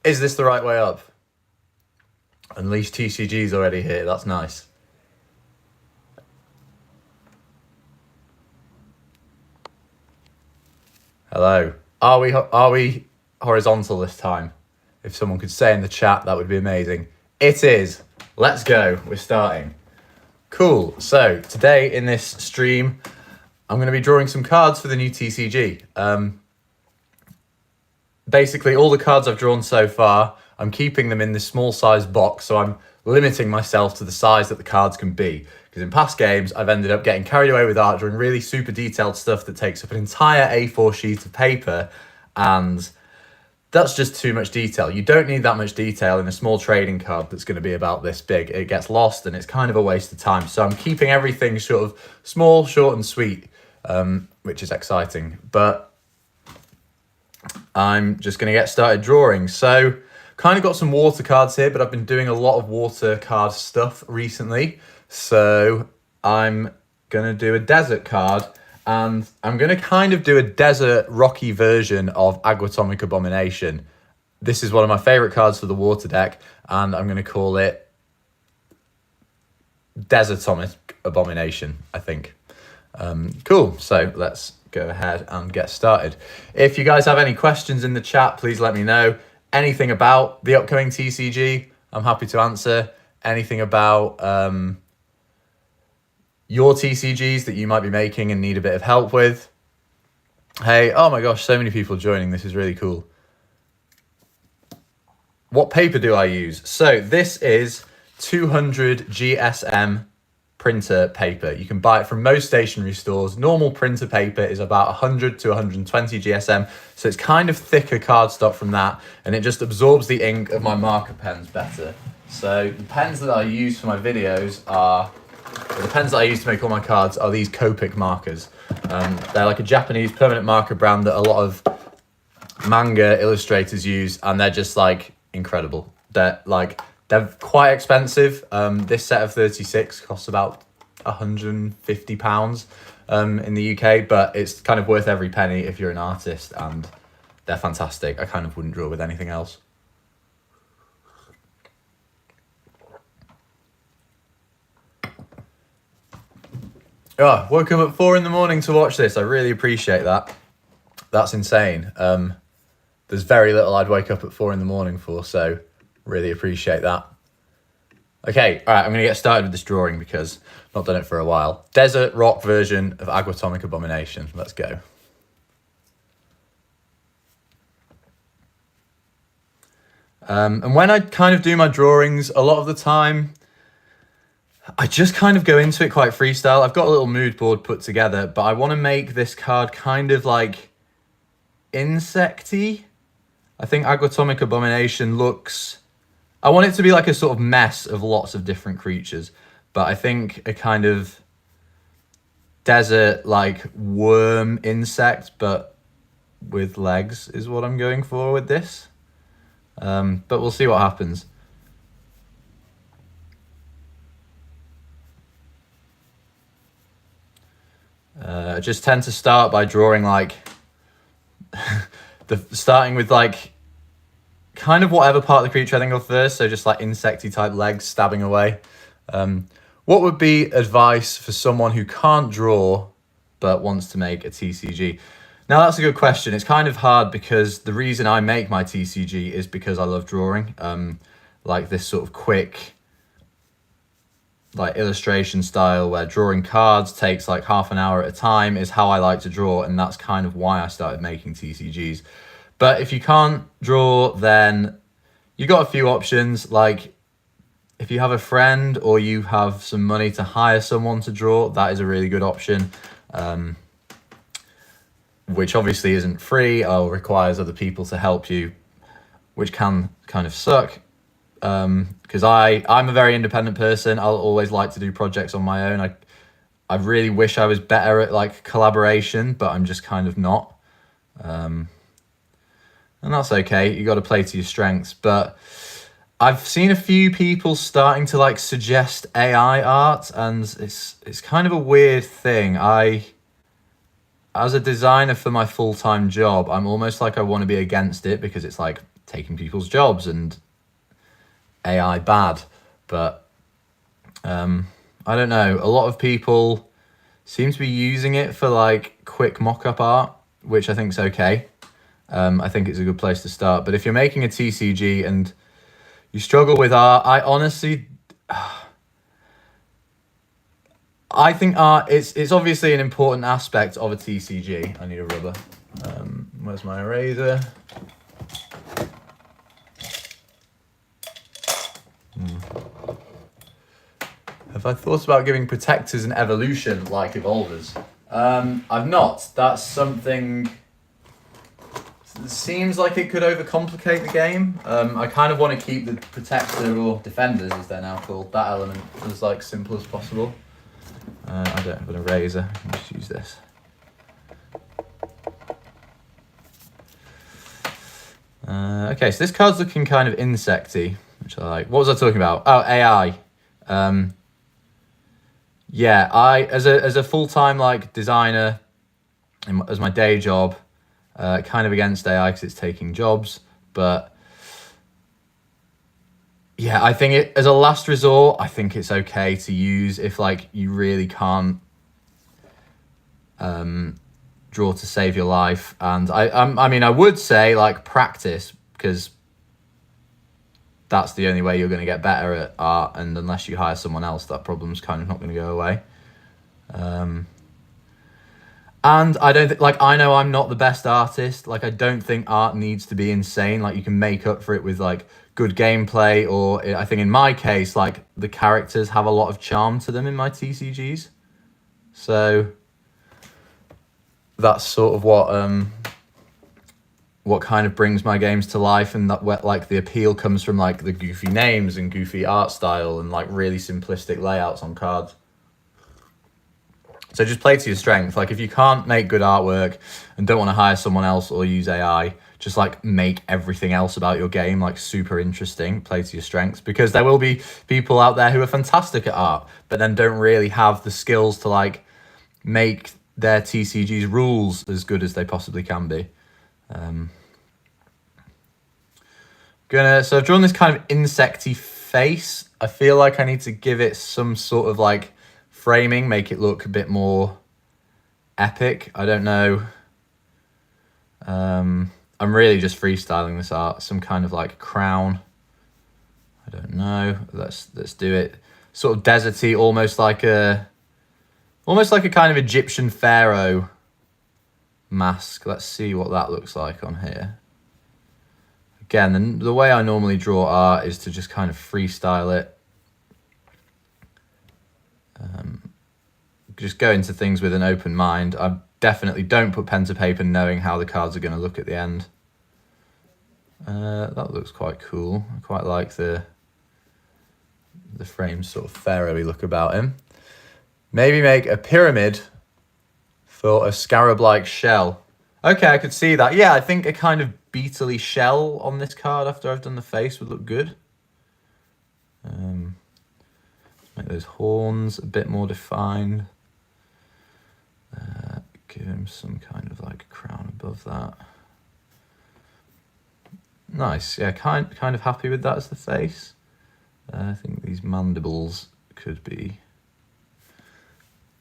Is this the right way up? Unleash TCG's already here. That's nice. Hello. Are we horizontal this time? If someone could say in the chat, that would be amazing. It is. Let's go. We're starting. Cool. So today in this stream, I'm going to be drawing some cards for the new TCG. Basically, all the cards I've drawn so far, I'm keeping them in this small size box, so I'm limiting myself to the size that the cards can be. Because in past games, I've ended up getting carried away with art, drawing really super detailed stuff that takes up an entire A4 sheet of paper, and that's just too much detail. You don't need that much detail in a small trading card that's going to be about this big. It gets lost and it's kind of a waste of time. So I'm keeping everything sort of small, short and sweet, which is exciting. But I'm just going to get started drawing. So kind of got some water cards here, but I've been doing a lot of water card stuff recently. So I'm going to do a desert card, and I'm going to kind of do a desert rocky version of Agatomic Abomination. This is one of my favorite cards for the water deck, and I'm going to call it Desertomic Abomination, I think. Cool. So let's go ahead and get started. If you guys have any questions in the chat, please let me know. Anything about the upcoming TCG, I'm happy to answer. Anything about your TCGs that you might be making and need a bit of help with. Hey, oh my gosh, so many people joining. This is really cool. What paper do I use? So this is 200 GSM printer paper. You can buy it from most stationery stores. Normal printer paper is about 100 to 120 GSM, so it's kind of thicker cardstock from that, and it just absorbs the ink of my marker pens better. So the pens that I use for my videos are, the pens that I use to make all my cards are these Copic markers. They're like a Japanese permanent marker brand that a lot of manga illustrators use, and they're just like incredible. They're quite expensive. This set of 36 costs about £150 in the UK, but it's kind of worth every penny if you're an artist, and they're fantastic. I kind of wouldn't draw with anything else. Oh, woke up at 4 a.m. to watch this. I really appreciate that. That's insane. There's very little I'd wake up at 4 a.m. for, so really appreciate that. Okay, all right, I'm going to get started with this drawing because I've not done it for a while. Desert rock version of Agatomic Abomination. Let's go. And when I kind of do my drawings, a lot of the time, I just kind of go into it quite freestyle. I've got a little mood board put together, but I want to make this card kind of like insecty. I think Agatomic Abomination looks... I want it to be like a sort of mess of lots of different creatures, but I think a kind of desert like worm insect, but with legs is what I'm going for with this. But we'll see what happens. I just tend to start by drawing like starting with like kind of whatever part of the creature I think of first, so just like insecty type legs stabbing away. What would be advice for someone who can't draw but wants to make a TCG? Now that's a good question. It's kind of hard because the reason I make my TCG is because I love drawing. Like this sort of quick like illustration style where drawing cards takes like half an hour at a time is how I like to draw, and that's kind of why I started making TCGs. But if you can't draw, then you got a few options. Like if you have a friend or you have some money to hire someone to draw, that is a really good option, which obviously isn't free or requires other people to help you, which can kind of suck. Because I'm a very independent person. I'll always like to do projects on my own. I really wish I was better at like collaboration, but I'm just kind of not. And that's okay. You got to play to your strengths. But I've seen a few people starting to like suggest AI art, and it's kind of a weird thing. As a designer for my full-time job, I'm almost like I want to be against it because it's like taking people's jobs and AI bad. But I don't know. A lot of people seem to be using it for like quick mock-up art, which I think is okay. I think it's a good place to start. But if you're making a TCG and you struggle with art, I honestly, I think art it's obviously an important aspect of a TCG. I need a rubber. Where's my eraser? Have I thought about giving protectors an evolution like evolvers? I've not. That's something. It seems like it could overcomplicate the game. I kind of want to keep the protector or defenders, as they're now called, that element as like simple as possible. I don't have an eraser. I can just use this. Okay, so this card's looking kind of insecty, which I like. What was I talking about? Oh, AI. Yeah, I as a full-time like designer, as my day job, kind of against AI because it's taking jobs, but yeah, I think it as a last resort, I think it's okay to use if like you really can't draw to save your life. And I mean, I would say like practice, because that's the only way you're going to get better at art, and unless you hire someone else, that problem's kind of not going to go away. And I don't like, I know I'm not the best artist. Like, I don't think art needs to be insane. Like, you can make up for it with like good gameplay, or I think in my case, like the characters have a lot of charm to them in my TCGs. So that's sort of what kind of brings my games to life, and that like the appeal comes from like the goofy names and goofy art style and like really simplistic layouts on cards. So just play to your strength. Like, if you can't make good artwork and don't want to hire someone else or use AI, just like make everything else about your game like super interesting. Play to your strengths, because there will be people out there who are fantastic at art but then don't really have the skills to like make their TCG's rules as good as they possibly can be. So I've drawn this kind of insecty face. I feel like I need to give it some sort of like framing, make it look a bit more epic. I don't know. I'm really just freestyling this art. Some kind of like crown. I don't know. Let's do it. Sort of deserty, almost like a kind of Egyptian pharaoh mask. Let's see what that looks like on here. Again, the way I normally draw art is to just kind of freestyle it. Just go into things with an open mind. I definitely don't put pen to paper knowing how the cards are going to look at the end. That looks quite cool. I quite like the frame sort of pharaoh-y look about him. Maybe make a pyramid for a scarab-like shell. Okay, I could see that. Yeah, I think a kind of beetly shell on this card after I've done the face would look good. Make those horns a bit more defined. Give him some kind of like crown above that. Nice, yeah, kind of happy with that as the face. I think these mandibles could be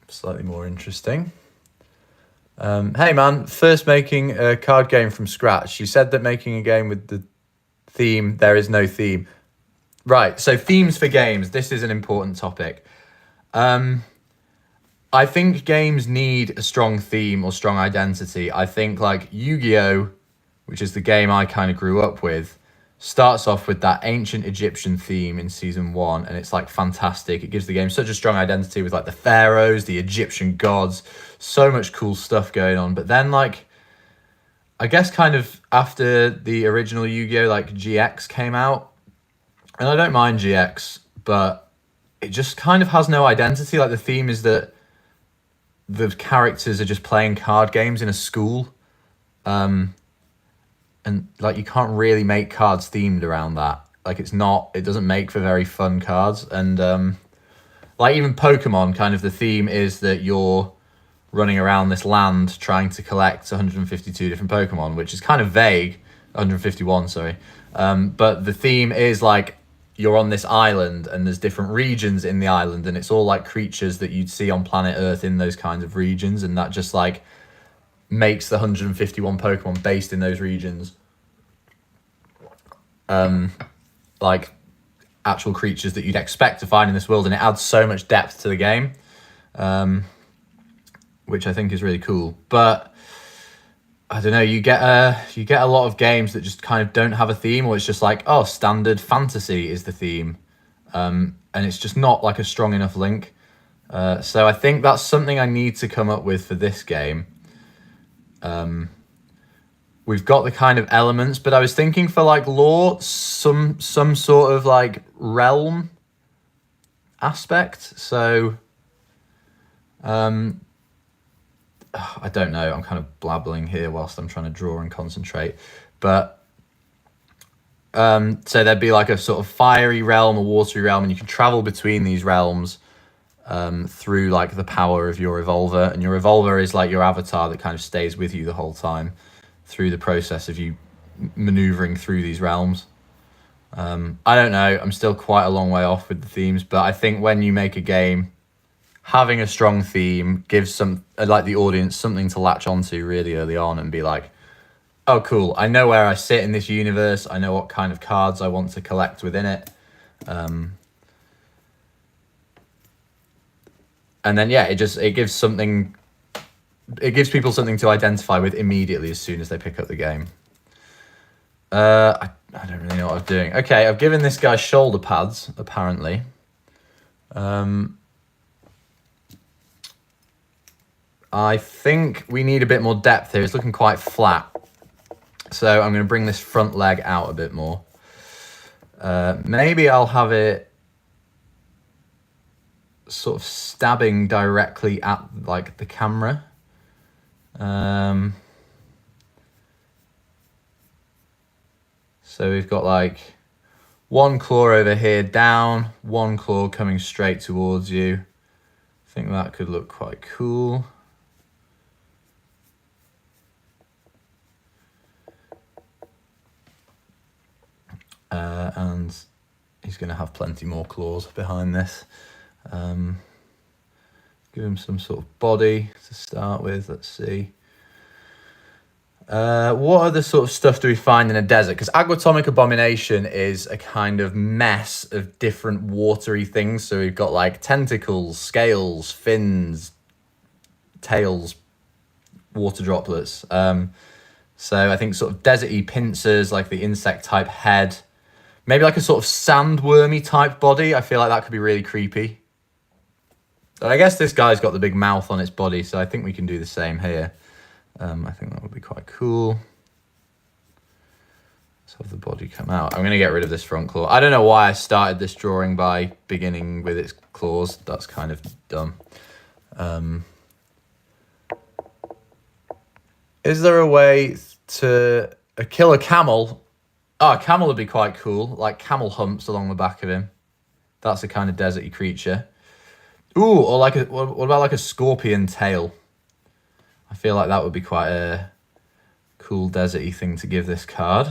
slightly more interesting. Hey man, first making a card game from scratch. You said that making a game with the theme, there is no theme. Right, so themes for games. This is an important topic. I think games need a strong theme or strong identity. I think like Yu-Gi-Oh!, which is the game I kind of grew up with, starts off with that ancient Egyptian theme in season 1, and it's like fantastic. It gives the game such a strong identity with like the pharaohs, the Egyptian gods, so much cool stuff going on. But then like, I guess kind of after the original Yu-Gi-Oh! Like GX came out, and I don't mind GX, but it just kind of has no identity. Like, the theme is that the characters are just playing card games in a school. And like, you can't really make cards themed around that. Like, it doesn't make for very fun cards. And like even Pokemon, kind of the theme is that you're running around this land trying to collect 152 different Pokemon, which is kind of vague. 151, sorry. But the theme is like you're on this island and there's different regions in the island, and it's all like creatures that you'd see on planet Earth in those kinds of regions, and that just like makes the 151 Pokemon based in those regions like actual creatures that you'd expect to find in this world, and it adds so much depth to the game, which I think is really cool. But I don't know, you get a lot of games that just kind of don't have a theme, or it's just like, oh, standard fantasy is the theme, and it's just not like a strong enough link. So I think that's something I need to come up with for this game. We've got the kind of elements, but I was thinking for like lore, some sort of like realm aspect. So I don't know, I'm kind of blabbling here whilst I'm trying to draw and concentrate. But so there'd be like a sort of fiery realm, a watery realm, and you can travel between these realms through like the power of your revolver. And your revolver is like your avatar that kind of stays with you the whole time through the process of you maneuvering through these realms. I don't know, I'm still quite a long way off with the themes, but I think when you make a game, having a strong theme gives the audience something to latch onto really early on and be like, oh cool, I know where I sit in this universe, I know what kind of cards I want to collect within it. And then yeah, it gives people something to identify with immediately as soon as they pick up the game. I don't really know what I'm doing. Okay, I've given this guy shoulder pads, apparently. I think we need a bit more depth here. It's looking quite flat. So I'm going to bring this front leg out a bit more. Maybe I'll have it sort of stabbing directly at like the camera. So we've got like one claw over here down, one claw coming straight towards you. I think that could look quite cool. And he's going to have plenty more claws behind this. Give him some sort of body to start with. Let's see. What other sort of stuff do we find in a desert? Because Agatomic Abomination is a kind of mess of different watery things. So we've got like tentacles, scales, fins, tails, water droplets. So I think sort of deserty pincers, like the insect type head. Maybe like a sort of sandwormy type body. I feel like that could be really creepy. But I guess this guy's got the big mouth on its body, so I think we can do the same here. I think that would be quite cool. Let's have the body come out. I'm going to get rid of this front claw. I don't know why I started this drawing by beginning with its claws. That's kind of dumb. Is there a way to kill a camel? Oh, a camel would be quite cool. Like camel humps along the back of him. That's a kind of deserty creature. Ooh, or like what about like a scorpion tail? I feel like that would be quite a cool deserty thing to give this card.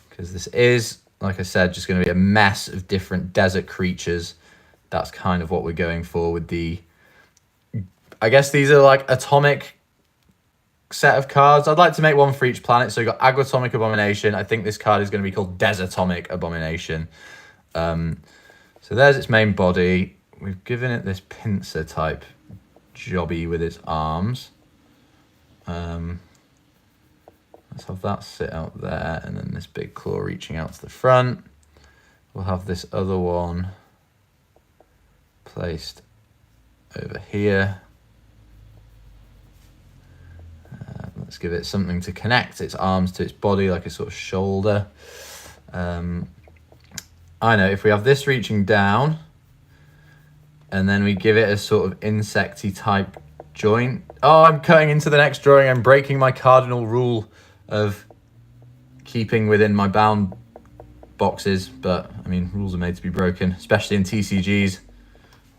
Because this is, like I said, just going to be a mess of different desert creatures. That's kind of what we're going for with the... I guess these are like atomic set of cards. I'd like to make one for each planet. So you've got Agatomic Abomination. I think this card is going to be called Desertomic Abomination. So there's its main body. We've given it this pincer type jobby with its arms. Let's have that sit out there, and then this big claw reaching out to the front. We'll have this other one placed over here. Let's give it something to connect its arms to its body, like a sort of shoulder. I know, if we have this reaching down, and then we give it a sort of insecty type joint. Oh, I'm cutting into the next drawing. I'm breaking my cardinal rule of keeping within my bound boxes. But, I mean, rules are made to be broken, especially in TCGs.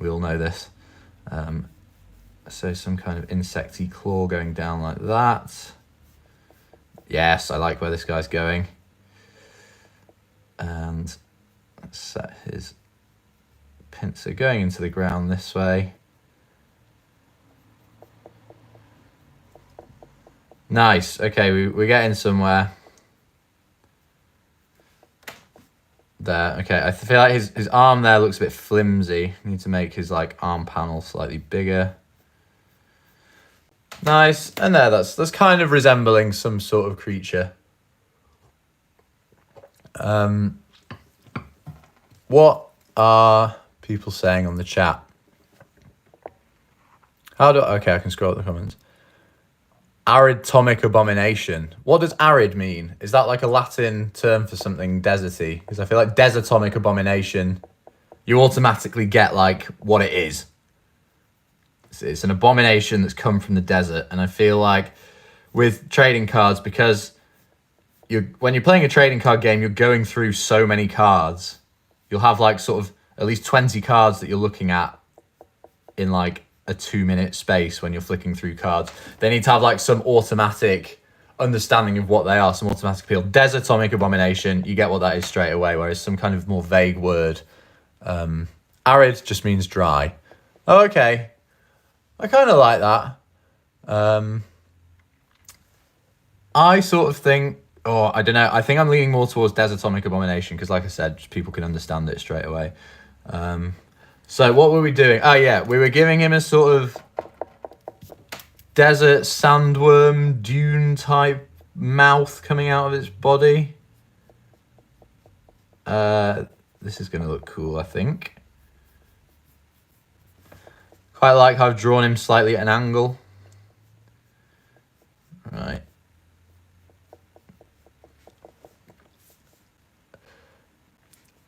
We all know this. So some kind of insecty claw going down like that. Yes, I like where this guy's going. And let's set his pincer going into the ground this way. Nice. Okay, we're getting somewhere. There. Okay, I feel like his arm there looks a bit flimsy. Need to make his like arm panel slightly bigger. Nice. And there, that's kind of resembling some sort of creature. What are people saying on the chat? Okay, I can scroll up the comments. Arid-tomic abomination. What does arid mean? Is that like a Latin term for something deserty? Because I feel like desertomic abomination, you automatically get like what it is. It's an abomination that's come from the desert. And I feel like with trading cards, because when you're playing a trading card game, you're going through so many cards. You'll have like sort of at least 20 cards that you're looking at in like a 2-minute space when you're flicking through cards. They need to have like some automatic understanding of what they are, some automatic appeal. Desertomic abomination, you get what that is straight away, whereas some kind of more vague word. Arid just means dry. Oh, okay. I kind of like that. I sort of think, I don't know, I think I'm leaning more towards Desertomic Abomination because, like I said, just people can understand it straight away. So what were we doing? Oh, yeah, we were giving him a sort of desert sandworm dune type mouth coming out of its body. This is going to look cool, I think. Quite like how I've drawn him slightly at an angle. Right.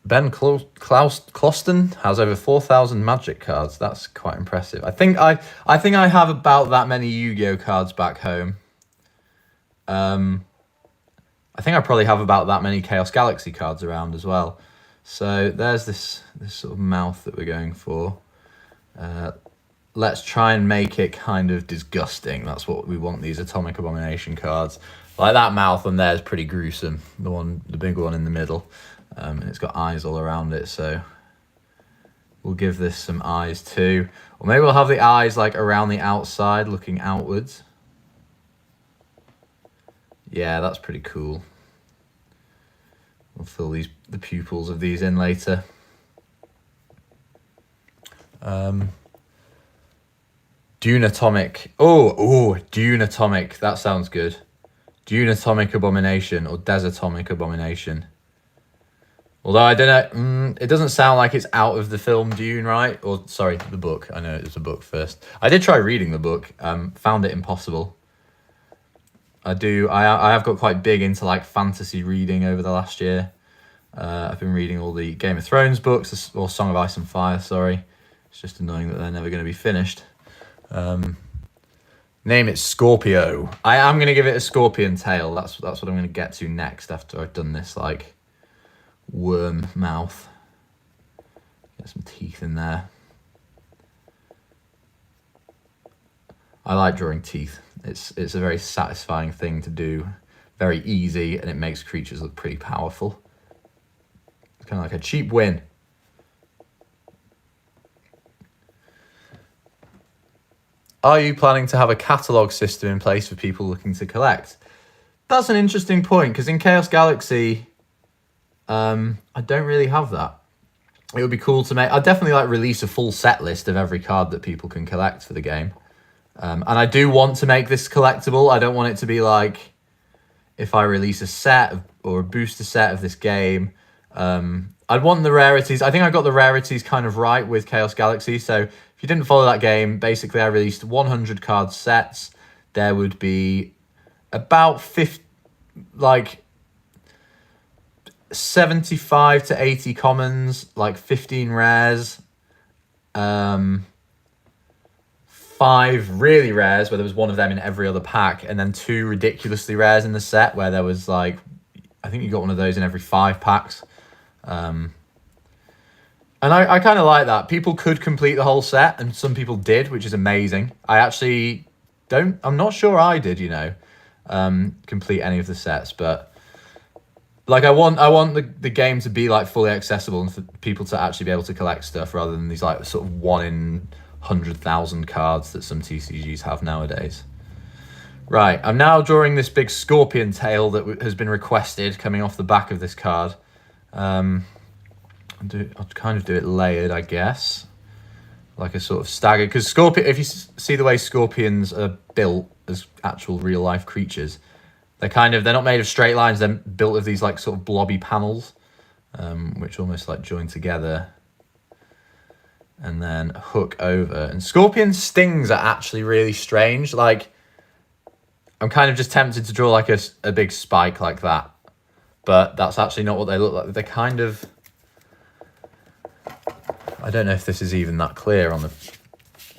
Ben Klaus Closton has over 4,000 Magic cards. That's quite impressive. I think I have about that many Yu-Gi-Oh cards back home. I think I probably have about that many Chaos Galaxy cards around as well. So there's this sort of mouth that we're going for. Let's try and make it kind of disgusting. That's what we want these Atomic Abomination cards. Like that mouth on there is pretty gruesome. The big one in the middle. And it's got eyes all around it, so we'll give this some eyes too. Or maybe we'll have the eyes like around the outside looking outwards. Yeah, that's pretty cool. We'll fill the pupils of these in later. Dunatomic. Oh, Dunatomic. That sounds good. Dunatomic Abomination or Desertomic Abomination. Although I don't know, it doesn't sound like it's out of the film Dune, right? Or sorry, the book. I know it was a book first. I did try reading the book. Found it impossible. I have got quite big into like fantasy reading over the last year. I've been reading all the Game of Thrones books, or Song of Ice and Fire, sorry. It's just annoying that they're never going to be finished. Name it Scorpio. I am going to give it a scorpion tail. That's what I'm going to get to next after I've done this like worm mouth. Get some teeth in there. I like drawing teeth. It's a very satisfying thing to do. Very easy, and it makes creatures look pretty powerful. It's kind of like a cheap win. Are you planning to have a catalogue system in place for people looking to collect? That's an interesting point, because in Chaos Galaxy, I don't really have that. It would be cool to make... I'd definitely like release a full set list of every card that people can collect for the game. And I do want to make this collectible. I don't want it to be like if I release a set or a booster set of this game. I'd want the rarities. I think I got the rarities kind of right with Chaos Galaxy. So if you didn't follow that game, basically I released 100 card sets. There would be about 75 to 80 commons, like 15 rares, 5 really rares where there was one of them in every other pack, and then 2 ridiculously rares in the set where there was like, I think you got one of those in every 5 packs. And I kind of like that. People could complete the whole set, and some people did, which is amazing. I'm not sure I did, you know. complete any of the sets, but like I want the game to be like fully accessible and for people to actually be able to collect stuff rather than these like sort of 1 in 100,000 cards that some TCGs have nowadays. Right, I'm now drawing this big scorpion tail that has been requested coming off the back of this card. I'll kind of do it layered, I guess, like a sort of staggered, because if you see the way scorpions are built as actual real life creatures, they're not made of straight lines. They're built of these like sort of blobby panels, which almost like join together and then hook over. And scorpion stings are actually really strange. Like, I'm kind of just tempted to draw like a big spike like that, but that's actually not what they look like. They're kind of, I don't know if this is even that clear on the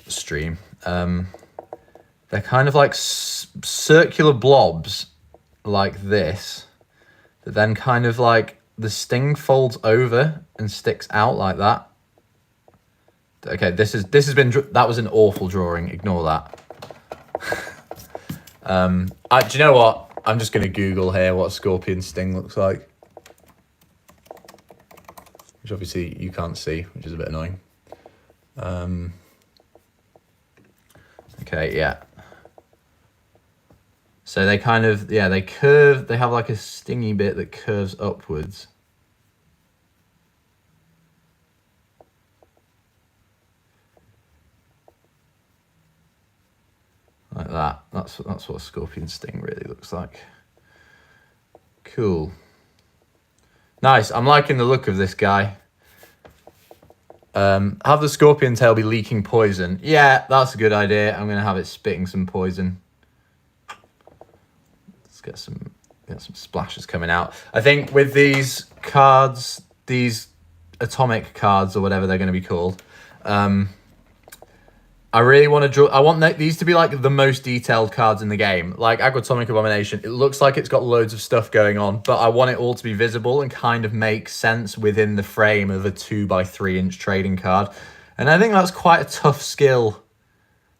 stream. They're kind of like circular blobs like this, that then kind of like the sting folds over and sticks out like that. Okay, that was an awful drawing. Ignore that. Do you know what? I'm just going to Google here what a scorpion sting looks like. Which obviously you can't see, which is a bit annoying. Okay, yeah. So they kind of, yeah, they curve, they have like a stingy bit that curves upwards. Like that. That's what a scorpion sting really looks like. Cool. Nice. I'm liking the look of this guy. Have the scorpion tail be leaking poison. Yeah, that's a good idea. I'm going to have it spitting some poison. Let's get some splashes coming out. I think with these cards, these atomic cards or whatever they're going to be called, I really want to draw. I want these to be like the most detailed cards in the game. Like Aquatomic Abomination, it looks like it's got loads of stuff going on, but I want it all to be visible and kind of make sense within the frame of a 2x3-inch trading card. And I think that's quite a tough skill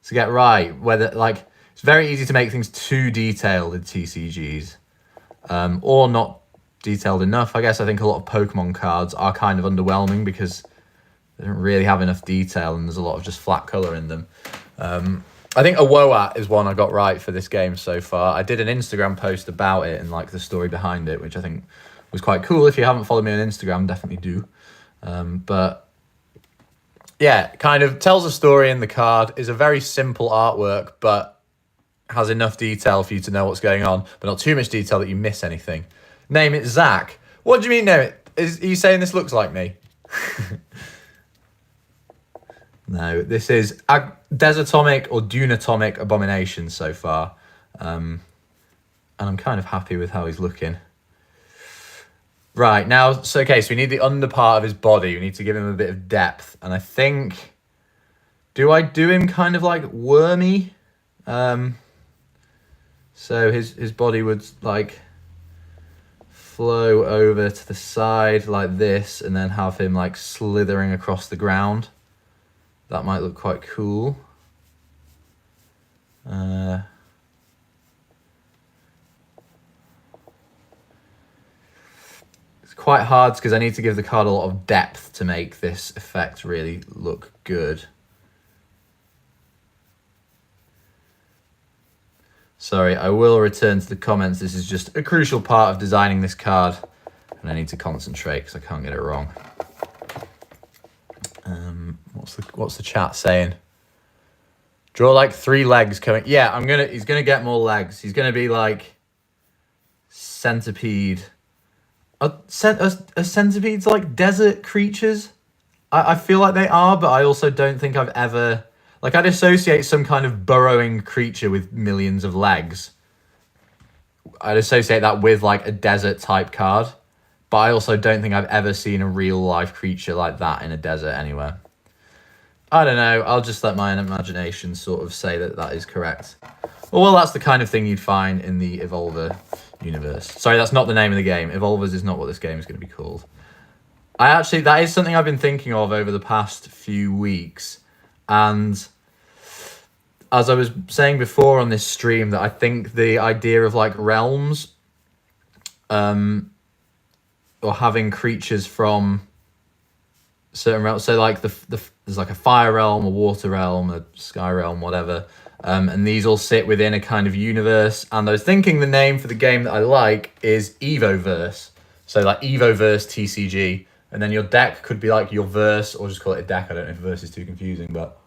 to get right. Whether like it's very easy to make things too detailed in TCGs, or not detailed enough. I guess I think a lot of Pokemon cards are kind of underwhelming because they don't really have enough detail and there's a lot of just flat colour in them. I think a Woat is one I got right for this game so far. I did an Instagram post about it and like the story behind it, which I think was quite cool. If you haven't followed me on Instagram, definitely do. But yeah, kind of tells a story in the card, is a very simple artwork, but has enough detail for you to know what's going on, but not too much detail that you miss anything. Name it Zach. What do you mean name it? Are you saying this looks like me? No, this is Desatomic or Dunatomic Abomination so far. And I'm kind of happy with how he's looking. Right, now, so we need the under part of his body. We need to give him a bit of depth. And I think, do I do him kind of like wormy? So his body would like flow over to the side like this and then have him like slithering across the ground. That might look quite cool. It's quite hard because I need to give the card a lot of depth to make this effect really look good. Sorry, I will return to the comments. This is just a crucial part of designing this card, and I need to concentrate because I can't get it wrong. What's the chat saying? Draw like 3 legs coming. Yeah, he's gonna get more legs. He's gonna be like centipede. Are centipedes like desert creatures? I feel like they are, but I also don't think I've ever like I'd associate some kind of burrowing creature with millions of legs. I'd associate that with like a desert type card, but I also don't think I've ever seen a real life creature like that in a desert anywhere. I don't know. I'll just let my imagination sort of say that is correct. Well, that's the kind of thing you'd find in the Evolver universe. Sorry, that's not the name of the game. Evolvers is not what this game is going to be called. That is something I've been thinking of over the past few weeks. And as I was saying before on this stream, that I think the idea of like realms, or having creatures from certain realms, so like there's like a fire realm, a water realm, a sky realm, whatever, and these all sit within a kind of universe. And I was thinking the name for the game that I like is Evoverse, so like Evoverse TCG, and then your deck could be like your verse, or just call it a deck. I don't know if verse is too confusing, but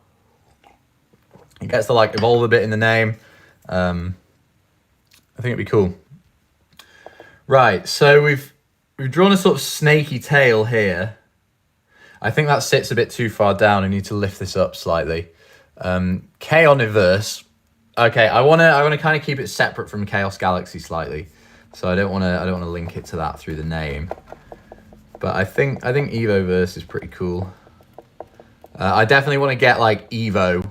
it gets to like evolve a bit in the name. I think it'd be cool. Right, so we've drawn a sort of snaky tail here. I think that sits a bit too far down. I need to lift this up slightly. Chaoniverse. Okay, I wanna kind of keep it separate from Chaos Galaxy slightly, so I don't wanna link it to that through the name. But I think Evoverse is pretty cool. I definitely want to get like Evo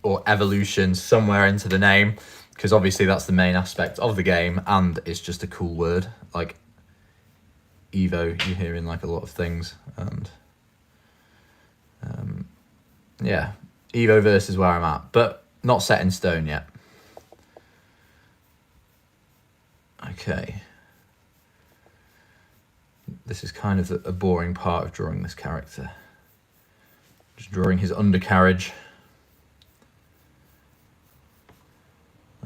or evolution somewhere into the name, because obviously that's the main aspect of the game, and it's just a cool word. Like Evo, you hear in like a lot of things, and yeah, Evoverse is where I'm at, but not set in stone yet. Okay. This is kind of a boring part of drawing this character. Just drawing his undercarriage.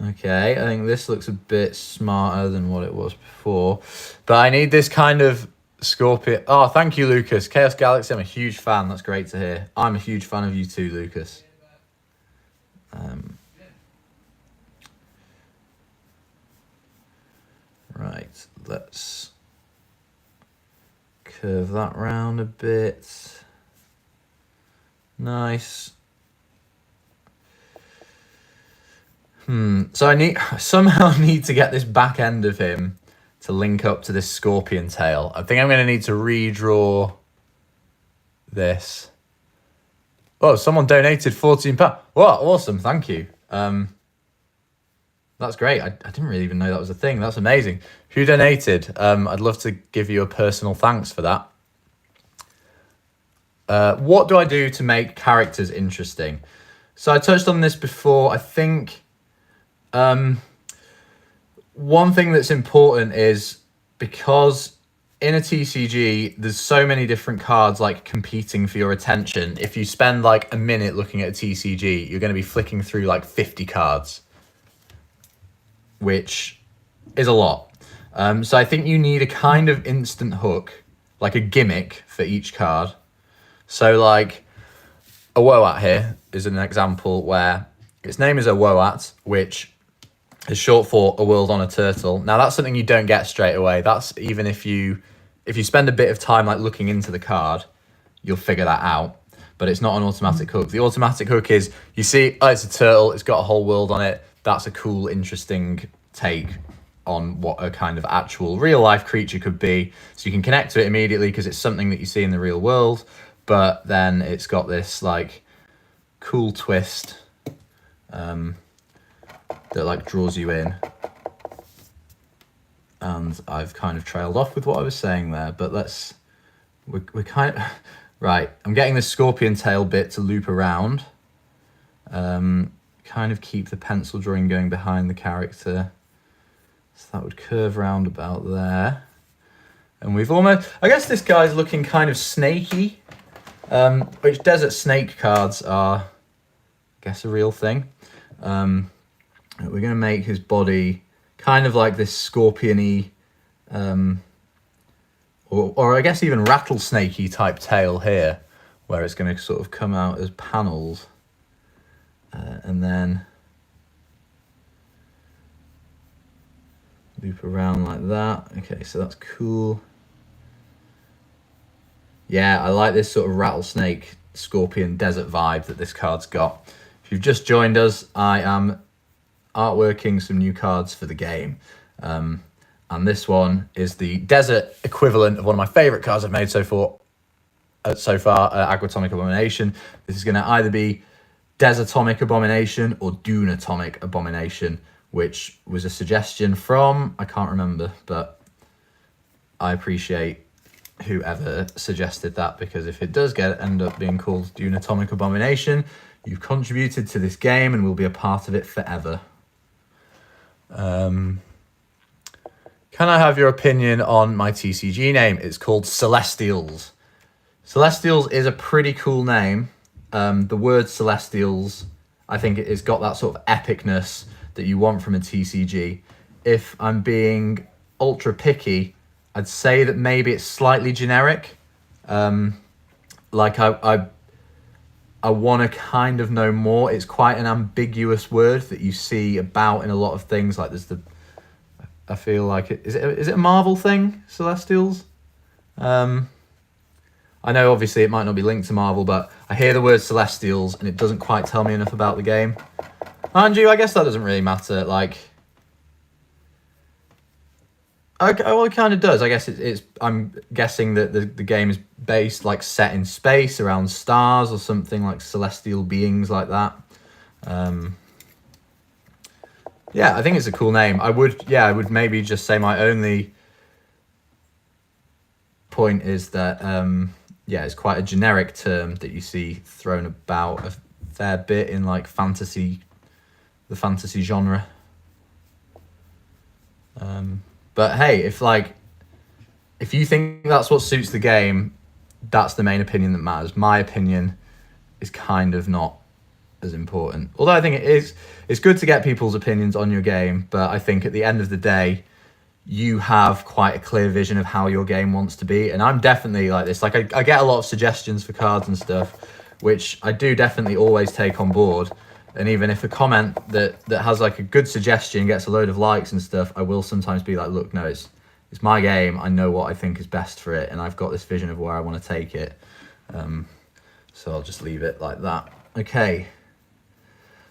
Okay, I think this looks a bit smarter than what it was before. But I need this kind of scorpion. Oh, thank you, Lucas. Chaos Galaxy, I'm a huge fan. That's great to hear. I'm a huge fan of you too, Lucas. Right, let's curve that round a bit. Nice. So I somehow need to get this back end of him to link up to this scorpion tail. I think I'm going to need to redraw this. Oh, someone donated £14. Wow, awesome. Thank you. That's great. I didn't really even know that was a thing. That's amazing. Who donated? I'd love to give you a personal thanks for that. What do I do to make characters interesting? So I touched on this before. I think one thing that's important is, because in a TCG, there's so many different cards like competing for your attention. If you spend like a minute looking at a TCG, you're going to be flicking through like 50 cards, which is a lot. So I think you need a kind of instant hook, like a gimmick for each card. So like a Woat here is an example where its name is a Woat, which is short for a world on a turtle. Now that's something you don't get straight away. That's even if you spend a bit of time like looking into the card, you'll figure that out. But it's not an automatic hook. The automatic hook is, you see, oh, it's a turtle, it's got a whole world on it. That's a cool, interesting take on what a kind of actual real life creature could be. So you can connect to it immediately because it's something that you see in the real world. But then it's got this like cool twist that like draws you in. And I've kind of trailed off with what I was saying there, but we're kind of, right, I'm getting this scorpion tail bit to loop around. Kind of keep the pencil drawing going behind the character. So that would curve round about there. And we've almost, I guess this guy's looking kind of snaky, which desert snake cards are, I guess, a real thing. We're going to make his body kind of like this scorpion-y, or I guess even rattlesnakey type tail here, where it's going to sort of come out as panels. And then loop around like that. Okay, so that's cool. Yeah, I like this sort of rattlesnake, scorpion, desert vibe that this card's got. If you've just joined us, I am artworking some new cards for the game. And this one is the desert equivalent of one of my favourite cards I've made so far, Agatomic Abomination. This is going to either be Desatomic Abomination or Dunatomic Abomination, which was a suggestion from, I can't remember, but I appreciate whoever suggested that, because if it does end up being called Dunatomic Abomination, You've contributed to this game and will be a part of it forever. Can I have your opinion on my TCG name? It's called Celestials. Celestials is a pretty cool name. The word Celestials, I think it's got that sort of epicness that you want from a TCG. If I'm being ultra picky, I'd say that maybe it's slightly generic. Like I want to kind of know more. It's quite an ambiguous word that you see about in a lot of things. Like there's I feel like is it a Marvel thing, Celestials? I know obviously it might not be linked to Marvel, but I hear the word Celestials and it doesn't quite tell me enough about the game. And I guess that doesn't really matter. Like, okay, well, it kind of does. I guess it's. I'm guessing that the game is based, like, set in space around stars or something, like celestial beings like that. Yeah, I think it's a cool name. I would maybe just say my only point is that it's quite a generic term that you see thrown about a fair bit in like the fantasy genre. But hey, if you think that's what suits the game, that's the main opinion that matters. My opinion is kind of not as important. Although I think it's good to get people's opinions on your game, but I think at the end of the day, you have quite a clear vision of how your game wants to be. And I'm definitely like this. Like I get a lot of suggestions for cards and stuff, which I do definitely always take on board. And even if a comment that has like a good suggestion gets a load of likes and stuff, I will sometimes be like, look, no, it's my game. I know what I think is best for it, and I've got this vision of where I want to take it. So I'll just leave it like that. Okay.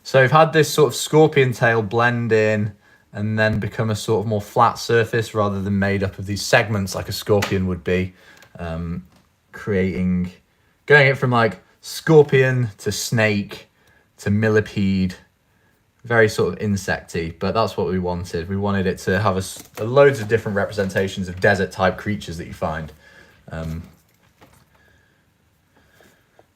So we've had this sort of scorpion tail blend in and then become a sort of more flat surface rather than made up of these segments like a scorpion would be, going it from like scorpion to snake to millipede, very sort of insecty, but that's what we wanted. We wanted it to have loads of different representations of desert type creatures that you find.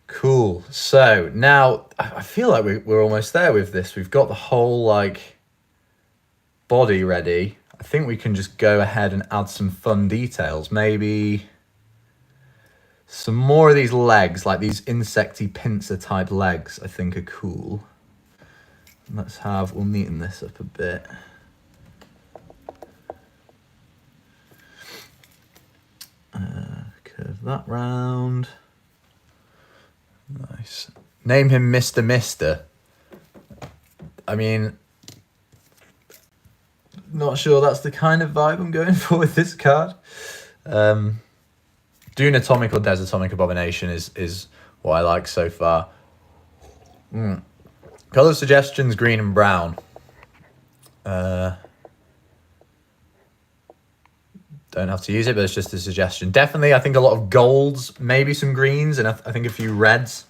Cool. So now I feel like we're almost there with this. We've got the whole like body ready. I think we can just go ahead and add some fun details. Maybe some more of these legs, like these insecty pincer type legs, I think are cool. We'll neaten this up a bit. Curve that round. Nice. Name him Mr. Mister. I mean, not sure that's the kind of vibe I'm going for with this card. Dune Atomic or Desatomic Abomination is what I like so far. Color suggestions, green and brown. Don't have to use it, but it's just a suggestion. Definitely, I think a lot of golds, maybe some greens, and I think a few reds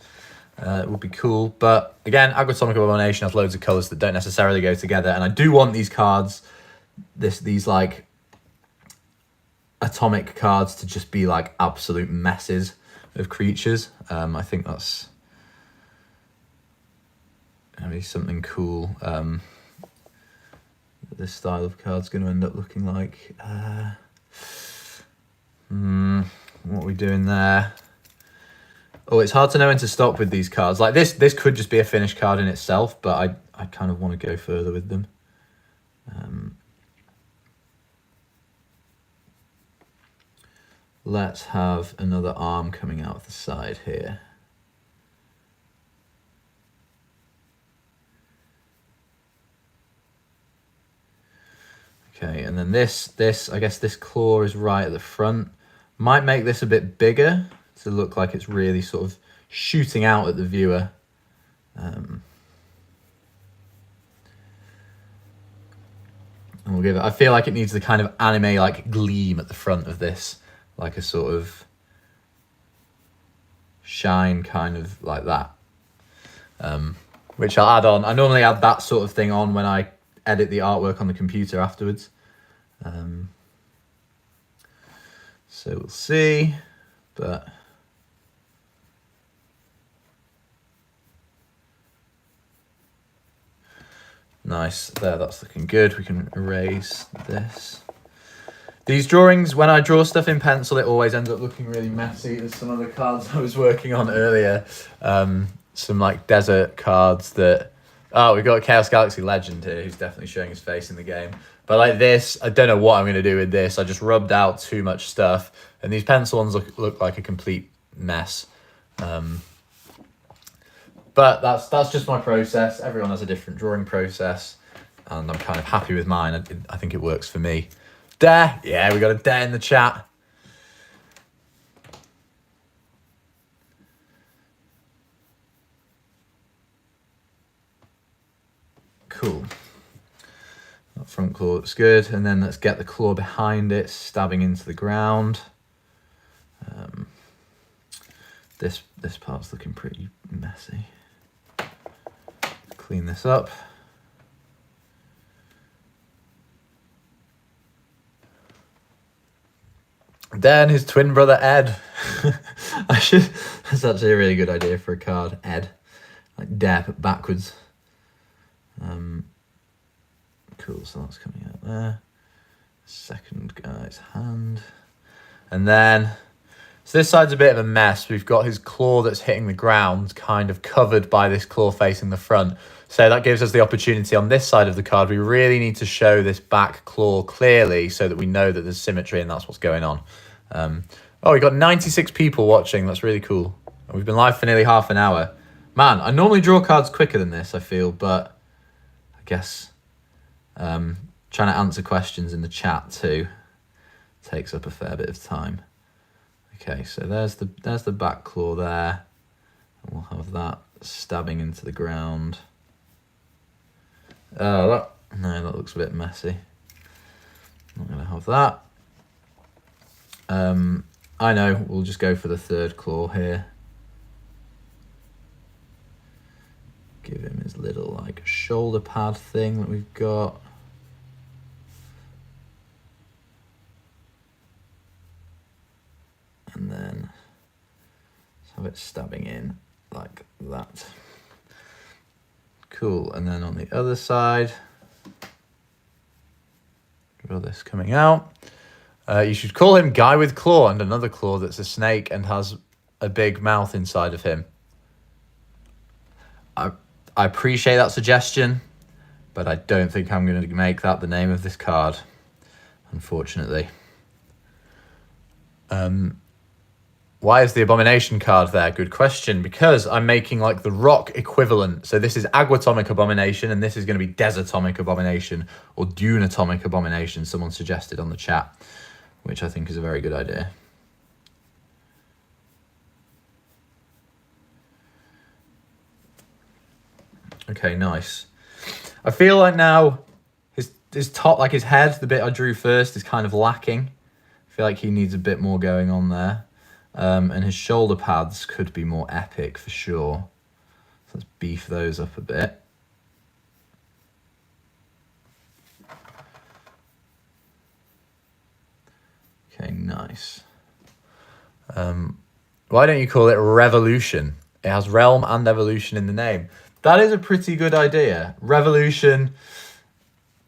would be cool. But again, Agatomic Abomination has loads of colors that don't necessarily go together, and I do want these cards, these like atomic cards, to just be like absolute messes of creatures. I think that's gonna be something cool. This style of card's going to end up looking like. What are we doing there? Oh, it's hard to know when to stop with these cards. Like this could just be a finished card in itself, but I kind of want to go further with them. Let's have another arm coming out of the side here. Okay, and then this, I guess this claw is right at the front. Might make this a bit bigger to look like it's really sort of shooting out at the viewer. And we'll give it, I feel like it needs the kind of anime like gleam at the front of this, like a sort of shine kind of like that. Which I'll add on. I normally add that sort of thing on when I edit the artwork on the computer afterwards. So we'll see, but Nice. There, that's looking good. We can erase this. These drawings, when I draw stuff in pencil, it always ends up looking really messy. There's some other cards I was working on earlier. Some like desert cards that... Oh, we've got a Chaos Galaxy Legend here who's definitely showing his face in the game. But like this, I don't know what I'm going to do with this. I just rubbed out too much stuff. And these pencil ones look like a complete mess. But that's just my process. Everyone has a different drawing process. And I'm kind of happy with mine. I think it works for me. Dare. Yeah, we got a dare in the chat. Cool. That front claw looks good. And then let's get the claw behind it, stabbing into the ground. This part's looking pretty messy. Clean this up. Then his twin brother Ed. That's actually a really good idea for a card. Ed, like Dare but backwards. Cool. So that's coming out there. Second guy's hand, and then so this side's a bit of a mess. We've got his claw that's hitting the ground, kind of covered by this claw facing the front. So that gives us the opportunity on this side of the card. We really need to show this back claw clearly so that we know that there's symmetry and that's what's going on. Oh, we got 96 people watching. That's really cool. And we've been live for nearly half an hour. Man, I normally draw cards quicker than this, I feel, but I guess trying to answer questions in the chat too takes up a fair bit of time. Okay, so there's the back claw there. And we'll have that stabbing into the ground. Oh, that looks a bit messy. I'm not going to have that. I know, we'll just go for the third claw here. Give him his little like shoulder pad thing that we've got. And then let's have it stabbing in like that. Cool, and then on the other side, draw this coming out. You should call him Guy with Claw, and another claw that's a snake and has a big mouth inside of him. I appreciate that suggestion, but I don't think I'm going to make that the name of this card, unfortunately. Why is the Abomination card there? Good question. Because I'm making like the rock equivalent. So this is Aguatomic Abomination, and this is going to be Desatomic Abomination or Dunatomic Abomination, someone suggested on the chat, which I think is a very good idea. Okay, nice. I feel like now his top, like his head, the bit I drew first, is kind of lacking. I feel like he needs a bit more going on there. And his shoulder pads could be more epic for sure. So let's beef those up a bit. Okay, nice. Why don't you call it Revolution? It has Realm and Evolution in the name. That is a pretty good idea. Revolution.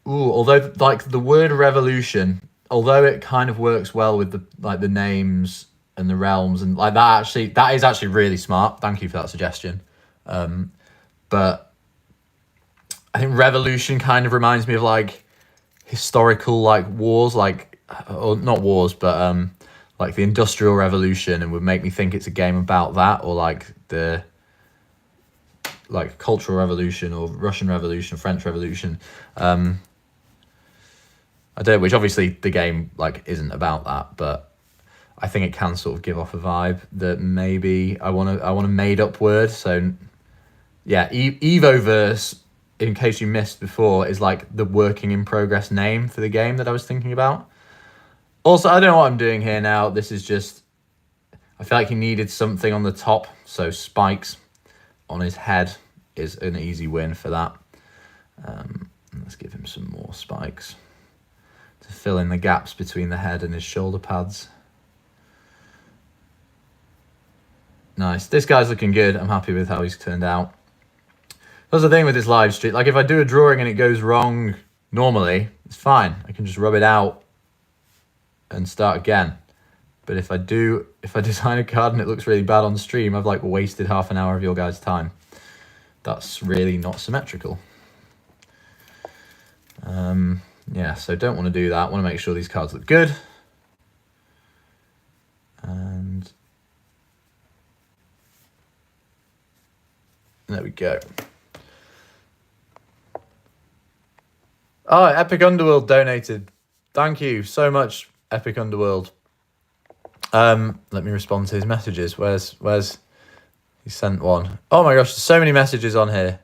Ooh, although like the word revolution, although it kind of works well with the names and the realms and like that is actually really smart. Thank you for that suggestion. But I think revolution kind of reminds me of like historical like wars, like or not wars, but like the Industrial Revolution, and would make me think it's a game about that, or like the like Cultural Revolution or Russian Revolution, French Revolution. I don't know, which obviously the game like isn't about that, but I think it can sort of give off a vibe that maybe I want a made up word. So yeah, Evoverse, in case you missed before, is like the working in progress name for the game that I was thinking about. Also, I don't know what I'm doing here now. This is just, I feel like he needed something on the top, so spikes on his head is an easy win for that. Let's give him some more spikes to fill in the gaps between the head and his shoulder pads. Nice. This guy's looking good. I'm happy with how he's turned out. That's the thing with this live stream. Like if I do a drawing and it goes wrong normally, it's fine. I can just rub it out and start again. But if I design a card and it looks really bad on stream, I've like wasted half an hour of your guys' time. That's really not symmetrical. Yeah, so don't want to do that. Want to make sure these cards look good. And there we go. Oh, Epic Underworld donated. Thank you so much, Epic Underworld. Let me respond to his messages. Where's he sent one? Oh my gosh, there's so many messages on here.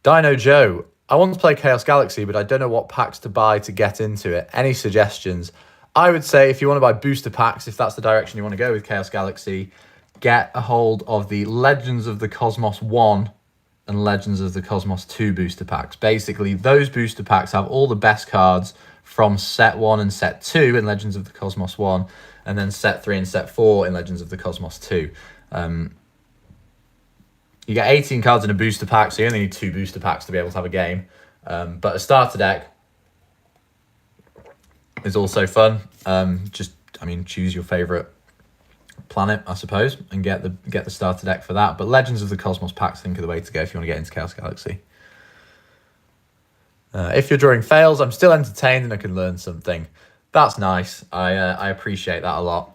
Dino Joe, I want to play Chaos Galaxy, but I don't know what packs to buy to get into it. Any suggestions? I would say if you want to buy booster packs, if that's the direction you want to go with Chaos Galaxy, get a hold of the Legends of the Cosmos 1 and Legends of the Cosmos 2 booster packs. Basically, those booster packs have all the best cards from set 1 and set 2 in Legends of the Cosmos 1, and then set 3 and set 4 in Legends of the Cosmos 2. You get 18 cards in a booster pack, so you only need 2 booster packs to be able to have a game. But a starter deck is also fun. Choose your favorite planet, I suppose, and get the starter deck for that. But Legends of the Cosmos packs, I think, are the way to go if you want to get into Chaos Galaxy. If your drawing fails, I'm still entertained and I can learn something. That's nice. I appreciate that a lot.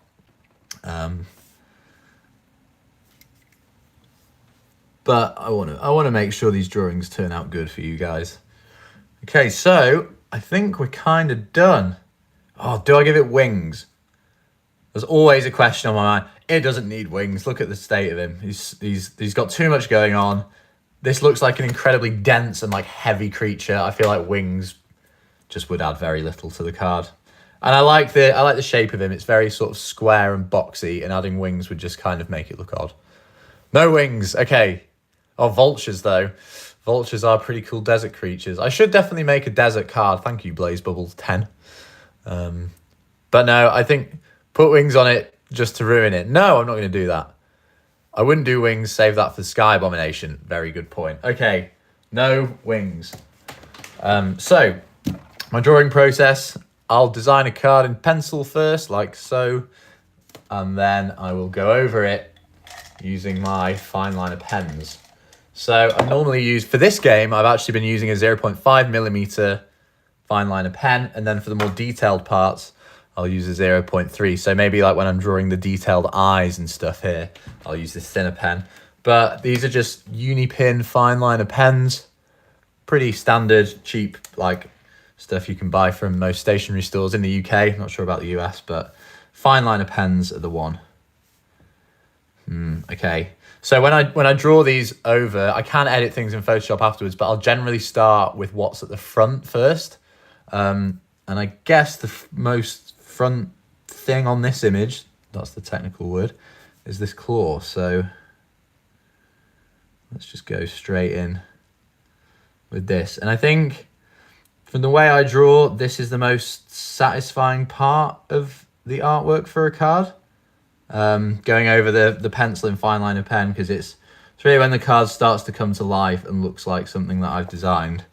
But I want to make sure these drawings turn out good for you guys. Okay, so I think we're kind of done. Oh, do I give it wings? There's always a question on my mind. It doesn't need wings. Look at the state of him. He's got too much going on. This looks like an incredibly dense and like heavy creature. I feel like wings just would add very little to the card. And I like the shape of him. It's very sort of square and boxy, and adding wings would just kind of make it look odd. No wings. Okay. Oh, vultures though. Vultures are pretty cool desert creatures. I should definitely make a desert card. Thank you, Blaze Bubbles 10. But no, I think put wings on it just to ruin it. No, I'm not going to do that. I wouldn't do wings. Save that for the Sky Abomination. Very good point. Okay, no wings. So my drawing process. I'll design a card in pencil first, like so, and then I will go over it using my fine liner pens. So I normally use, for this game, I've actually been using a 0.5mm fine liner pen, and then for the more detailed parts, I'll use a 0.3. So maybe like when I'm drawing the detailed eyes and stuff here, I'll use this thinner pen. But these are just Unipin fine liner pens. Pretty standard, cheap, like stuff you can buy from most stationery stores in the UK. Not sure about the US, but fine liner pens are the one. Okay. So when I draw these over, I can edit things in Photoshop afterwards, but I'll generally start with what's at the front first. And I guess the most front thing on this image, that's the technical word, is this claw. So let's just go straight in with this. And I think from the way I draw, this is the most satisfying part of the artwork for a card. Going over the pencil and fine liner pen, because it's really when the card starts to come to life and looks like something that I've designed,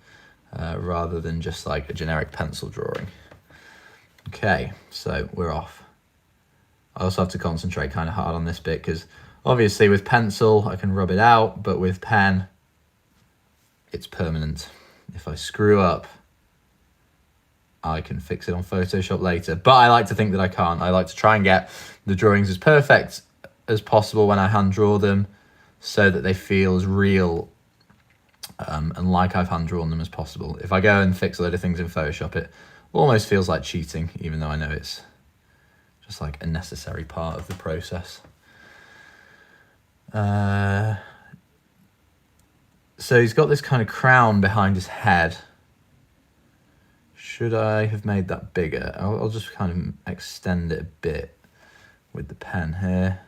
rather than just like a generic pencil drawing. Okay, so we're off. I also have to concentrate kind of hard on this bit, because obviously with pencil I can rub it out, but with pen it's permanent. If I screw up, I can fix it on Photoshop later, but I like to think that I can't. I like to try and get the drawings as perfect as possible when I hand draw them, so that they feel as real and like I've hand drawn them as possible. If I go and fix a load of things in Photoshop, it almost feels like cheating, even though I know it's just like a necessary part of the process. So he's got this kind of crown behind his head. Should I have made that bigger? I'll just kind of extend it a bit with the pen here.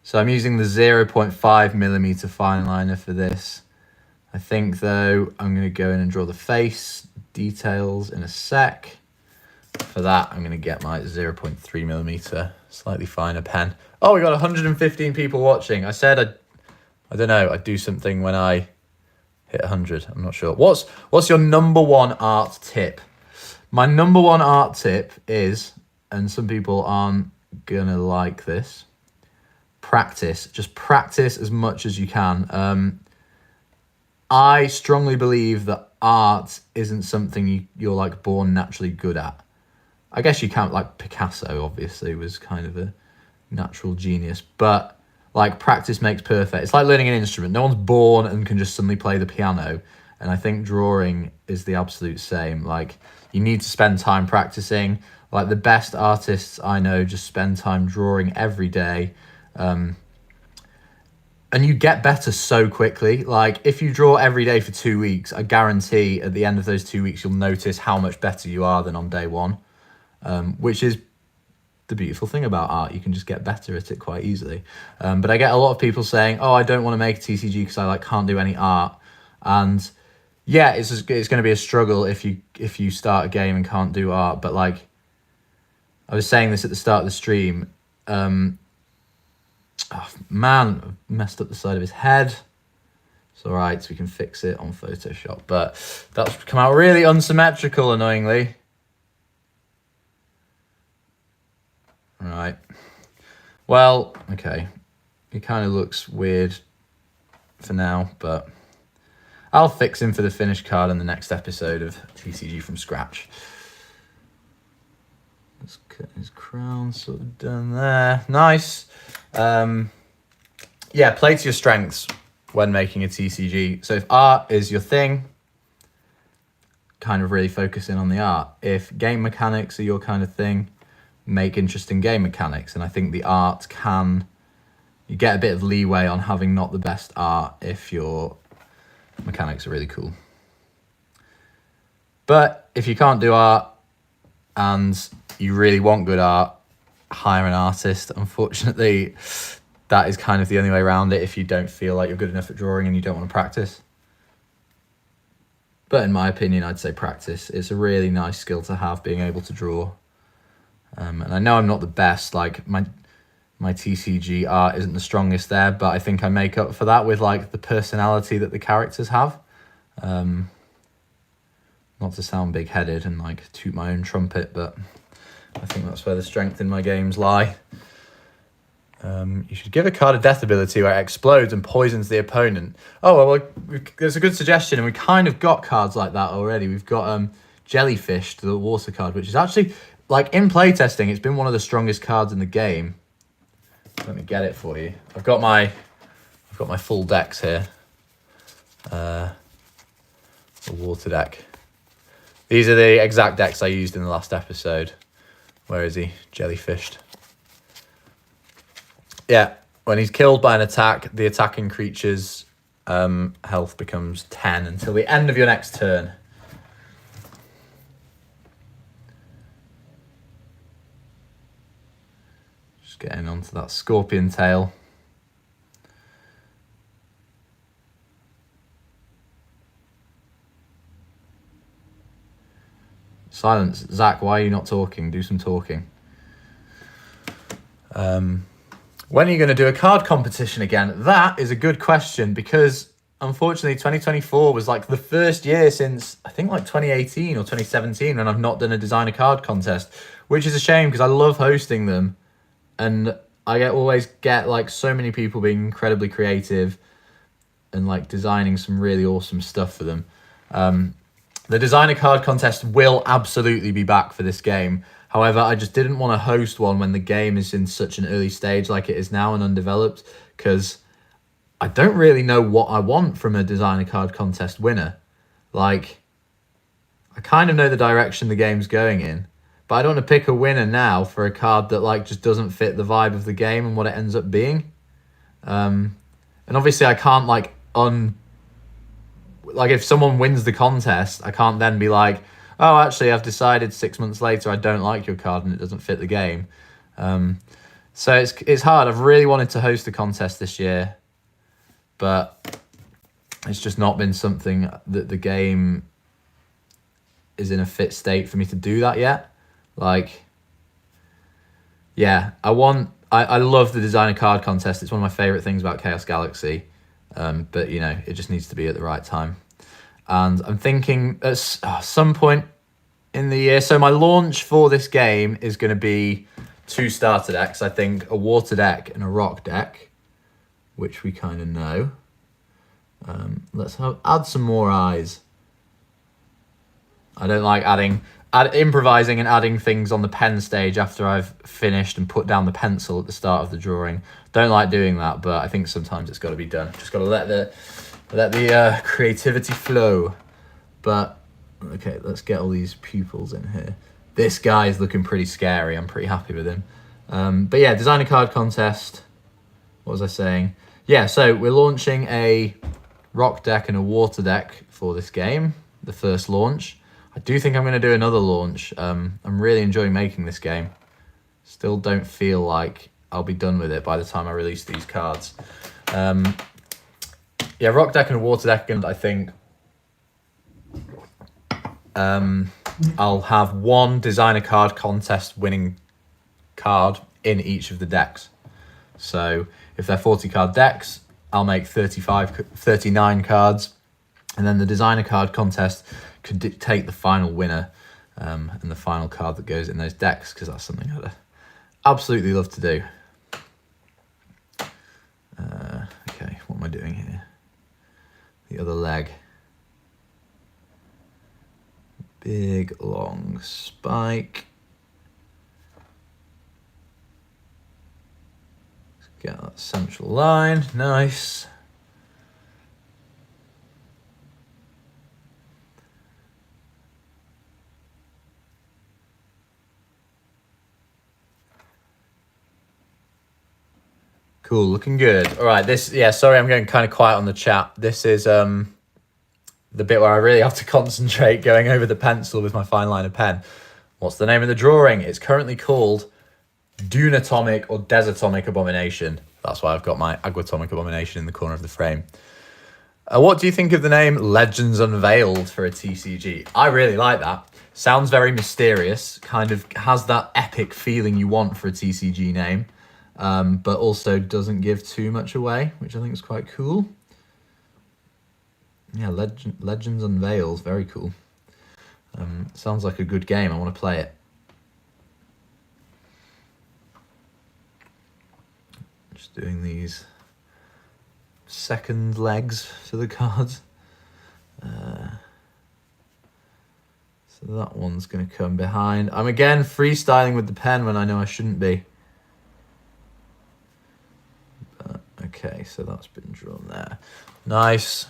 So I'm using the 0.5mm fine liner for this. I think though I'm going to go in and draw the face details in a sec. For that, I'm going to get my 0.3mm, slightly finer pen. Oh, we got 115 people watching. I said I don't know, I'd do something when I hit 100. I'm not sure. What's your number one art tip? My number one art tip is, and some people aren't going to like this, practice. Just practice as much as you can. I strongly believe that art isn't something you're like born naturally good at. I guess you can't, like Picasso obviously was kind of a natural genius, but like practice makes perfect. It's like learning an instrument. No one's born and can just suddenly play the piano. And I think drawing is the absolute same. Like you need to spend time practicing. Like the best artists I know just spend time drawing every day. And you get better so quickly. Like if you draw every day for 2 weeks, I guarantee at the end of those 2 weeks, you'll notice how much better you are than on day one, which is the beautiful thing about art. You can just get better at it quite easily. But I get a lot of people saying, oh, I don't want to make a TCG because I like can't do any art. And yeah, it's going to be a struggle if you start a game and can't do art. But like I was saying this at the start of the stream, oh, man, I've messed up the side of his head. It's all right, so we can fix it on Photoshop. But that's come out really unsymmetrical, annoyingly. Right. Well, okay. He kind of looks weird for now, but I'll fix him for the finished card in the next episode of TCG from scratch. Let's cut his crown sort of done there. Nice. Yeah, play to your strengths when making a TCG. So if art is your thing, kind of really focus in on the art. If game mechanics are your kind of thing, make interesting game mechanics. And I think the art you get a bit of leeway on having not the best art if your mechanics are really cool. But if you can't do art and you really want good art, hire an artist. Unfortunately, that is kind of the only way around it if you don't feel like you're good enough at drawing and you don't want to practice. But in my opinion, I'd say practice. It's a really nice skill to have, being able to draw. And I know I'm not the best, like my TCG art isn't the strongest there, but I think I make up for that with like the personality that the characters have. Not to sound big-headed and like toot my own trumpet, but I think that's where the strength in my games lie. You should give a card a death ability where it explodes and poisons the opponent. Oh, well, there's a good suggestion, and we kind of got cards like that already. We've got Jellyfish, the water card, which is actually, like, in playtesting, it's been one of the strongest cards in the game. Let me get it for you. I've got my full decks here. The water deck. These are the exact decks I used in the last episode. Where is he? Jellyfished. Yeah, when he's killed by an attack, the attacking creature's health becomes 10 until the end of your next turn. Just getting onto that scorpion tail. Silence. Zach, why are you not talking? Do some talking. When are you going to do a card competition again? That is a good question, because unfortunately 2024 was like the first year since I think like 2018 or 2017 when I've not done a designer card contest, which is a shame because I love hosting them and I always get like so many people being incredibly creative and like designing some really awesome stuff for them. The designer card contest will absolutely be back for this game. However, I just didn't want to host one when the game is in such an early stage like it is now and undeveloped, because I don't really know what I want from a designer card contest winner. Like, I kind of know the direction the game's going in, but I don't want to pick a winner now for a card that like just doesn't fit the vibe of the game and what it ends up being. And obviously I can't like if someone wins the contest, I can't then be like, oh, actually, I've decided 6 months later I don't like your card and it doesn't fit the game. So it's hard. I've really wanted to host a contest this year, but it's just not been something that the game is in a fit state for me to do that yet. Like, yeah, I love the designer card contest. It's one of my favorite things about Chaos Galaxy. But you know, it just needs to be at the right time. And I'm thinking at some point in the year. So my launch for this game is going to be 2 starter decks. I think a water deck and a rock deck, which we kind of know. Let's add some more eyes. I don't like improvising and adding things on the pen stage after I've finished and put down the pencil at the start of the drawing. Don't like doing that, but I think sometimes it's got to be done. Just got to let the creativity flow. But okay, let's get all these pupils in here. This guy is looking pretty scary. I'm pretty happy with him. But yeah, designer card contest. What was I saying? Yeah, so we're launching a rock deck and a water deck for this game, the first launch. I do think I'm going to do another launch. I'm really enjoying making this game. Still don't feel like I'll be done with it by the time I release these cards. Yeah, rock deck and a water deck, and I think I'll have one designer card contest winning card in each of the decks. So if they're 40 card decks, I'll make 39 cards, and then the designer card contest could dictate the final winner and the final card that goes in those decks, because that's something I'd absolutely love to do. Okay, what am I doing here? The other leg. Big long spike. Let's get that central line. Nice. Cool, looking good. All right, sorry I'm going kind of quiet on the chat. This is the bit where I really have to concentrate going over the pencil with my fine liner pen. What's the name of the drawing? It's currently called Dunatomic or Desatomic Abomination. That's why I've got my Aguatomic Abomination in the corner of the frame. What do you think of the name Legends Unveiled for a TCG? I really like that. Sounds very mysterious, kind of has that epic feeling you want for a TCG name. But also doesn't give too much away, which I think is quite cool. Yeah, Legends Unveiled, very cool. Sounds like a good game. I want to play it. Just doing these second legs for the cards. So that one's going to come behind. I'm again freestyling with the pen when I know I shouldn't be. Okay, so that's been drawn there. Nice.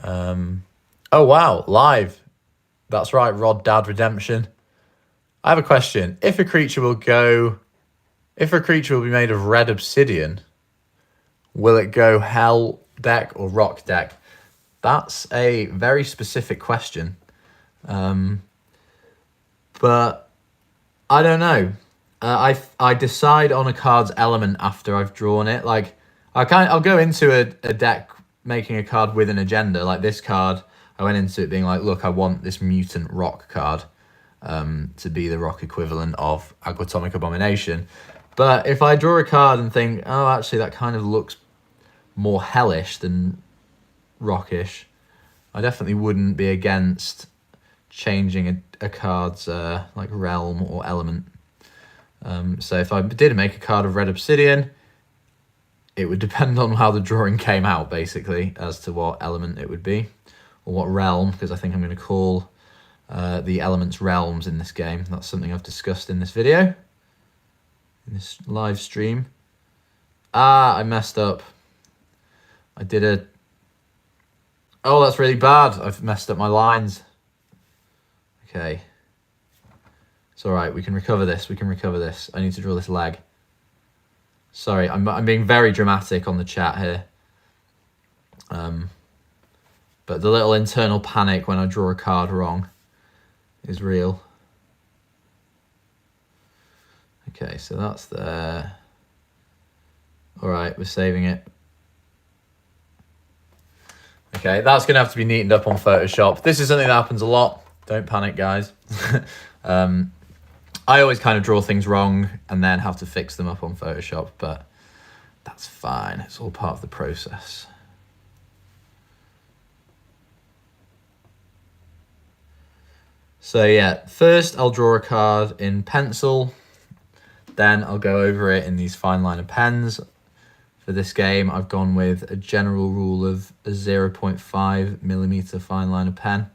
Oh, wow. Live. That's right. Rod Dad Redemption. I have a question. If a creature will be made of red obsidian, will it go hell deck or rock deck? That's a very specific question. But I don't know. I decide on a card's element after I've drawn it. Like I'll go into a deck making a card with an agenda. Like this card, I went into it being like, look, I want this mutant rock card to be the rock equivalent of Aguatomic Abomination. But if I draw a card and think, oh, actually that kind of looks more hellish than rockish, I definitely wouldn't be against changing a card's like realm or element. So if I did make a card of red obsidian, it would depend on how the drawing came out, basically, as to what element it would be, or what realm, because I think I'm going to call the elements realms in this game. That's something I've discussed in this video, in this live stream. I messed up. Oh, that's really bad. I've messed up my lines. Okay. It's all right. We can recover this. I need to draw this leg. Sorry, I'm being very dramatic on the chat here. But the little internal panic when I draw a card wrong is real. Okay, so that's there. All right, we're saving it. Okay, that's going to have to be neatened up on Photoshop. This is something that happens a lot. Don't panic, guys. I always kind of draw things wrong and then have to fix them up on Photoshop, but that's fine. It's all part of the process. So yeah, first I'll draw a card in pencil, then I'll go over it in these fine liner pens. For this game, I've gone with a general rule of a 0.5mm fine liner pen.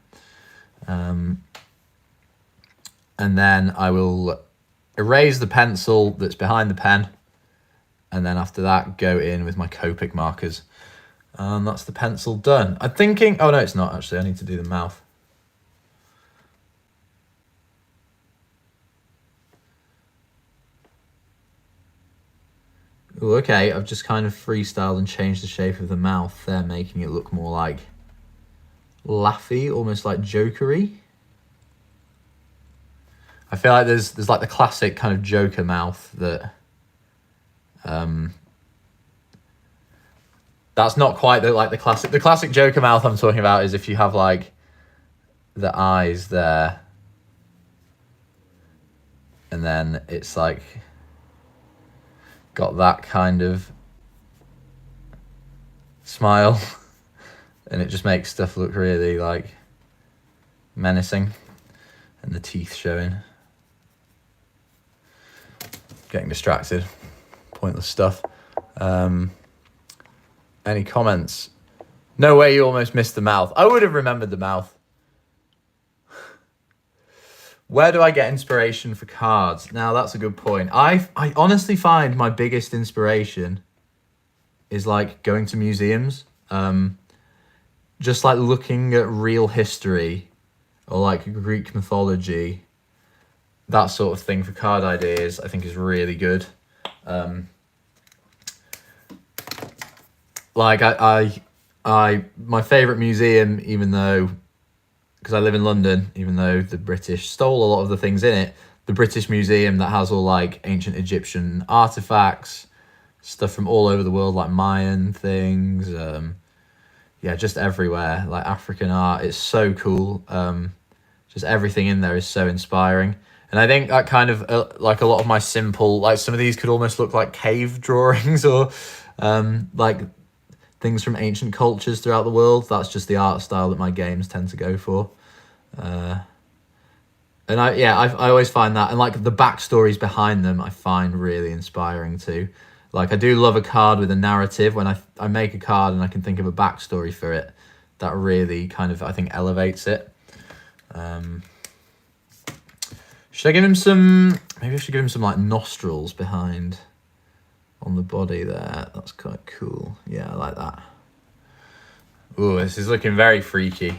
And then I will erase the pencil that's behind the pen, and then after that go in with my Copic markers. And that's the pencil done. I'm thinking, oh no, it's not actually, I need to do the mouth. Ooh, okay, I've just kind of freestyled and changed the shape of the mouth there, making it look more like laughy, almost like jokery. I feel like there's like the classic kind of Joker mouth that that's not quite the classic Joker mouth I'm talking about is if you have like the eyes there and then it's like got that kind of smile and it just makes stuff look really like menacing and the teeth showing. Getting distracted, pointless stuff. Any comments? No way you almost missed the mouth. I would have remembered the mouth. Where do I get inspiration for cards? Now that's a good point. I honestly find my biggest inspiration is like going to museums, just like looking at real history or like Greek mythology. That sort of thing for card ideas, I think is really good. Like my favorite museum, even though, because I live in London, even though the British stole a lot of the things in it, the British Museum that has all like ancient Egyptian artifacts, stuff from all over the world, like Mayan things, yeah, just everywhere, like African art. It's so cool. Just everything in there is so inspiring. And I think that kind of, like a lot of my simple, like some of these could almost look like cave drawings or like things from ancient cultures throughout the world. That's just the art style that my games tend to go for. And I always find that, and like the backstories behind them, I find really inspiring too. Like I do love a card with a narrative. When I make a card and I can think of a backstory for it, that really kind of, I think, elevates it. Should I give him some, maybe I should give him some like nostrils behind on the body there. That's quite cool. Yeah, I like that. Ooh, this is looking very freaky.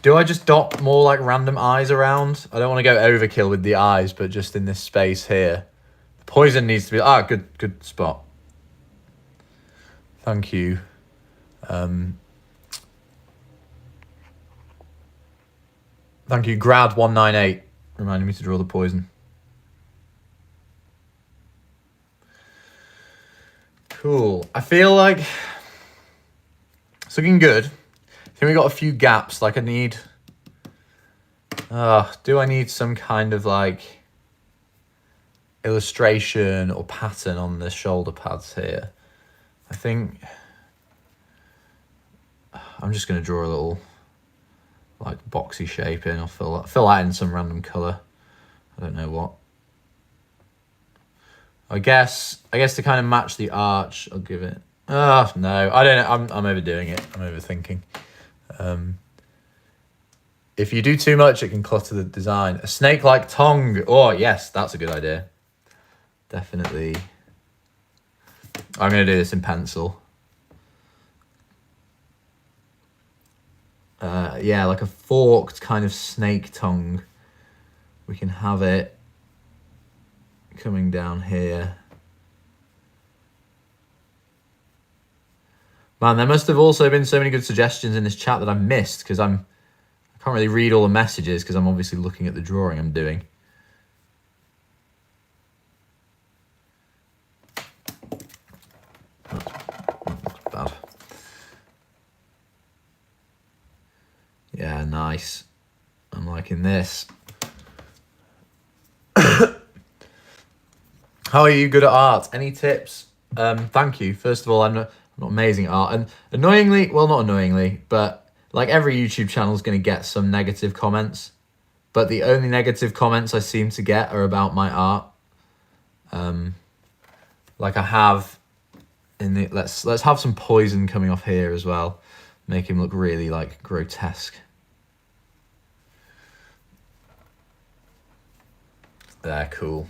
Do I just dot more like random eyes around? I don't want to go overkill with the eyes, but just in this space here. Poison needs to be, good spot. Thank you. Thank you, Grad198, reminding me to draw the poison. Cool. I feel like it's looking good. I think we got a few gaps. Like I need, do I need some kind of like illustration or pattern on the shoulder pads here? I think I'm just going to draw a little like boxy shape in. I'll fill that in some random color. I don't know what. I guess to kind of match the arch, I'll give it. Oh no, I don't know. I'm overdoing it. I'm overthinking. If you do too much, it can clutter the design. A snake-like tongue. Oh yes, that's a good idea. Definitely. I'm gonna do this in pencil. Yeah, like a forked kind of snake tongue. We can have it coming down here. Man, there must have also been so many good suggestions in this chat that I missed because I can't really read all the messages because I'm obviously looking at the drawing I'm doing. That's bad. Yeah, nice. I'm liking this. How are you good at art? Any tips? Thank you. First of all, I'm not amazing at art. And annoyingly, well, not annoyingly, but like every YouTube channel is going to get some negative comments. But the only negative comments I seem to get are about my art. Like I have in the let's have some poison coming off here as well, make him look really like grotesque. There, cool.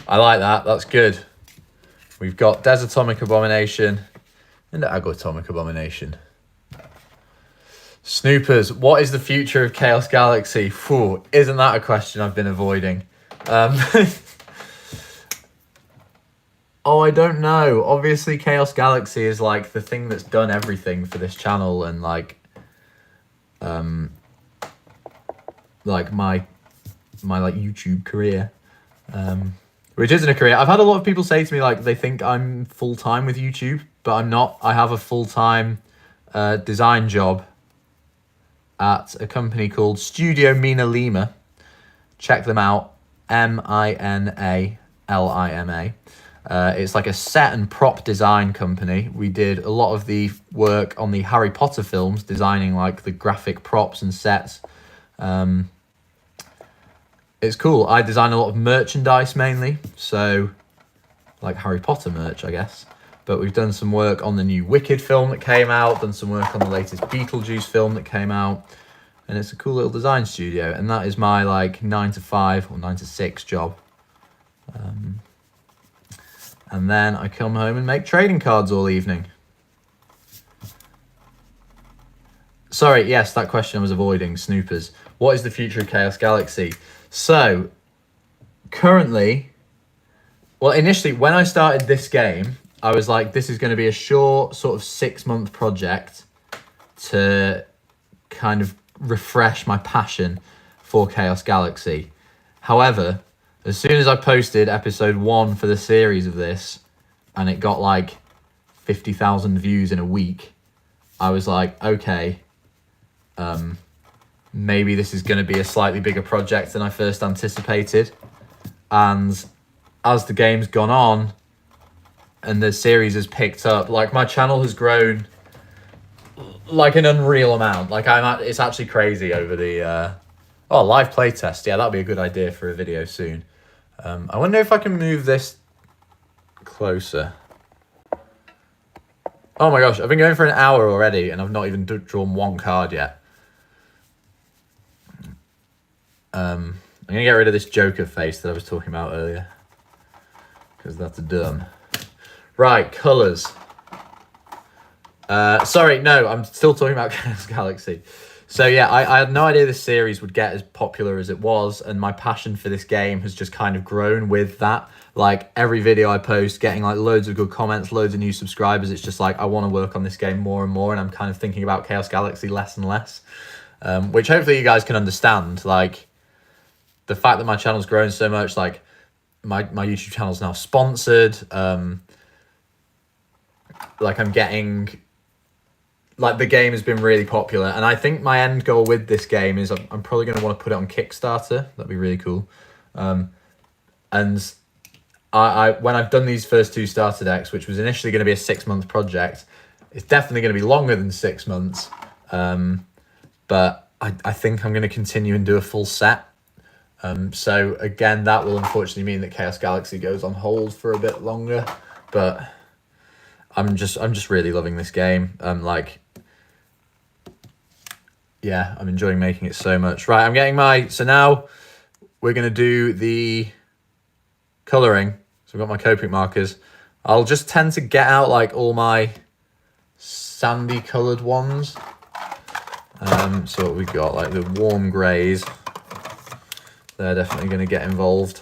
I like that. That's good. We've got Desatomic Abomination and Agatomic Abomination. Snoopers, what is the future of Chaos Galaxy? Phew, isn't that a question I've been avoiding? Oh, I don't know. Obviously, Chaos Galaxy is like the thing that's done everything for this channel, and like my like YouTube career, which isn't a career. I've had a lot of people say to me like they think I'm full time with YouTube, but I'm not. I have a full time design job at a company called Studio Mina Lima. Check them out, MINALIMA. It's like a set and prop design company. We did a lot of the work on the Harry Potter films, designing like the graphic props and sets. It's cool. I design a lot of merchandise mainly, so like Harry Potter merch, I guess. But we've done some work on the new Wicked film that came out, done some work on the latest Beetlejuice film that came out, and it's a cool little design studio. And that is my like 9 to 5 or 9 to 6 job. And then I come home and make trading cards all evening. Sorry, yes, that question I was avoiding, Snoopers. What is the future of Chaos Galaxy? So, currently, well, initially, when I started this game, I was like, this is going to be a short, sort of 6-month project to kind of refresh my passion for Chaos Galaxy. However, as soon as I posted episode 1 for the series of this, and it got like 50,000 views in a week, I was like, okay, maybe this is going to be a slightly bigger project than I first anticipated. And as the game's gone on and the series has picked up, like my channel has grown like an unreal amount. Like it's actually crazy over the live playtest. Yeah, that'll be a good idea for a video soon. I wonder if I can move this closer. Oh my gosh, I've been going for an hour already and I've not even drawn one card yet. I'm going to get rid of this Joker face that I was talking about earlier, because that's dumb. Right, colours. Sorry, no, I'm still talking about Chaos Galaxy. So yeah, I had no idea this series would get as popular as it was, and my passion for this game has just kind of grown with that. Like every video I post, getting like loads of good comments, loads of new subscribers, it's just like I want to work on this game more and more, and I'm kind of thinking about Chaos Galaxy less and less, which hopefully you guys can understand. Like the fact that my channel's grown so much, like my YouTube channel's now sponsored, like I'm getting, like the game has been really popular, and I think my end goal with this game is I'm probably going to want to put it on Kickstarter. That'd be really cool. And I when I've done these first 2 starter decks, which was initially going to be a 6-month project, it's definitely going to be longer than 6 months. But I think I'm going to continue and do a full set. So again, that will unfortunately mean that Chaos Galaxy goes on hold for a bit longer, but I'm just really loving this game. Yeah, I'm enjoying making it so much. Right, I'm getting so now we're going to do the colouring. So I've got my Copic markers. I'll just tend to get out like all my sandy coloured ones. So what we've got, like the warm greys. They're definitely going to get involved.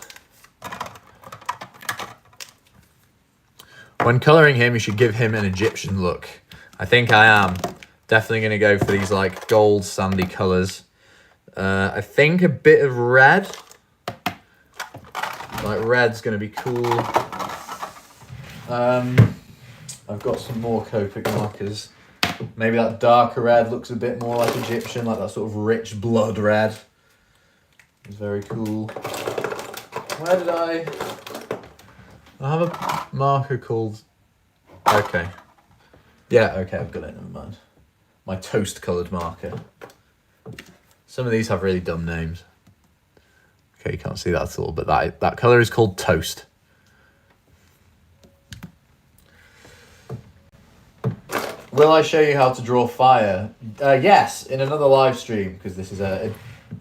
When colouring him, you should give him an Egyptian look. I think I am. Definitely going to go for these like gold sandy colours. I think a bit of red. Like red's going to be cool. I've got some more Copic markers. Maybe that darker red looks a bit more like Egyptian, like that sort of rich blood red. It's very cool. Where did I... I have a marker called... Okay. Yeah, okay, I've got it, never mind. My toast-coloured marker. Some of these have really dumb names. Okay, you can't see that at all, but that colour is called toast. Will I show you how to draw fire? Yes, in another live stream, because this is a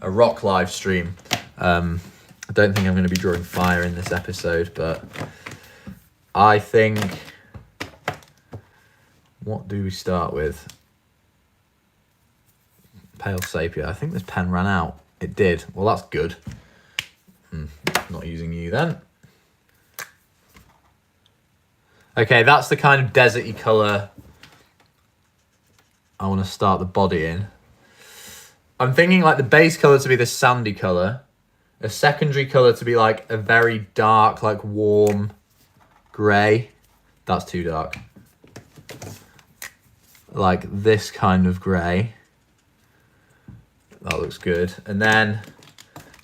rock live stream. I don't think I'm going to be drawing fire in this episode, but I think... What do we start with? Pale sepia. I think this pen ran out. It did. Well, that's good. Not using you then. Okay, that's the kind of deserty colour I want to start the body in. I'm thinking like the base colour to be this sandy colour. A secondary colour to be like a very dark, like warm grey. That's too dark. Like this kind of grey. That looks good. And then,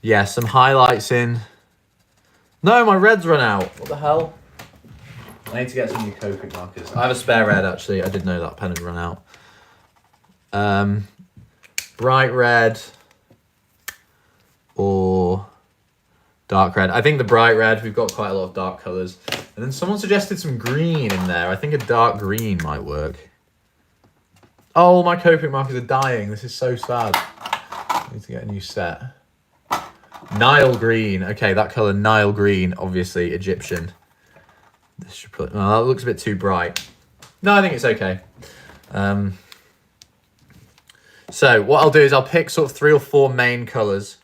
yeah, some highlights in. No, my red's run out. What the hell? I need to get some new Copic markers. I have a spare red, actually. I did know that pen had run out. Bright red or dark red. I think the bright red, we've got quite a lot of dark colours. And then someone suggested some green in there. I think a dark green might work. Oh, my Copic markers are dying. This is so sad. I need to get a new set. Nile green. Okay, that colour, Nile green, obviously Egyptian. This should put... Oh, that looks a bit too bright. No, I think it's okay. So what I'll do is I'll pick sort of 3 or 4 main colours.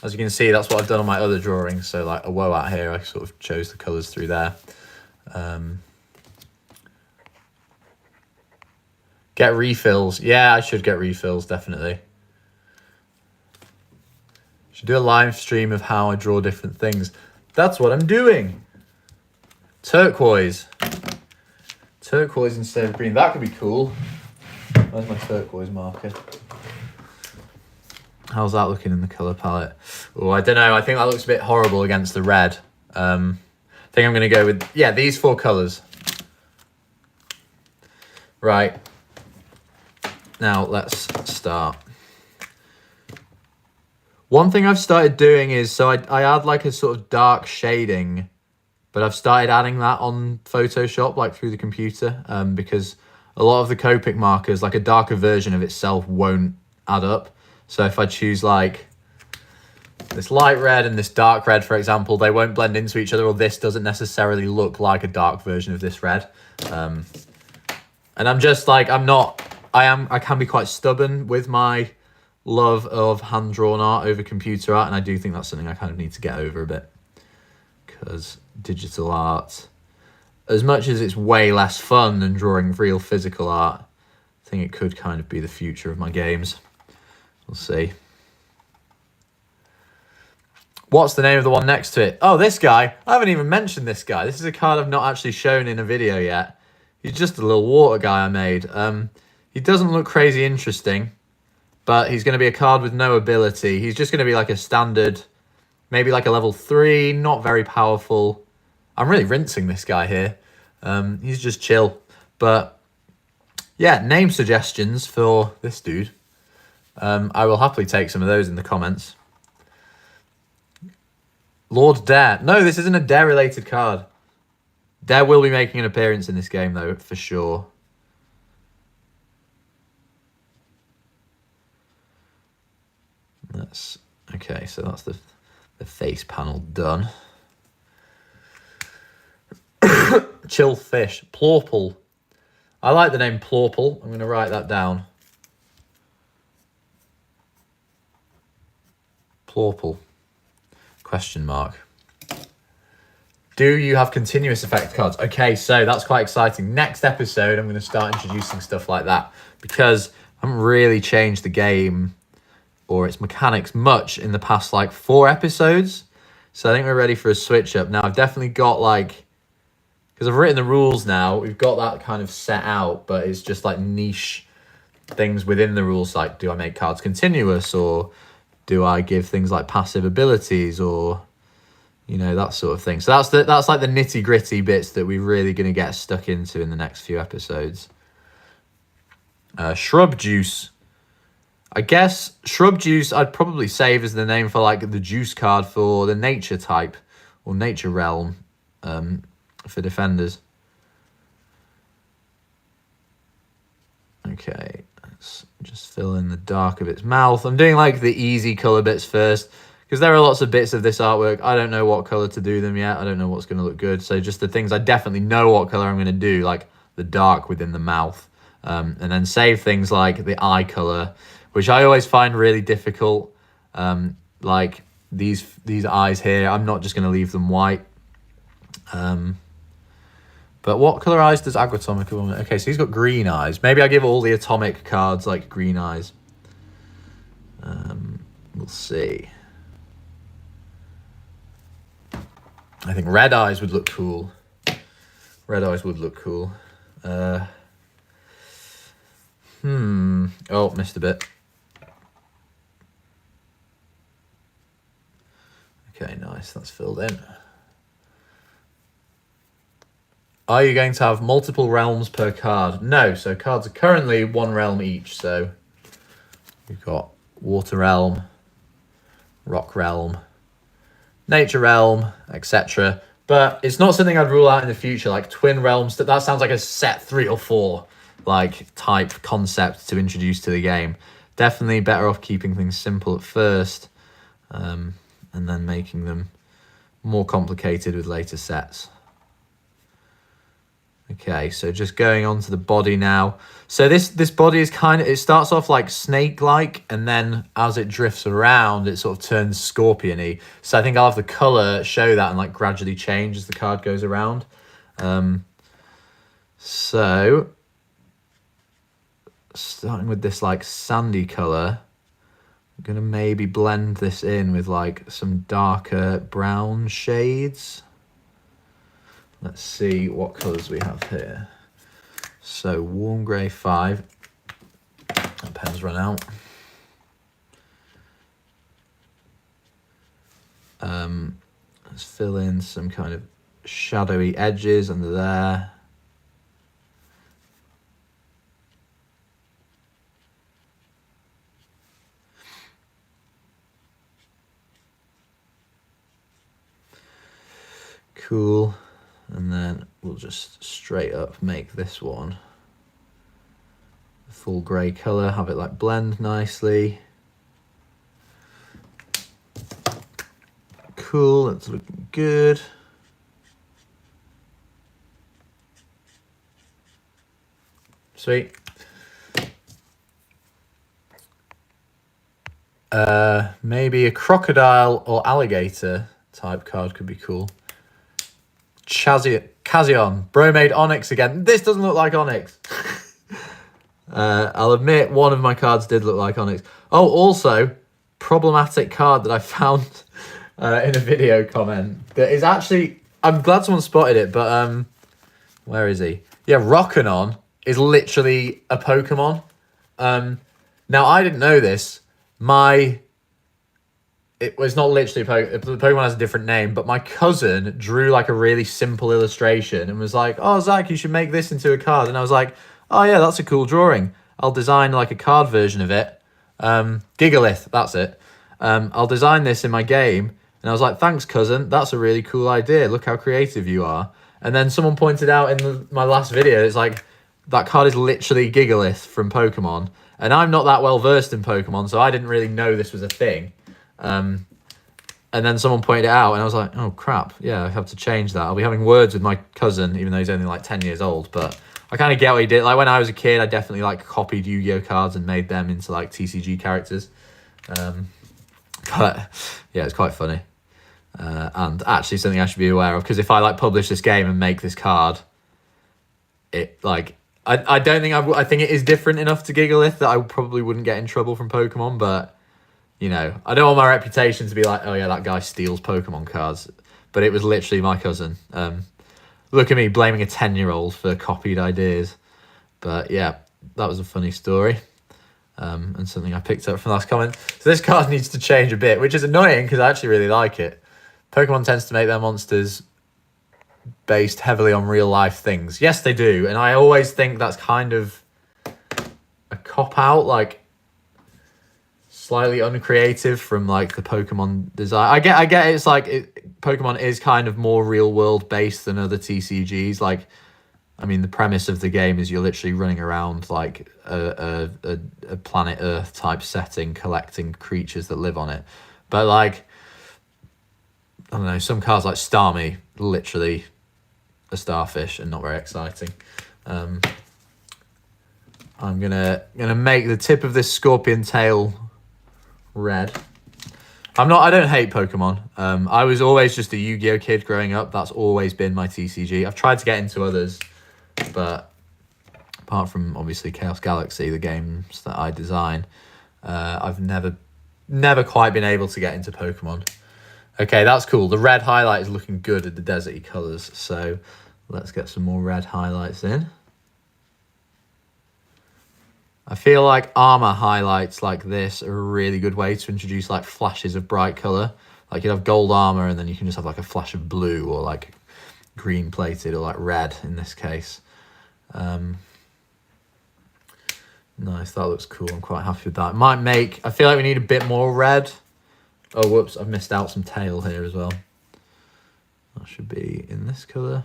As you can see, that's what I've done on my other drawings. So like a woe out here, I sort of chose the colours through there. Get refills. Yeah, I should get refills, definitely. Should do a live stream of how I draw different things. That's what I'm doing. Turquoise. Turquoise instead of green. That could be cool. Where's my turquoise marker? How's that looking in the colour palette? Oh, I don't know. I think that looks a bit horrible against the red. I think I'm going to go with, yeah, these 4 colours. Right. Now, let's start. One thing I've started doing is, so I add like a sort of dark shading, but I've started adding that on Photoshop, like through the computer, because a lot of the Copic markers, like a darker version of itself won't add up. So if I choose like this light red and this dark red, for example, they won't blend into each other, or this doesn't necessarily look like a dark version of this red. And I'm just like, I can be quite stubborn with my love of hand-drawn art over computer art, and I do think that's something I kind of need to get over a bit. Because digital art, as much as it's way less fun than drawing real physical art, I think it could kind of be the future of my games. We'll see. What's the name of the one next to it? Oh, this guy. I haven't even mentioned this guy. This is a card I've not actually shown in a video yet. He's just a little water guy I made. He doesn't look crazy interesting, but he's going to be a card with no ability. He's just going to be like a standard, maybe like a level 3, not very powerful. I'm really rinsing this guy here. He's just chill. But yeah, name suggestions for this dude. I will happily take some of those in the comments. Lord Dare. No, this isn't a Dare-related card. Dare will be making an appearance in this game, though, for sure. That's okay, so that's the face panel done. Chill fish. Plorple. I like the name Plorple. I'm going to write that down. Plorple. Question mark. Do you have continuous effect cards? Okay, so that's quite exciting. Next episode, I'm going to start introducing stuff like that, because I haven't really changed the game or its mechanics much in the past like 4 episodes. So I think we're ready for a switch up. Now I've definitely got like, because I've written the rules now, we've got that kind of set out, but it's just like niche things within the rules. Like, do I make cards continuous, or do I give things like passive abilities, or You know, that sort of thing. So that's like the nitty gritty bits that we're really going to get stuck into in the next few episodes. Shrub juice. I guess shrub juice I'd probably save as the name for like the juice card for the nature type or nature realm for defenders. Okay, let's just fill in the dark of its mouth. I'm doing like the easy color bits first because there are lots of bits of this artwork. I don't know what color to do them yet. I don't know what's going to look good. So just the things I definitely know what color I'm going to do, like the dark within the mouth. And then save things like the eye color, which I always find really difficult. Like these eyes here, I'm not just going to leave them white. But what color eyes does Agatomic want? Okay, so he's got green eyes. Maybe I give all the Atomic cards like green eyes. We'll see. I think red eyes would look cool. Red eyes would look cool. Oh, missed a bit. Okay, nice. That's filled in. Are you going to have multiple realms per card? No. So cards are currently one realm each. So we've got Water Realm, Rock Realm, Nature Realm, etc. But it's not something I'd rule out in the future. Like Twin Realms, that sounds like a set 3 or 4 like type concept to introduce to the game. Definitely better off keeping things simple at first, and then making them more complicated with later sets. Okay, so just going on to the body now. So this body is it starts off like snake-like, and then as it drifts around, it sort of turns scorpion-y. So I think I'll have the colour show that and like gradually change as the card goes around. So starting with this like sandy colour, I'm gonna maybe blend this in with like some darker brown shades. Let's see what colours we have here. So warm grey 5. That pen's run out. Let's fill in some kind of shadowy edges under there. Cool. And then we'll just straight up make this one a full grey colour, have it like blend nicely. Cool, that's looking good. Sweet. Maybe a crocodile or alligator type card could be cool. Kazion, Bromade Onyx again. This doesn't look like Onyx. I'll admit one of my cards did look like Onyx. Oh, also, problematic card that I found in a video comment that is actually, I'm glad someone spotted it, but where is he? Yeah, Rockanon is literally a Pokemon. Now, I didn't know this. It was not literally the Pokemon has a different name, but my cousin drew like a really simple illustration and was like, "Oh, Zach, you should make this into a card." And I was like, "Oh yeah, that's a cool drawing. I'll design like a card version of it." Gigalith, that's it. I'll design this in my game. And I was like, "Thanks, cousin. That's a really cool idea. Look how creative you are." And then someone pointed out in my last video, it's like, that card is literally Gigalith from Pokemon. And I'm not that well versed in Pokemon, so I didn't really know this was a thing. And then someone pointed it out and I was like, oh crap, yeah, I have to change that. I'll be having words with my cousin, even though he's only like 10 years old, but I kind of get what he did. Like when I was a kid, I definitely like copied Yu-Gi-Oh cards and made them into like TCG characters. But yeah, it's quite funny. And actually something I should be aware of, because if I like publish this game and make this card, it like, I don't think I think it is different enough to Gigalith that I probably wouldn't get in trouble from Pokemon, but you know, I don't want my reputation to be like, oh yeah, that guy steals Pokemon cards. But it was literally my cousin. Look at me blaming a 10-year-old for copied ideas. But yeah, that was a funny story. And something I picked up from the last comment. So this card needs to change a bit, which is annoying because I actually really like it Pokemon tends to make their monsters based heavily on real life things. Yes, they do. And I always think that's kind of a cop-out, like slightly uncreative from like the Pokemon design. I get it's like Pokemon is kind of more real world based than other TCGs. Like, I mean, the premise of the game is you're literally running around like a planet Earth type setting, collecting creatures that live on it. But like, I don't know, some cards like Starmie, literally a starfish and not very exciting. I'm gonna make the tip of this scorpion tail red. I don't hate Pokemon. I was always just a Yu-Gi-Oh kid growing up. That's always been my TCG. I've tried to get into others, but apart from obviously Chaos Galaxy, the games that I design, I've never quite been able to get into Pokemon. Okay, that's cool. The red highlight is looking good at the deserty colours, so let's get some more red highlights in. I feel like armor highlights like this are a really good way to introduce like flashes of bright color. Like you'd have gold armor and then you can just have like a flash of blue or like green plated or like red in this case. Nice, that looks cool. I'm quite happy with that. I feel like we need a bit more red. Oh, whoops, I've missed out some tail here as well. That should be in this color.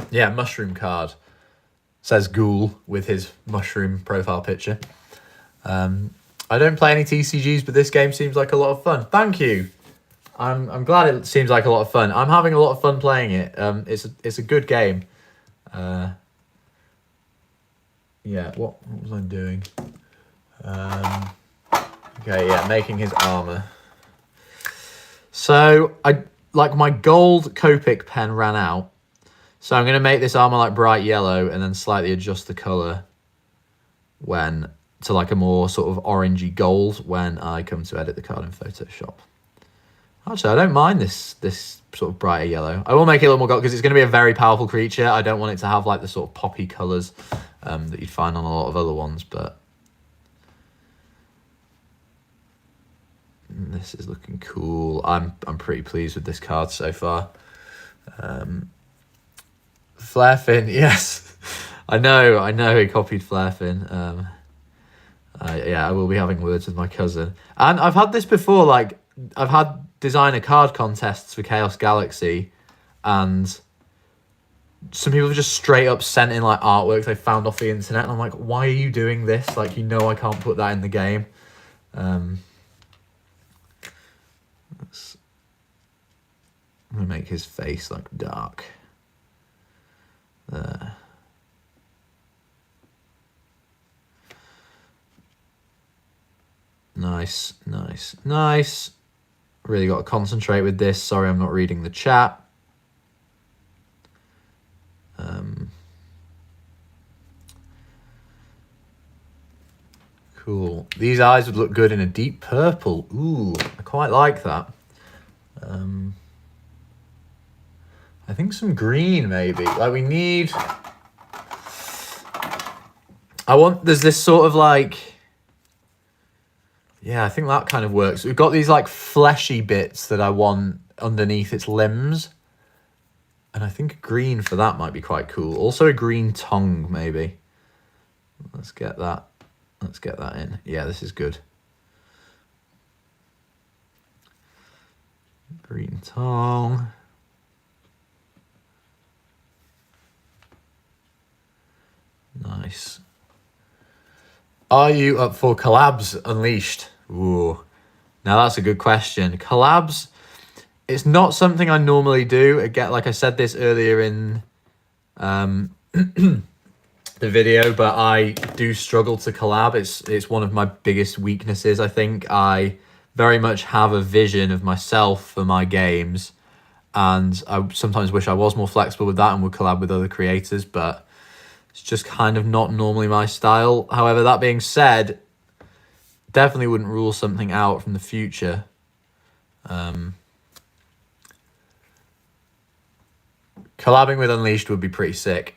Yeah, mushroom card. Says Ghoul with his mushroom profile picture. I don't play any TCGs, but this game seems like a lot of fun. Thank you. I'm glad it seems like a lot of fun. I'm having a lot of fun playing it. It's a good game. Yeah, what was I doing? Okay, yeah, making his armor. So like my gold Copic pen ran out. So I'm going to make this armor like bright yellow and then slightly adjust the color to like a more sort of orangey gold when I come to edit the card in Photoshop. Actually, I don't mind this sort of brighter yellow. I will make it a little more gold because it's going to be a very powerful creature. I don't want it to have like the sort of poppy colors that you'd find on a lot of other ones, but this is looking cool. I'm pretty pleased with this card so far. Flarefin, yes. I know he copied Flarefin. Yeah, I will be having words with my cousin. And I've had this before, like, I've had designer card contests for Chaos Galaxy, and some people have just straight up sent in, like, artwork they found off the internet, and I'm like, why are you doing this? Like, you know I can't put that in the game. I'm going to make his face, like, dark. There. Nice, nice, nice. Really got to concentrate with this. Sorry, I'm not reading the chat. Cool. These eyes would look good in a deep purple. Ooh, I quite like that. I think some green maybe. Like we need... There's this sort of like... Yeah, I think that kind of works. We've got these like fleshy bits that I want underneath its limbs. And I think green for that might be quite cool. Also a green tongue maybe. Let's get that in. Yeah, this is good. Green tongue. Nice. Are you up for collabs unleashed? Ooh. Now that's a good question. Collabs, it's not something I normally do. Again, like I said this earlier in the video, but I do struggle to collab. It's one of my biggest weaknesses, I think. I very much have a vision of myself for my games, and I sometimes wish I was more flexible with that and would collab with other creators, but it's just kind of not normally my style. However, that being said, definitely wouldn't rule something out from the future. Collabing with Unleashed would be pretty sick.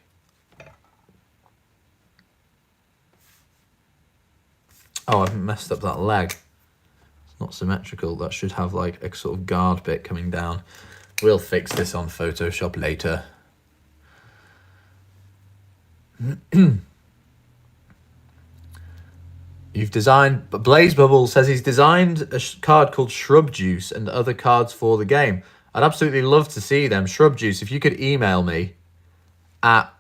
Oh, I've messed up that leg. It's not symmetrical. That should have like a sort of guard bit coming down. We'll fix this on Photoshop later. You've designed... Blaze Bubble says he's designed a card called Shrub Juice and other cards for the game. I'd absolutely love to see them. Shrub Juice, if you could email me at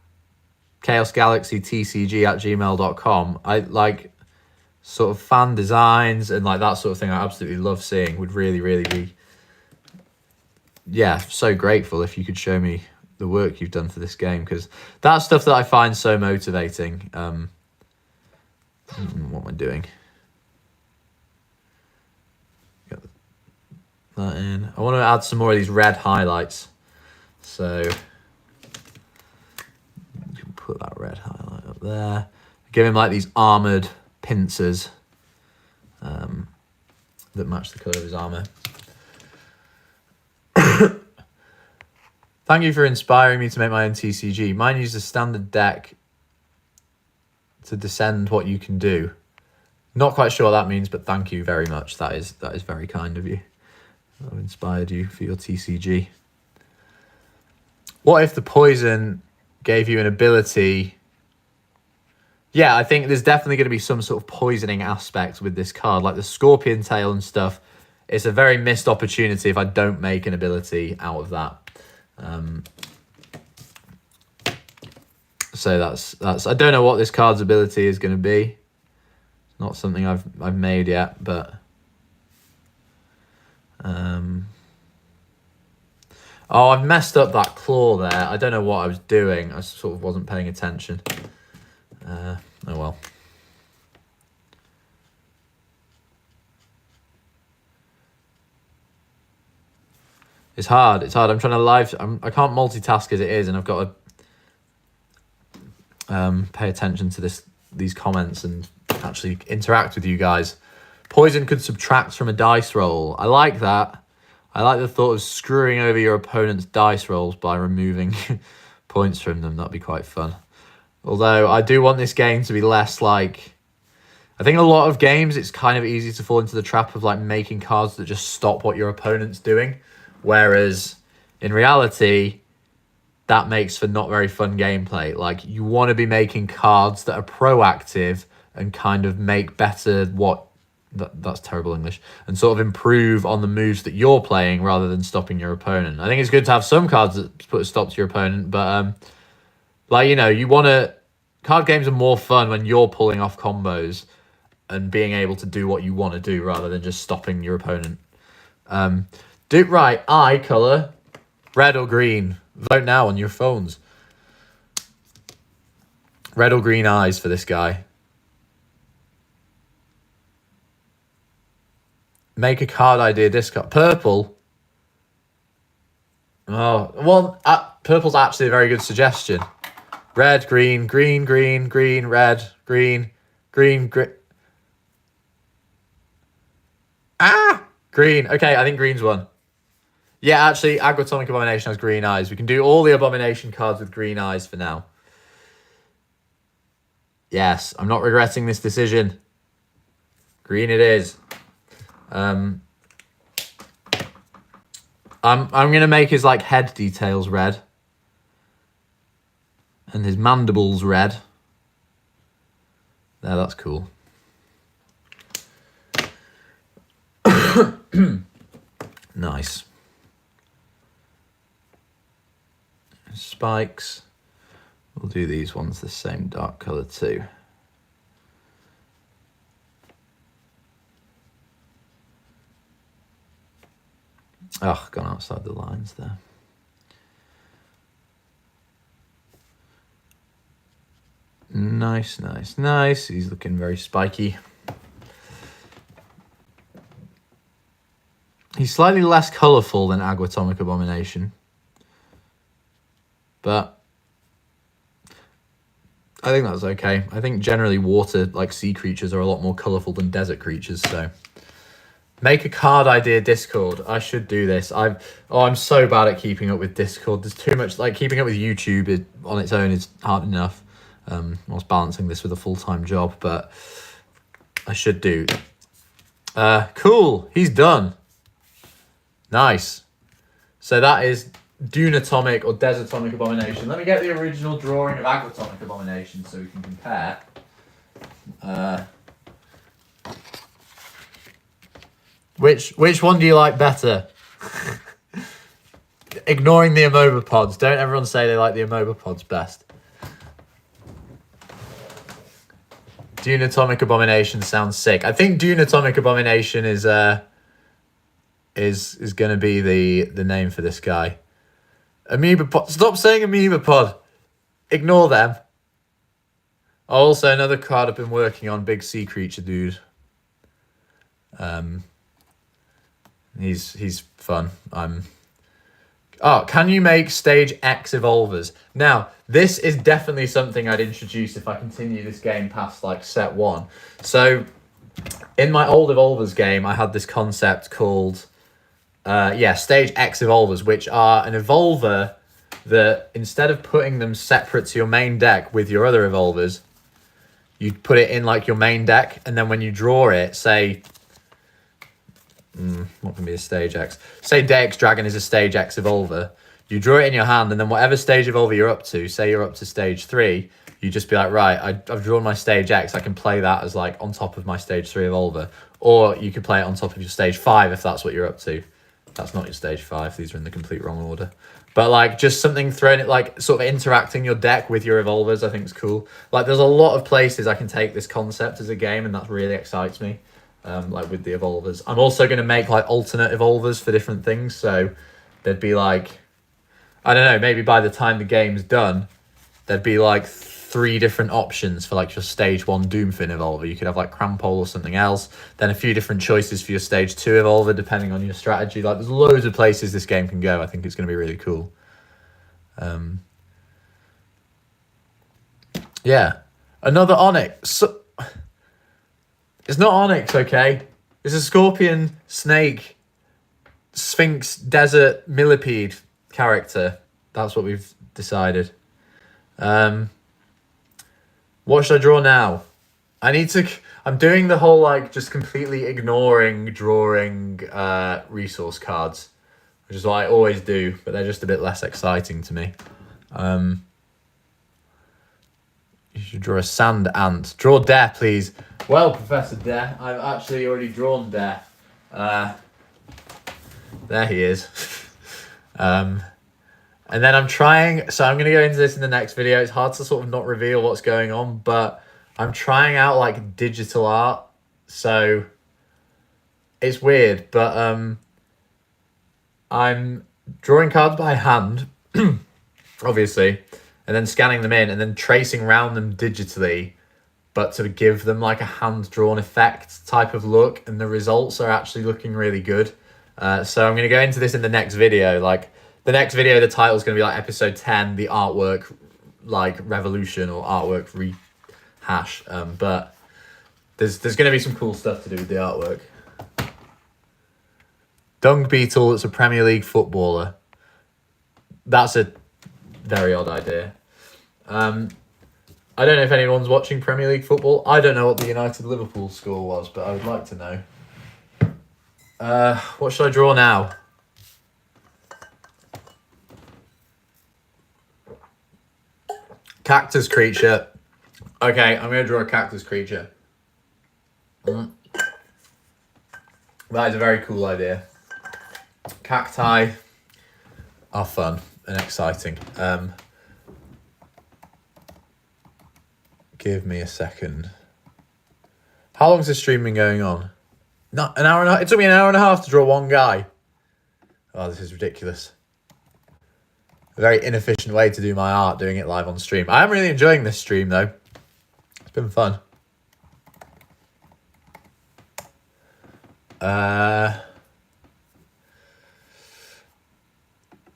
chaosgalaxytcg@gmail.com. I like sort of fan designs and like that sort of thing. I absolutely love seeing. Would really, really be... Yeah, so grateful if you could show me the work you've done for this game, because that's stuff that I find so motivating. What am I doing? Get that in. I want to add some more of these red highlights. So you can put that red highlight up there. Give him like these armored pincers that match the color of his armor. Thank you for inspiring me to make my own TCG. Mine uses a standard deck to descend what you can do. Not quite sure what that means, but thank you very much. That is very kind of you. I've inspired you for your TCG. What if the poison gave you an ability? Yeah, I think there's definitely going to be some sort of poisoning aspect with this card, like the Scorpion Tail and stuff. It's a very missed opportunity if I don't make an ability out of that. So that's I don't know what this card's ability is going to be. It's not something I've made yet, but oh, I've messed up that claw there. I don't know what I was doing. I sort of wasn't paying attention. Oh well. It's hard. It's hard. I'm trying to I can't multitask as it is, and I've got to pay attention to these comments and actually interact with you guys. Poison could subtract from a dice roll. I like that. I like the thought of screwing over your opponent's dice rolls by removing points from them. That'd be quite fun. Although I do want this game to be less like... I think a lot of games, it's kind of easy to fall into the trap of like making cards that just stop what your opponent's doing. Whereas in reality, that makes for not very fun gameplay. Like, you want to be making cards that are proactive and kind of make better that's terrible English, and sort of improve on the moves that you're playing rather than stopping your opponent. I think it's good to have some cards that put a stop to your opponent, but like, you know, card games are more fun when you're pulling off combos and being able to do what you want to do rather than just stopping your opponent. Right, eye colour, red or green. Vote now on your phones. Red or green eyes for this guy. Make a card idea discard. Purple. Oh, well, purple's actually a very good suggestion. Red, green, green, green, green, red, green, green, green. Green. Okay, I think green's one. Yeah, actually, Agatomic Abomination has green eyes. We can do all the Abomination cards with green eyes for now. Yes, I'm not regretting this decision. Green it is. I'm gonna make his like head details red. And his mandibles red. There, that's cool. Nice. Spikes. We'll do these ones the same dark colour too. Oh, gone outside the lines there. Nice, nice, nice. He's looking very spiky. He's slightly less colourful than Agatomic Abomination. But I think that's okay. I think generally water, like sea creatures, are a lot more colourful than desert creatures, so Make a card idea Discord. I should do this. I'm so bad at keeping up with Discord. There's too much, like keeping up with YouTube on its own is hard enough. Whilst balancing this with a full-time job, but I should do. Cool. He's done. Nice. So that is Dunatomic or Desertomic Abomination. Let me get the original drawing of Agratomic Abomination so we can compare. Which one do you like better? Ignoring the Amoeba pods. Don't everyone say they like the Amoeba pods best. Dunatomic Abomination sounds sick. I think Dunatomic Abomination is going to be the name for this guy. Amoeba pod. Stop saying Amoeba pod. Ignore them. Also, another card I've been working on, big sea creature dude. He's fun. Oh, can you make stage X evolvers? Now, this is definitely something I'd introduce if I continue this game past like set 1. So, in my old evolvers game, I had this concept called stage X evolvers, which are an evolver that instead of putting them separate to your main deck with your other evolvers, you put it in like your main deck, and then when you draw it, say what can be a stage X? Say Dex Dragon is a stage X evolver. You draw it in your hand, and then whatever stage evolver you're up to, say you're up to stage 3, you just be like, right, I've drawn my stage X, I can play that as like on top of my stage 3 evolver. Or you could play it on top of your stage 5 if that's what you're up to. That's not your stage 5, these are in the complete wrong order. But like just something thrown it, like sort of interacting your deck with your evolvers, I think is cool. Like there's a lot of places I can take this concept as a game, and that really excites me. Like with the evolvers. I'm also going to make like alternate evolvers for different things. So there'd be like, I don't know, maybe by the time the game's done, there'd be like 3 different options for like your stage 1 Doomfin evolver. You could have like Crampole or something else. Then a few different choices for your stage 2 evolver, depending on your strategy. Like there's loads of places this game can go. I think it's going to be really cool. Yeah. Another Onyx. So, it's not Onyx, okay? It's a scorpion, snake, sphinx, desert, millipede character. That's what we've decided. What should I draw now? I'm doing the whole, like, just completely ignoring drawing resource cards, which is what I always do, but they're just a bit less exciting to me. You should draw a sand ant. Draw Dare, please. Well, Professor Dare, I've actually already drawn Dare. There he is. And then I'm trying... So I'm going to go into this in the next video. It's hard to sort of not reveal what's going on, but I'm trying out, like, digital art. So it's weird, but I'm drawing cards by hand, obviously, and then scanning them in and then tracing around them digitally, but to give them like a hand-drawn effect type of look, and the results are actually looking really good. So I'm going to go into this in the next video. Like, the next video, the title is going to be like episode 10, the artwork, like, revolution or artwork rehash. But there's going to be some cool stuff to do with the artwork. Dung Beetle that's a Premier League footballer. That's a very odd idea. I don't know if anyone's watching Premier League football. I don't know what the United-Liverpool score was, but I would like to know. What should I draw now? Cactus creature. Okay, I'm going to draw a cactus creature. That is a very cool idea. Cacti are fun and exciting. Give me a second. How long's this stream been going on? Not an hour and a half. It took me an hour and a half to draw one guy. Oh, this is ridiculous. A very inefficient way to do my art, doing it live on stream. I am really enjoying this stream, though. It's been fun.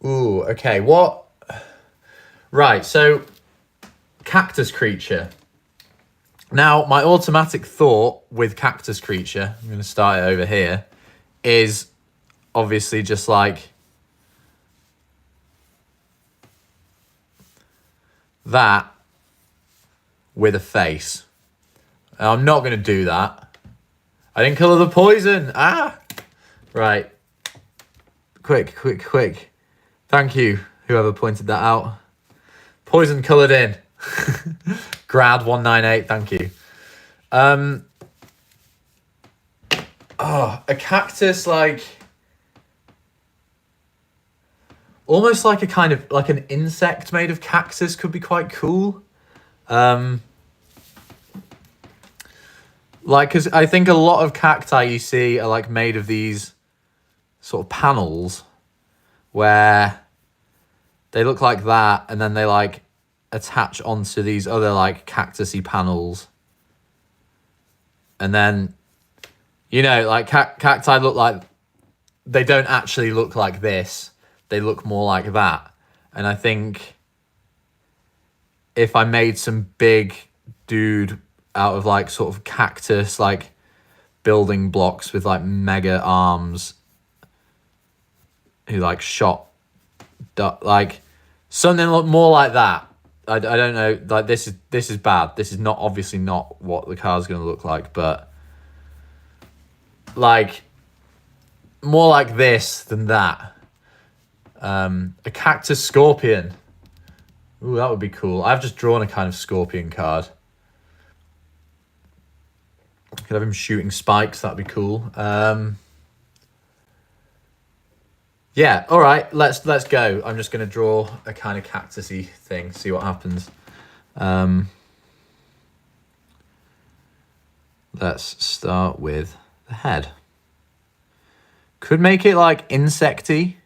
Ooh, okay. What? Right, so cactus creature. Now, my automatic thought with cactus creature, I'm going to start it over here, is obviously just like that with a face. And I'm not going to do that. I didn't colour the poison. Ah! Right. Quick. Thank you, whoever pointed that out. Poison coloured in. Grad 198, thank you. A cactus, like... almost like a kind of... like an insect made of cactus could be quite cool. Like, because I think a lot of cacti you see are, like, made of these sort of panels where they look like that, and then they, like, attach onto these other, like, cactusy panels. And then, you know, like, cacti look like... they don't actually look like this. They look more like that. And I think if I made some big dude out of, like, sort of cactus, like, building blocks with, like, mega arms who, like, shot... like, something more like that. I don't know. Like, this is bad. This is not... obviously not what the card's going to look like, but... like... more like this than that. A cactus scorpion. Ooh, that would be cool. I've just drawn a kind of scorpion card. Could have him shooting spikes. That'd be cool. Yeah. All right. Let's go. I'm just gonna draw a kind of cactusy thing. See what happens. Let's start with the head. Could make it like insecty.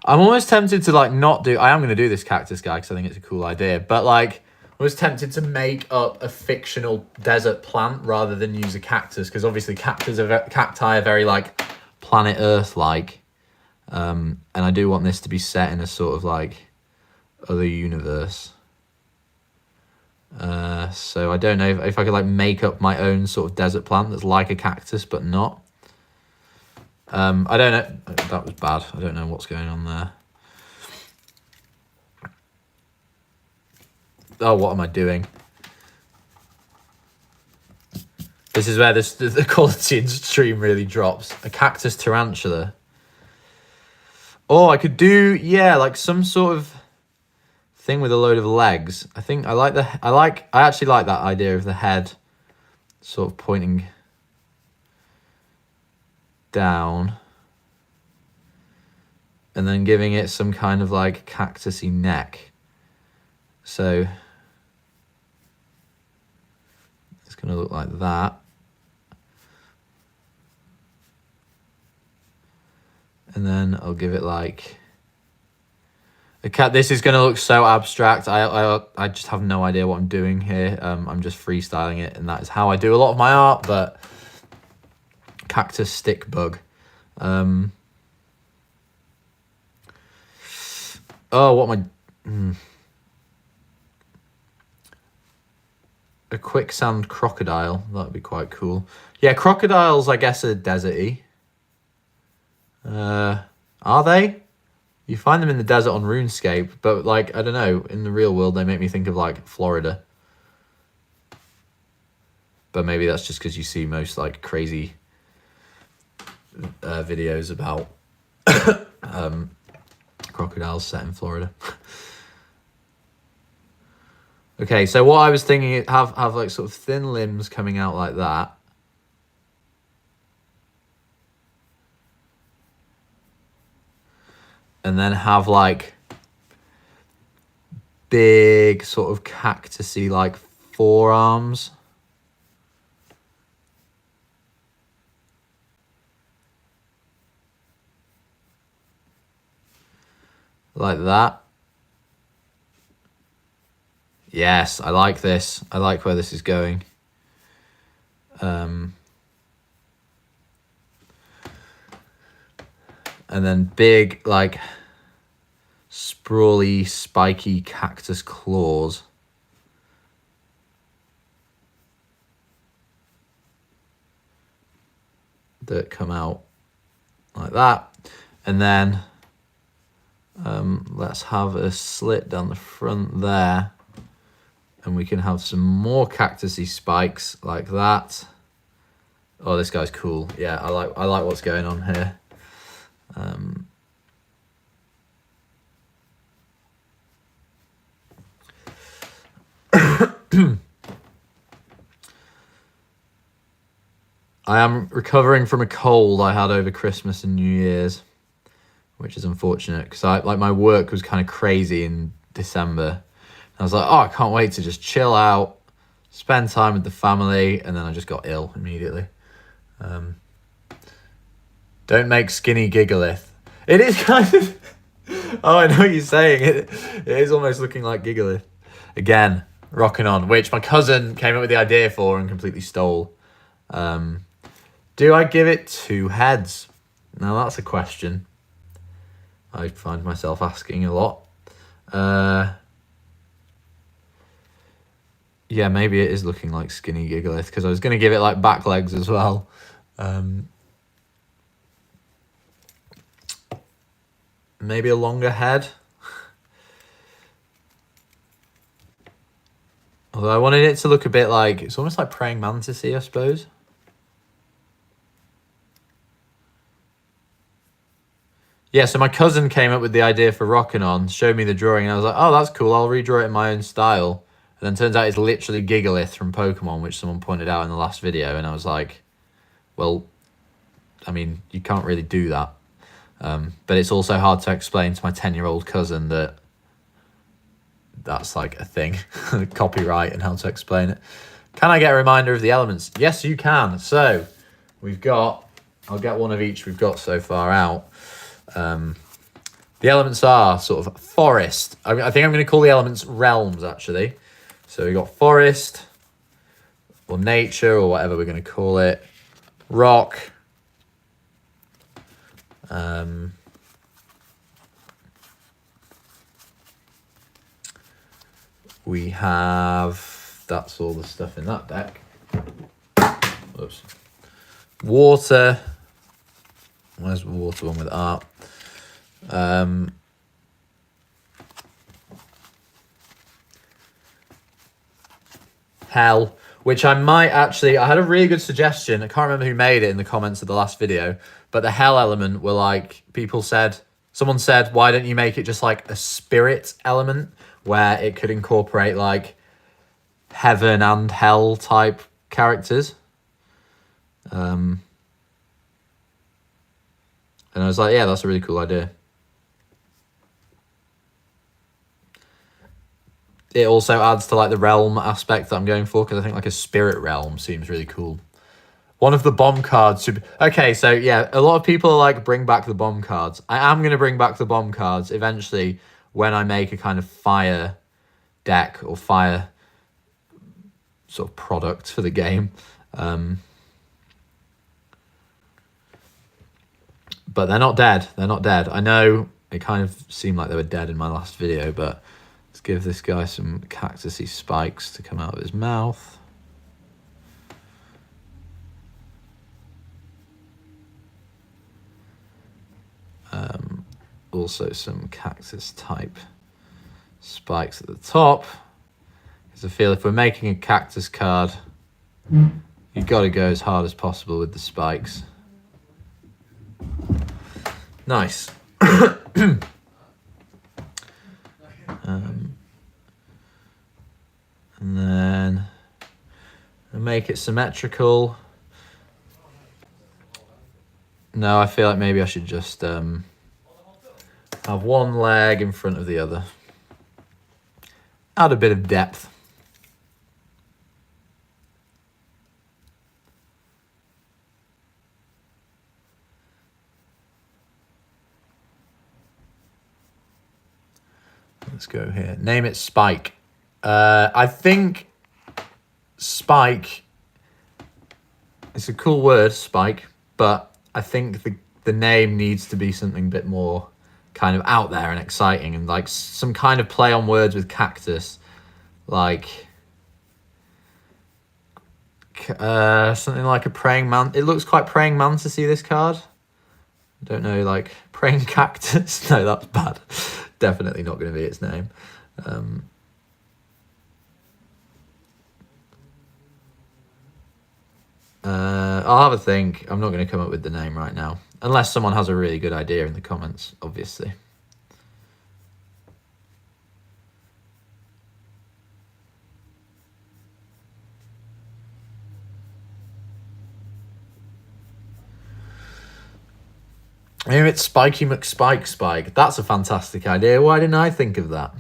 I'm almost tempted to like not do... I am going to do this cactus guy because I think it's a cool idea. But like, I was tempted to make up a fictional desert plant rather than use a cactus, because obviously cacti are very like planet Earth like. And I do want this to be set in a sort of like other universe. So I don't know if I could like make up my own sort of desert plant that's like a cactus but not. I don't know. That was bad. I don't know what's going on there. Oh, what am I doing? This is where the quality in stream really drops. A cactus tarantula. Oh, I could do, yeah, like some sort of thing with a load of legs. I think I actually like that idea of the head sort of pointing down and then giving it some kind of like cactusy neck. So it's going to look like that. And then I'll give it like a cat. This is going to look so abstract. I just have no idea what I'm doing here. I'm just freestyling it, and that is how I do a lot of my art. But cactus stick bug. Oh, what am I? A quicksand crocodile. That'd be quite cool. Yeah, crocodiles, I guess, are deserty. Are they? You find them in the desert on RuneScape, but like, I don't know, in the real world, they make me think of like Florida. But maybe that's just because you see most like crazy videos about crocodiles set in Florida. Okay, so what I was thinking is have like sort of thin limbs coming out like that. And then have like big sort of cactusy like forearms. Like that. Yes, I like this. I like where this is going. And then big, like, sprawly, spiky cactus claws. that come out like that. And then let's have a slit down the front there. And we can have some more cactusy spikes like that. Oh, this guy's cool. Yeah, I like what's going on here. I am recovering from a cold I had over Christmas and New Year's, which is unfortunate because my work was kind of crazy in December. I was like, oh, I can't wait to just chill out, spend time with the family, and then I just got ill immediately. Don't make skinny Gigalith. It is kind of... Oh, I know what you're saying. It is almost looking like Gigalith. Again, rocking on, which my cousin came up with the idea for and completely stole. Do I give it 2 heads? Now, that's a question I find myself asking a lot. Yeah, maybe it is looking like skinny Gigalith because I was going to give it like back legs as well. Maybe a longer head. Although I wanted it to look a bit like, it's almost like praying mantis-y, I suppose. Yeah, so my cousin came up with the idea for Rockin' On, showed me the drawing, and I was like, oh, that's cool, I'll redraw it in my own style. And then turns out it's literally Gigalith from Pokemon, which someone pointed out in the last video, and I was like, well, I mean, you can't really do that. But it's also hard to explain to my 10-year-old cousin that that's like a thing, copyright and how to explain it. Can I get a reminder of the elements? Yes, you can. So we've got, I'll get one of each we've got so far out. The elements are sort of forest. I think I'm going to call the elements realms, actually. So we've got forest, or nature, or whatever we're going to call it. Rock. We have, that's all the stuff in that deck. Oops. Water. Where's the water one with art? Hell, which I might actually, I had a really good suggestion. I can't remember who made it in the comments of the last video, but the hell element were like, someone said, why don't you make it just like a spirit element where it could incorporate like heaven and hell type characters? And I was like, yeah, that's a really cool idea. It also adds to like the realm aspect that I'm going for, because I think like a spirit realm seems really cool. One of the bomb cards should be... Okay, so yeah, a lot of people are like, bring back the bomb cards. I am going to bring back the bomb cards eventually when I make a kind of fire deck or fire sort of product for the game. But they're not dead. They're not dead. I know it kind of seemed like they were dead in my last video, but let's give this guy some cactusy spikes to come out of his mouth. Also some cactus type spikes at the top. Because I feel if we're making a cactus card, you've got to go as hard as possible with the spikes. Nice. And then I'll make it symmetrical. No, I feel like maybe I should just have one leg in front of the other. Add a bit of depth. Let's go here. Name it Spike. I think Spike, it's a cool word, Spike, but I think the name needs to be something a bit more kind of out there and exciting, and like some kind of play on words with cactus, like something like a praying man. It looks quite praying mantis-y, this card. I don't know, like praying cactus. No, that's bad. Definitely not going to be its name. I'll have a think. I'm not going to come up with the name right now. Unless someone has a really good idea in the comments, obviously. Maybe it's Spiky McSpike. That's a fantastic idea. Why didn't I think of that?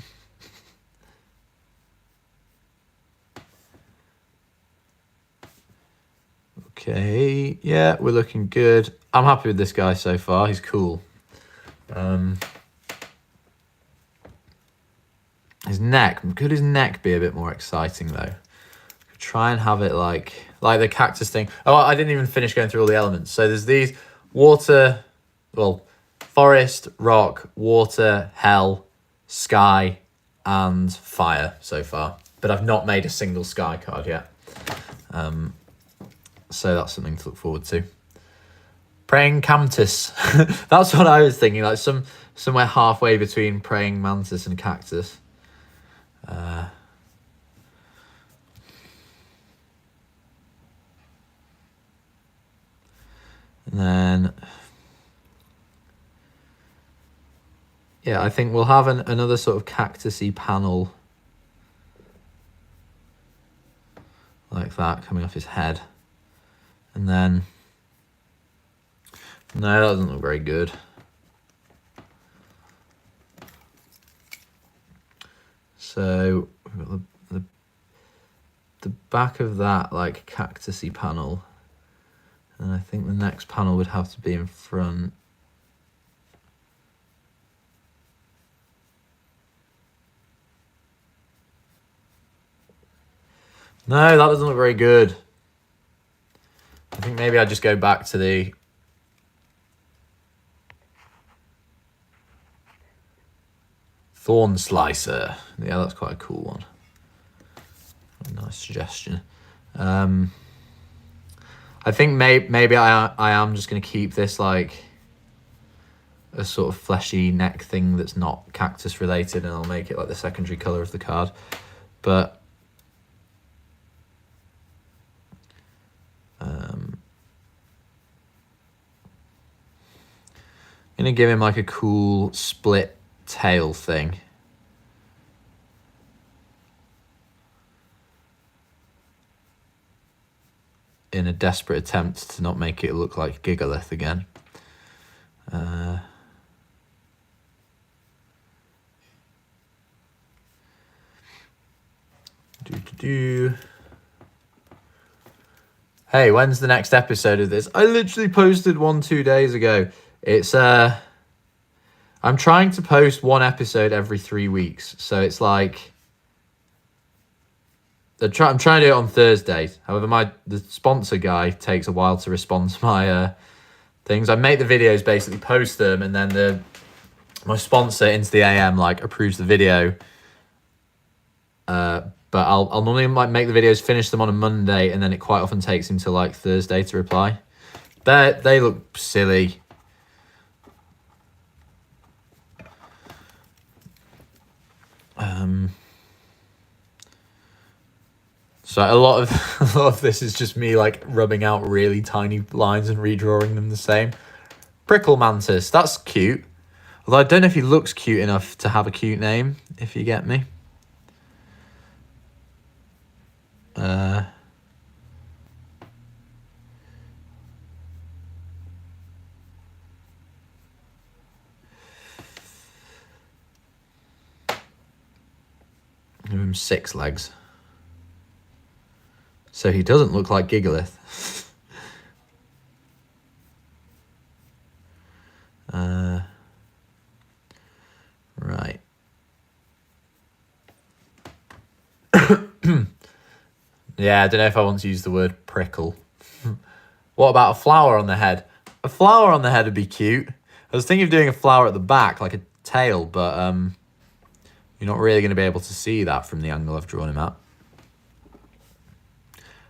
Okay, yeah, we're looking good. I'm happy with this guy so far. He's cool. His neck. Could his neck be a bit more exciting, though? Try and have it like the cactus thing. Oh, I didn't even finish going through all the elements. So there's these water, well, forest, rock, water, hell, sky, and fire so far. But I've not made a single sky card yet. So that's something to look forward to. Praying Camtus. That's what I was thinking, like somewhere halfway between praying mantis and cactus. And then, yeah, I think we'll have another sort of cactus-y panel like that coming off his head. And then, no, that doesn't look very good. So we've got the back of that like cactus-y panel. And I think the next panel would have to be in front. No, that doesn't look very good. I think maybe I just go back to the Thorn Slicer. Yeah, that's quite a cool one. A nice suggestion. I think maybe I am just going to keep this like a sort of fleshy neck thing that's not cactus related, and I'll make it like the secondary colour of the card. But I'm going to give him like a cool split tail thing. In a desperate attempt to not make it look like Gigalith again. Hey, when's the next episode of this? I literally posted one 2 days ago. It's I'm trying to post one episode every 3 weeks, so it's like I'm trying to do it on Thursdays. However, the sponsor guy takes a while to respond to my things. I make the videos, basically post them, and then my sponsor into the AM like approves the video. But I'll normally like make the videos, finish them on a Monday, and then it quite often takes him till like Thursday to reply. They look silly. So a lot of this is just me like rubbing out really tiny lines and redrawing them the same. Prickle Mantis, that's cute. Although I don't know if he looks cute enough to have a cute name, if you get me. Give him 6 legs. So he doesn't look like Gigalith. Right. Yeah, I don't know if I want to use the word prickle. What about a flower on the head? A flower on the head would be cute. I was thinking of doing a flower at the back, like a tail, but you're not really going to be able to see that from the angle I've drawn him at.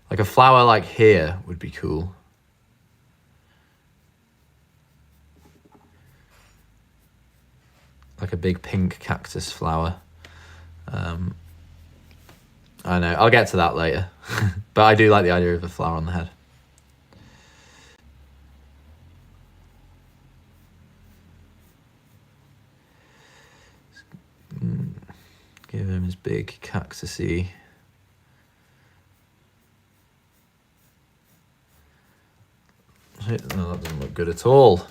Like a flower like here would be cool. Like a big pink cactus flower. I know, I'll get to that later. But I do like the idea of a flower on the head. Give him his big cactusy. No, that doesn't look good at all.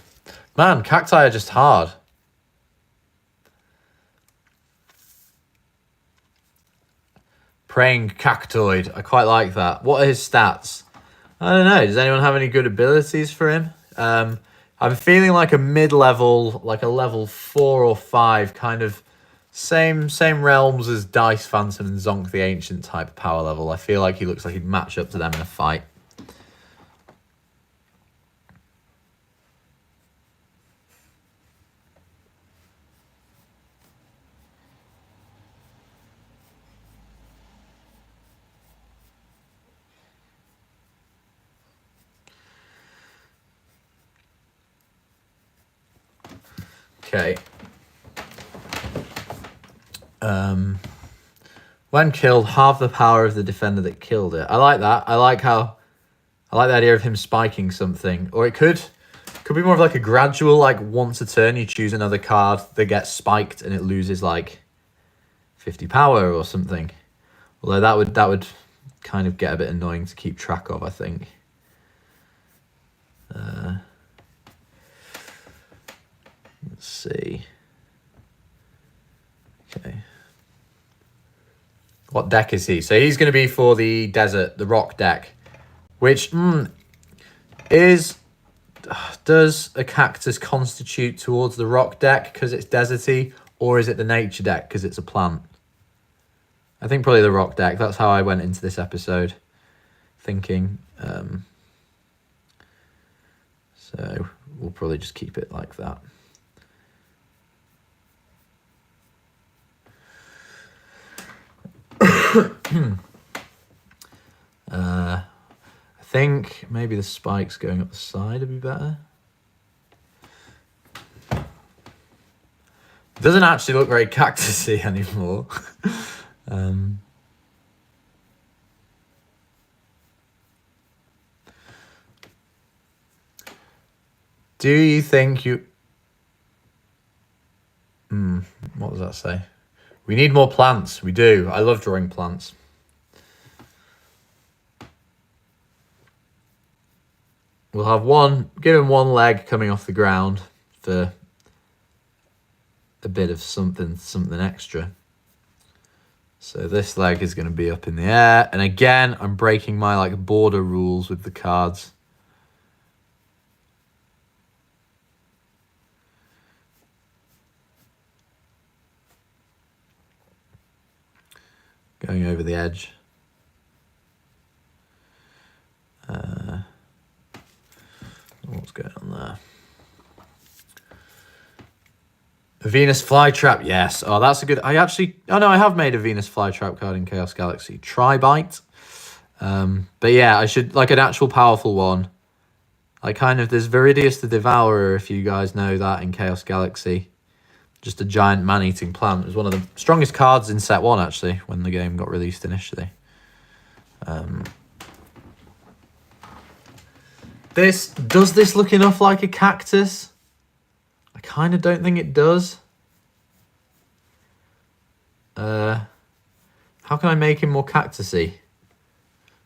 Man, cacti are just hard. Praying cactoid. I quite like that. What are his stats? I don't know. Does anyone have any good abilities for him? I'm feeling like a mid-level, like a level 4 or 5, kind of same realms as Dice Phantom and Zonk the Ancient type power level. I feel like he looks like he'd match up to them in a fight. Okay. When killed, half the power of the defender that killed it. I like that. I like the idea of him spiking something. Or it could be more of like a gradual, like once a turn you choose another card that gets spiked and it loses like 50 power or something. Although that would kind of get a bit annoying to keep track of, I think. Let's see. Okay. What deck is he? So he's going to be for the desert, the rock deck, which does a cactus constitute towards the rock deck because it's deserty, or is it the nature deck because it's a plant? I think probably the rock deck. That's how I went into this episode thinking. So we'll probably just keep it like that. I think maybe the spikes going up the side would be better. It doesn't actually look very cactusy anymore. Do you think you... what does that say? We need more plants. We do. I love drawing plants. We'll have give him one leg coming off the ground for a bit of something extra. So this leg is going to be up in the air. And again, I'm breaking my like border rules with the cards. Going over the edge. What's going on there? A Venus flytrap, yes. Oh, that's a good... I have made a Venus flytrap card in Chaos Galaxy. Tri-bite. But yeah, I should... Like an actual powerful one. Like kind of... There's Viridius the Devourer, if you guys know that, in Chaos Galaxy. Just a giant man-eating plant. It was one of the strongest cards in set 1, actually, when the game got released initially. Does this look enough like a cactus? I kind of don't think it does. How can I make him more cactusy?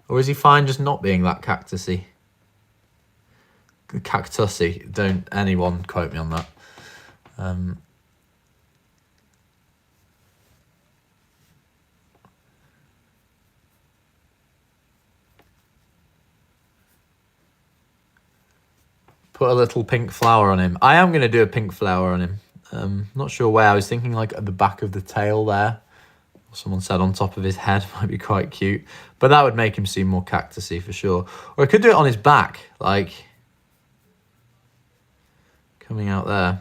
Or is he fine just not being that cactusy? Cactusy. Don't anyone quote me on that. Put a little pink flower on him. I am going to do a pink flower on him. Not sure where. I was thinking like at the back of the tail there. Someone said on top of his head might be quite cute. But that would make him seem more cactusy for sure. Or I could do it on his back. Like coming out there.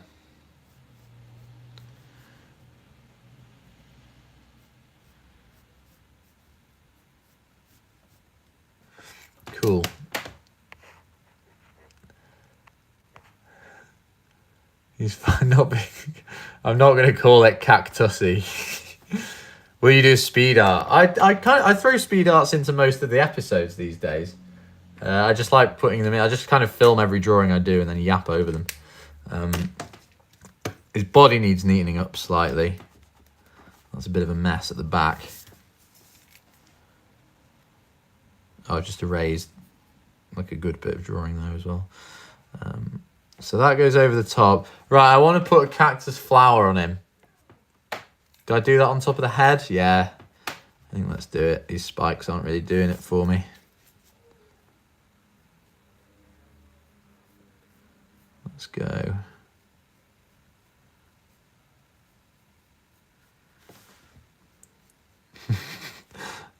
He's fine not being... I'm not going to call it cactusy. Will you do speed art? I throw speed arts into most of the episodes these days. I just like putting them in. I just kind of film every drawing I do and then yap over them. His body needs neatening up slightly. That's a bit of a mess at the back. Oh, just erased like a good bit of drawing there as well. So that goes over the top. Right, I want to put a cactus flower on him. Do I do that on top of the head? Yeah. I think let's do it. These spikes aren't really doing it for me. Let's go.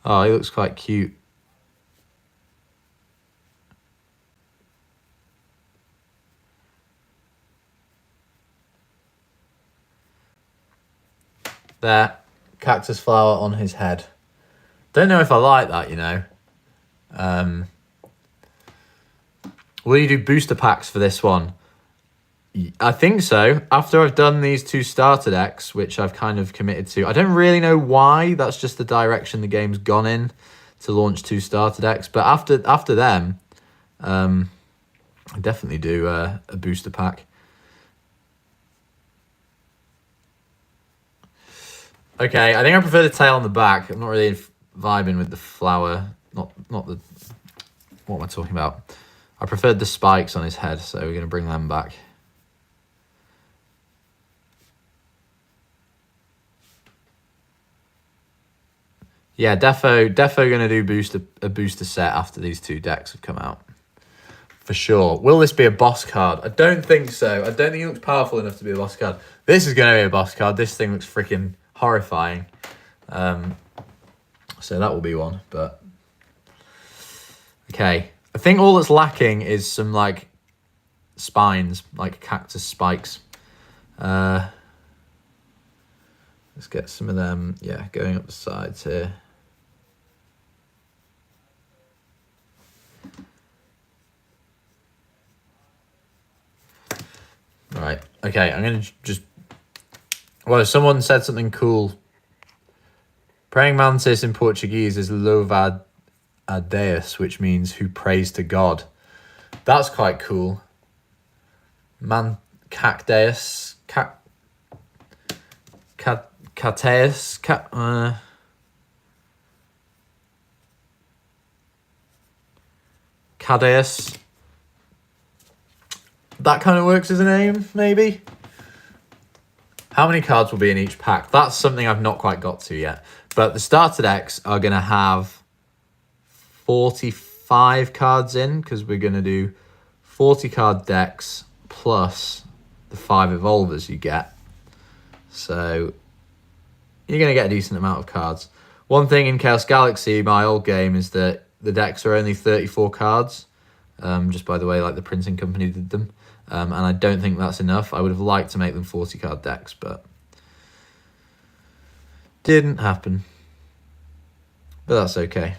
Oh, he looks quite cute. There, cactus flower on his head. Don't know if I like that, you know. Will you do booster packs for this one? I think so. After I've done these 2 starter decks, which I've kind of committed to. I don't really know why. That's just the direction the game's gone in, to launch 2 starter decks. But after them, I definitely do a booster pack. Okay, I think I prefer the tail on the back. I'm not really vibing with the flower. Not the... What am I talking about? I preferred the spikes on his head, so we're going to bring them back. Yeah, defo going to do a booster set after these 2 decks have come out. For sure. Will this be a boss card? I don't think so. I don't think it looks powerful enough to be a boss card. This is going to be a boss card. This thing looks freaking horrifying. So that will be one, but... Okay. I think all that's lacking is some, like, spines, like cactus spikes. Let's get some of them, yeah, going up the sides here. Right, okay, I'm going to just... Well, someone said something cool. Praying mantis in Portuguese is louvado a Deus, which means who prays to God. That's quite cool. Cacdeus, Cateus, Cadeus. That kind of works as a name, maybe. How many cards will be in each pack? That's something I've not quite got to yet. But the starter decks are going to have 45 cards in, because we're going to do 40 card decks plus the 5 evolvers you get. So you're going to get a decent amount of cards. One thing in Chaos Galaxy, my old game, is that the decks are only 34 cards. Just by the way, like the printing company did them. And I don't think that's enough. I would have liked to make them 40 card decks, but didn't happen. But that's okay.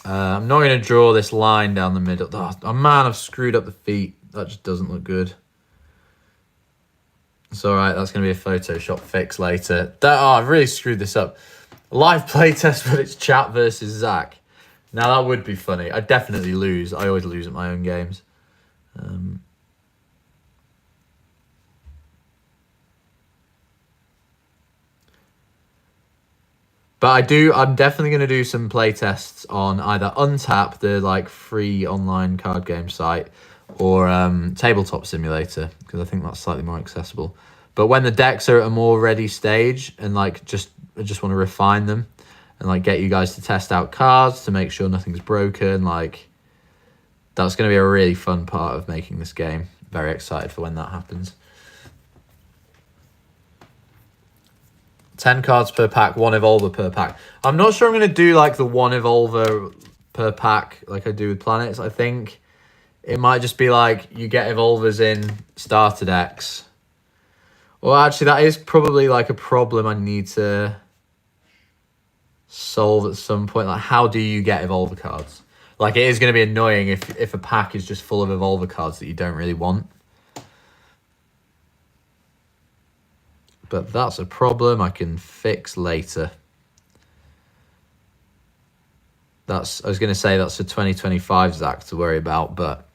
I'm not going to draw this line down the middle. Oh man, I've screwed up the feet. That just doesn't look good. It's alright, that's going to be a Photoshop fix later. I've really screwed this up. Live playtest, but it's chat versus Zach. Now that would be funny. I'd definitely lose. I always lose at my own games. But I'm definitely going to do some playtests on either Untap, the like free online card game site, or Tabletop Simulator, because I think that's slightly more accessible. But when the decks are at a more ready stage, and like I just want to refine them and like get you guys to test out cards to make sure nothing's broken, like that's going to be a really fun part of making this game. Very excited for when that happens. 10 cards per pack, 1 evolver per pack. I'm not sure I'm going to do like the 1 evolver per pack like I do with planets. I think it might just be like you get evolvers in starter decks. Well, actually, that is probably like a problem I need to solve at some point. Like, how do you get evolver cards? Like, it is going to be annoying if a pack is just full of Evolver cards that you don't really want. But that's a problem I can fix later. I was going to say that's for 2025 Zach to worry about, but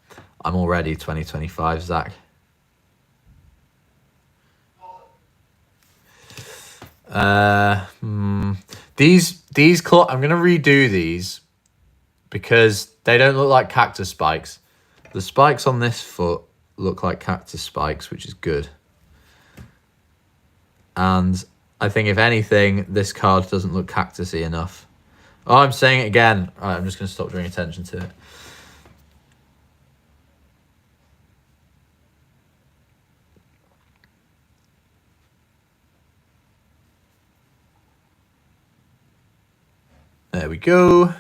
I'm already 2025 Zach. These claw, I'm going to redo these because they don't look like cactus spikes. The spikes on this foot look like cactus spikes, which is good. And I think, if anything, this card doesn't look cactusy enough. Oh, I'm saying it again. All right, I'm just going to stop drawing attention to it. There we go.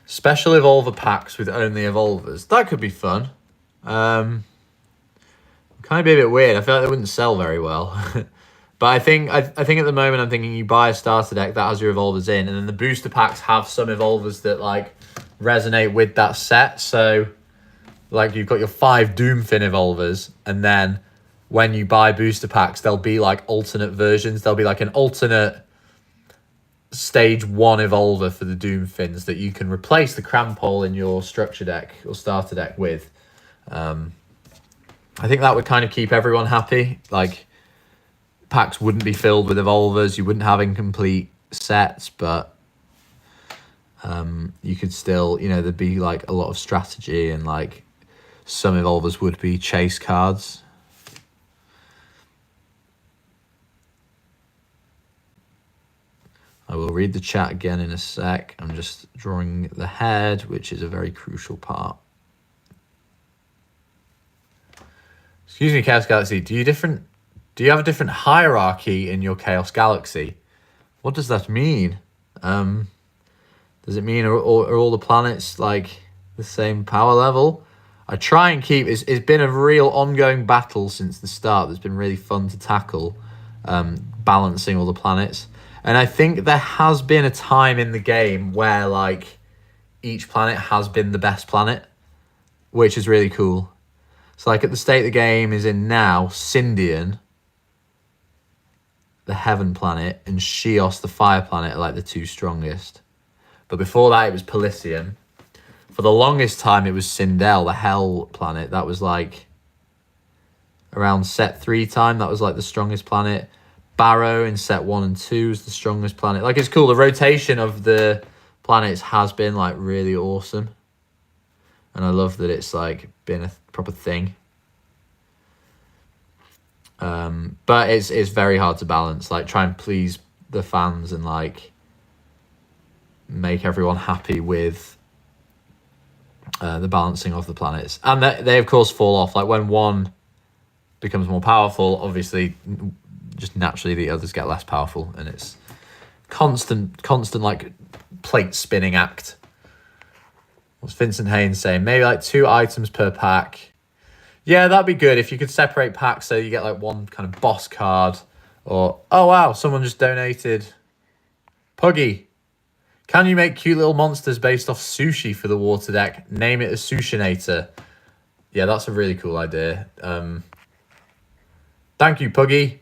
Special Evolver packs with only Evolvers. That could be fun. Kind of be a bit weird. I feel like they wouldn't sell very well. But I think at the moment I'm thinking you buy a starter deck that has your Evolvers in, and then the booster packs have some Evolvers that like resonate with that set. So like you've got your 5 Doomfin Evolvers, and then when you buy booster packs, there'll be like alternate versions. There'll be like an alternate stage 1 Evolver for the Doomfins that you can replace the Crampole in your structure deck or starter deck with. I think that would kind of keep everyone happy. Like, packs wouldn't be filled with Evolvers, you wouldn't have incomplete sets, but you could still, you know, there'd be like a lot of strategy, and like some Evolvers would be chase cards. I will read the chat again in a sec. I'm just drawing the head, which is a very crucial part. Excuse me, Chaos Galaxy. Do you have a different hierarchy in your Chaos Galaxy? What does that mean? Does it mean are all the planets like the same power level? I try and keep. It's been a real ongoing battle since the start. That's been really fun to tackle, balancing all the planets. And I think there has been a time in the game where like each planet has been the best planet, which is really cool. So like at the state the game is in now, Syndion, the Heaven planet, and Shios, the Fire planet, are like the 2 strongest. But before that it was Pelysium. For the longest time it was Sindel, the Hell planet. That was like around set 3 time. That was like the strongest planet. Barrow in set 1 and 2 is the strongest planet. Like, it's cool. The rotation of the planets has been like really awesome. And I love that it's like been a proper thing. But it's very hard to balance. Like, try and please the fans and like make everyone happy with the balancing of the planets. And they of course fall off. Like, when one becomes more powerful, obviously just naturally the others get less powerful, and it's constant like plate spinning act. What's Vincent Haynes saying? Maybe like 2 items per pack. Yeah, that'd be good if you could separate packs so you get like one kind of boss card. Or, oh wow, someone just donated. Puggy, can you make cute little monsters based off sushi for the water deck? Name it a Sushinator. Yeah, that's a really cool idea. Thank you, Puggy.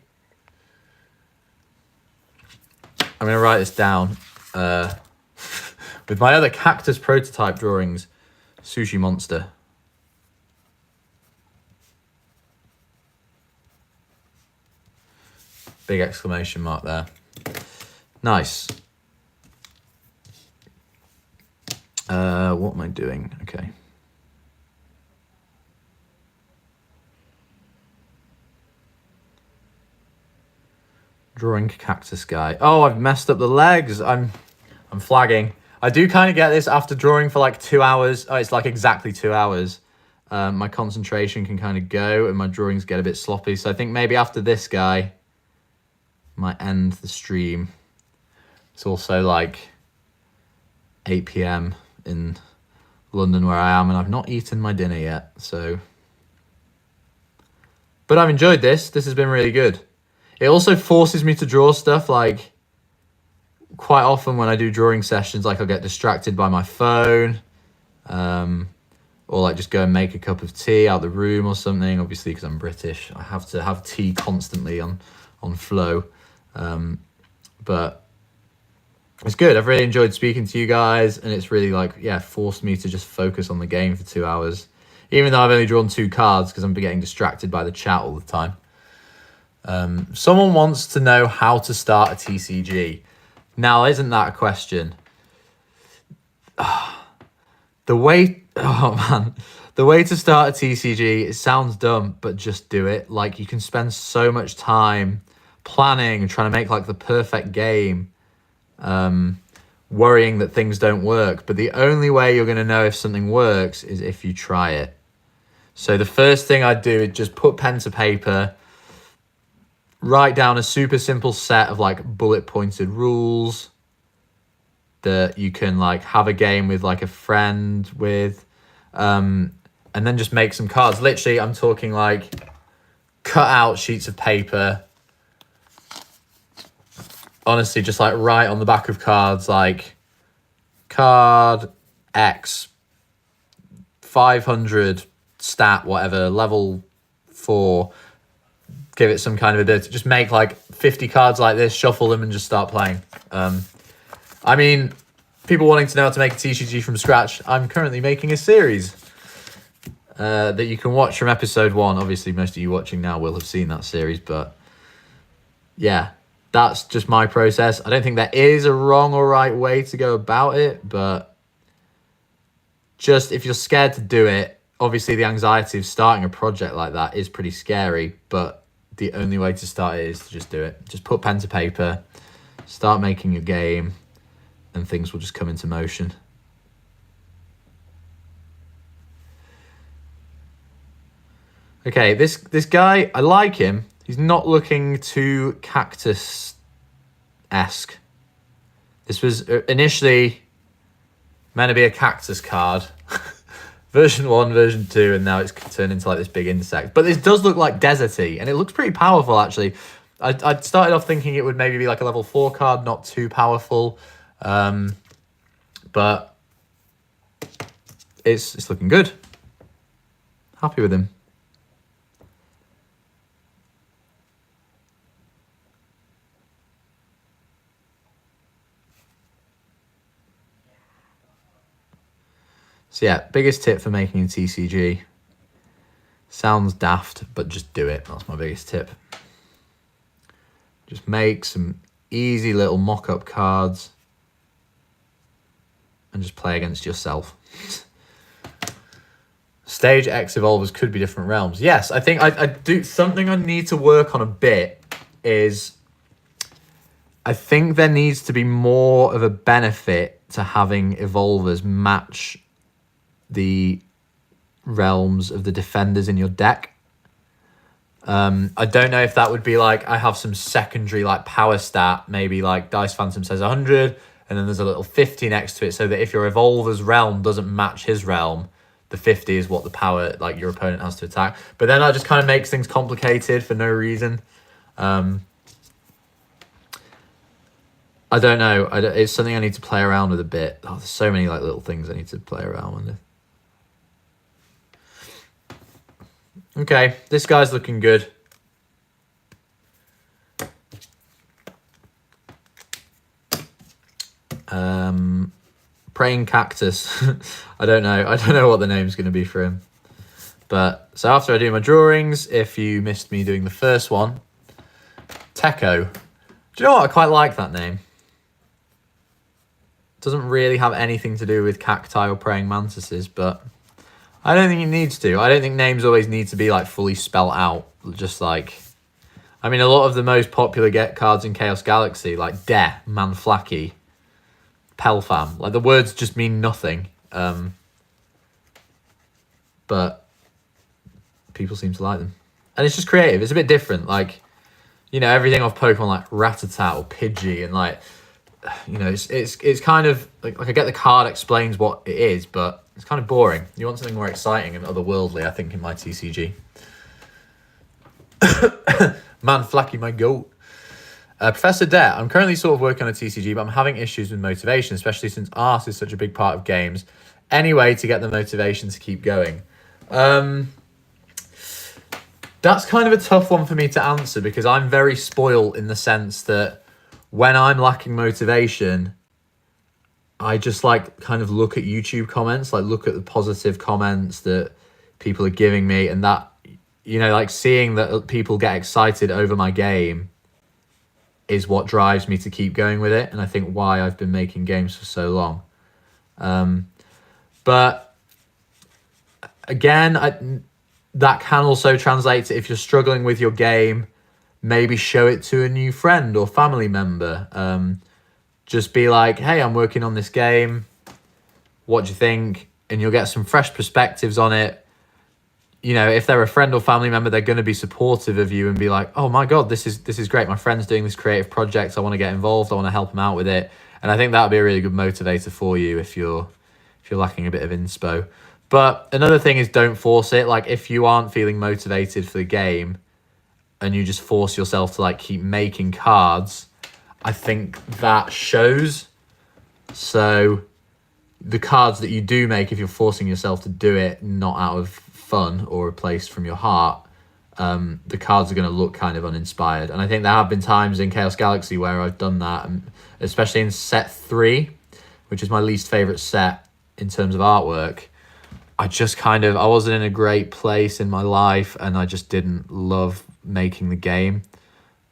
I'm going to write this down. With my other cactus prototype drawings, Sushi Monster. Big exclamation mark there. Nice. What am I doing? Okay. Drawing cactus guy. Oh, I've messed up the legs. I'm flagging. I do kind of get this after drawing for like 2 hours. Oh, it's like exactly 2 hours. My concentration can kind of go and my drawings get a bit sloppy. So I think maybe after this guy, might end the stream. It's also like 8 p.m. in London where I am, and I've not eaten my dinner yet. So, but I've enjoyed this. This has been really good. It also forces me to draw stuff like quite often when I do drawing sessions, like I'll get distracted by my phone, or like just go and make a cup of tea out the room or something. Obviously, because I'm British, I have to have tea constantly on flow. But it's good. I've really enjoyed speaking to you guys, and it's really like, yeah, forced me to just focus on the game for 2 hours, even though I've only drawn 2 cards because I'm getting distracted by the chat all the time. Someone wants to know how to start a TCG. Now, isn't that a question? The way to start a TCG, it sounds dumb, but just do it. Like, you can spend so much time planning and trying to make like the perfect game, worrying that things don't work. But the only way you're going to know if something works is if you try it. So the first thing I'd do is just put pen to paper, write down a super simple set of like bullet pointed rules that you can like have a game with like a friend with, and then just make some cards. Literally, I'm talking like cut out sheets of paper. Honestly, just like write on the back of cards like card X 500 stat, whatever, level 4, give it some kind of ability. Just make like 50 cards like this, shuffle them, and just start playing. I mean, people wanting to know how to make a TCG from scratch, I'm currently making a series that you can watch from episode 1. Obviously, most of you watching now will have seen that series, but yeah, that's just my process. I don't think there is a wrong or right way to go about it, but just if you're scared to do it, obviously the anxiety of starting a project like that is pretty scary, but the only way to start it is to just do it. Just put pen to paper, start making a game, and things will just come into motion. Okay, this guy, I like him. He's not looking too cactus-esque. This was initially meant to be a cactus card. Version 1, version 2, and now it's turned into like this big insect. But this does look like deserty, and it looks pretty powerful, actually. I started off thinking it would maybe be like a level 4 card, not too powerful. But it's looking good. Happy with him. So yeah, biggest tip for making a TCG. Sounds daft, but just do it. That's my biggest tip. Just make some easy little mock-up cards and just play against yourself. Stage X evolvers could be different realms. Yes, I think I do. Something I need to work on a bit is I think there needs to be more of a benefit to having evolvers match the realms of the defenders in your deck. I don't know if that would be like, I have some secondary like power stat, maybe like Dice Phantom says 100, and then there's a little 50 next to it, so that if your evolver's realm doesn't match his realm, the 50 is what the power like your opponent has to attack. But then that just kind of makes things complicated for no reason. I don't know. It's something I need to play around with a bit. Oh, there's so many like little things I need to play around with. Okay, this guy's looking good. Praying Cactus. I don't know what the name's going to be for him. But so after I do my drawings, if you missed me doing the first one, Techo. Do you know what? I quite like that name. It doesn't really have anything to do with cacti or praying mantises, but I don't think it needs to. I don't think names always need to be like fully spelled out. Just like, I mean, a lot of the most popular get cards in Chaos Galaxy, like De, Manflaki, Pelfam, like the words just mean nothing. But people seem to like them. And it's just creative. It's a bit different. Like, you know, everything off Pokemon like Rattata or Pidgey, and like, you know, it's kind of like I get the card explains what it is, but it's kind of boring. You want something more exciting and otherworldly, I think, in my TCG. Man, Flacky, my goat. Professor Det, I'm currently sort of working on a TCG, but I'm having issues with motivation, especially since art is such a big part of games. Any way to get the motivation to keep going? That's kind of a tough one for me to answer because I'm very spoiled in the sense that when I'm lacking motivation, I just like kind of look at YouTube comments, like look at the positive comments that people are giving me, and that, you know, like seeing that people get excited over my game is what drives me to keep going with it, and I think why I've been making games for so long. But again, that can also translate to, if you're struggling with your game, maybe show it to a new friend or family member. Just be like, hey, I'm working on this game. What do you think? And you'll get some fresh perspectives on it. You know, if they're a friend or family member, they're going to be supportive of you and be like, oh my God, this is great. My friend's doing this creative project. I want to get involved. I want to help him out with it. And I think that would be a really good motivator for you if you're lacking a bit of inspo. But another thing is, don't force it. Like, if you aren't feeling motivated for the game and you just force yourself to like keep making cards, I think that shows. So the cards that you do make, if you're forcing yourself to do it, not out of fun or a place from your heart, the cards are going to look kind of uninspired. And I think there have been times in Chaos Galaxy where I've done that, and especially in set 3, which is my least favorite set in terms of artwork. I wasn't in a great place in my life, and I just didn't love making the game.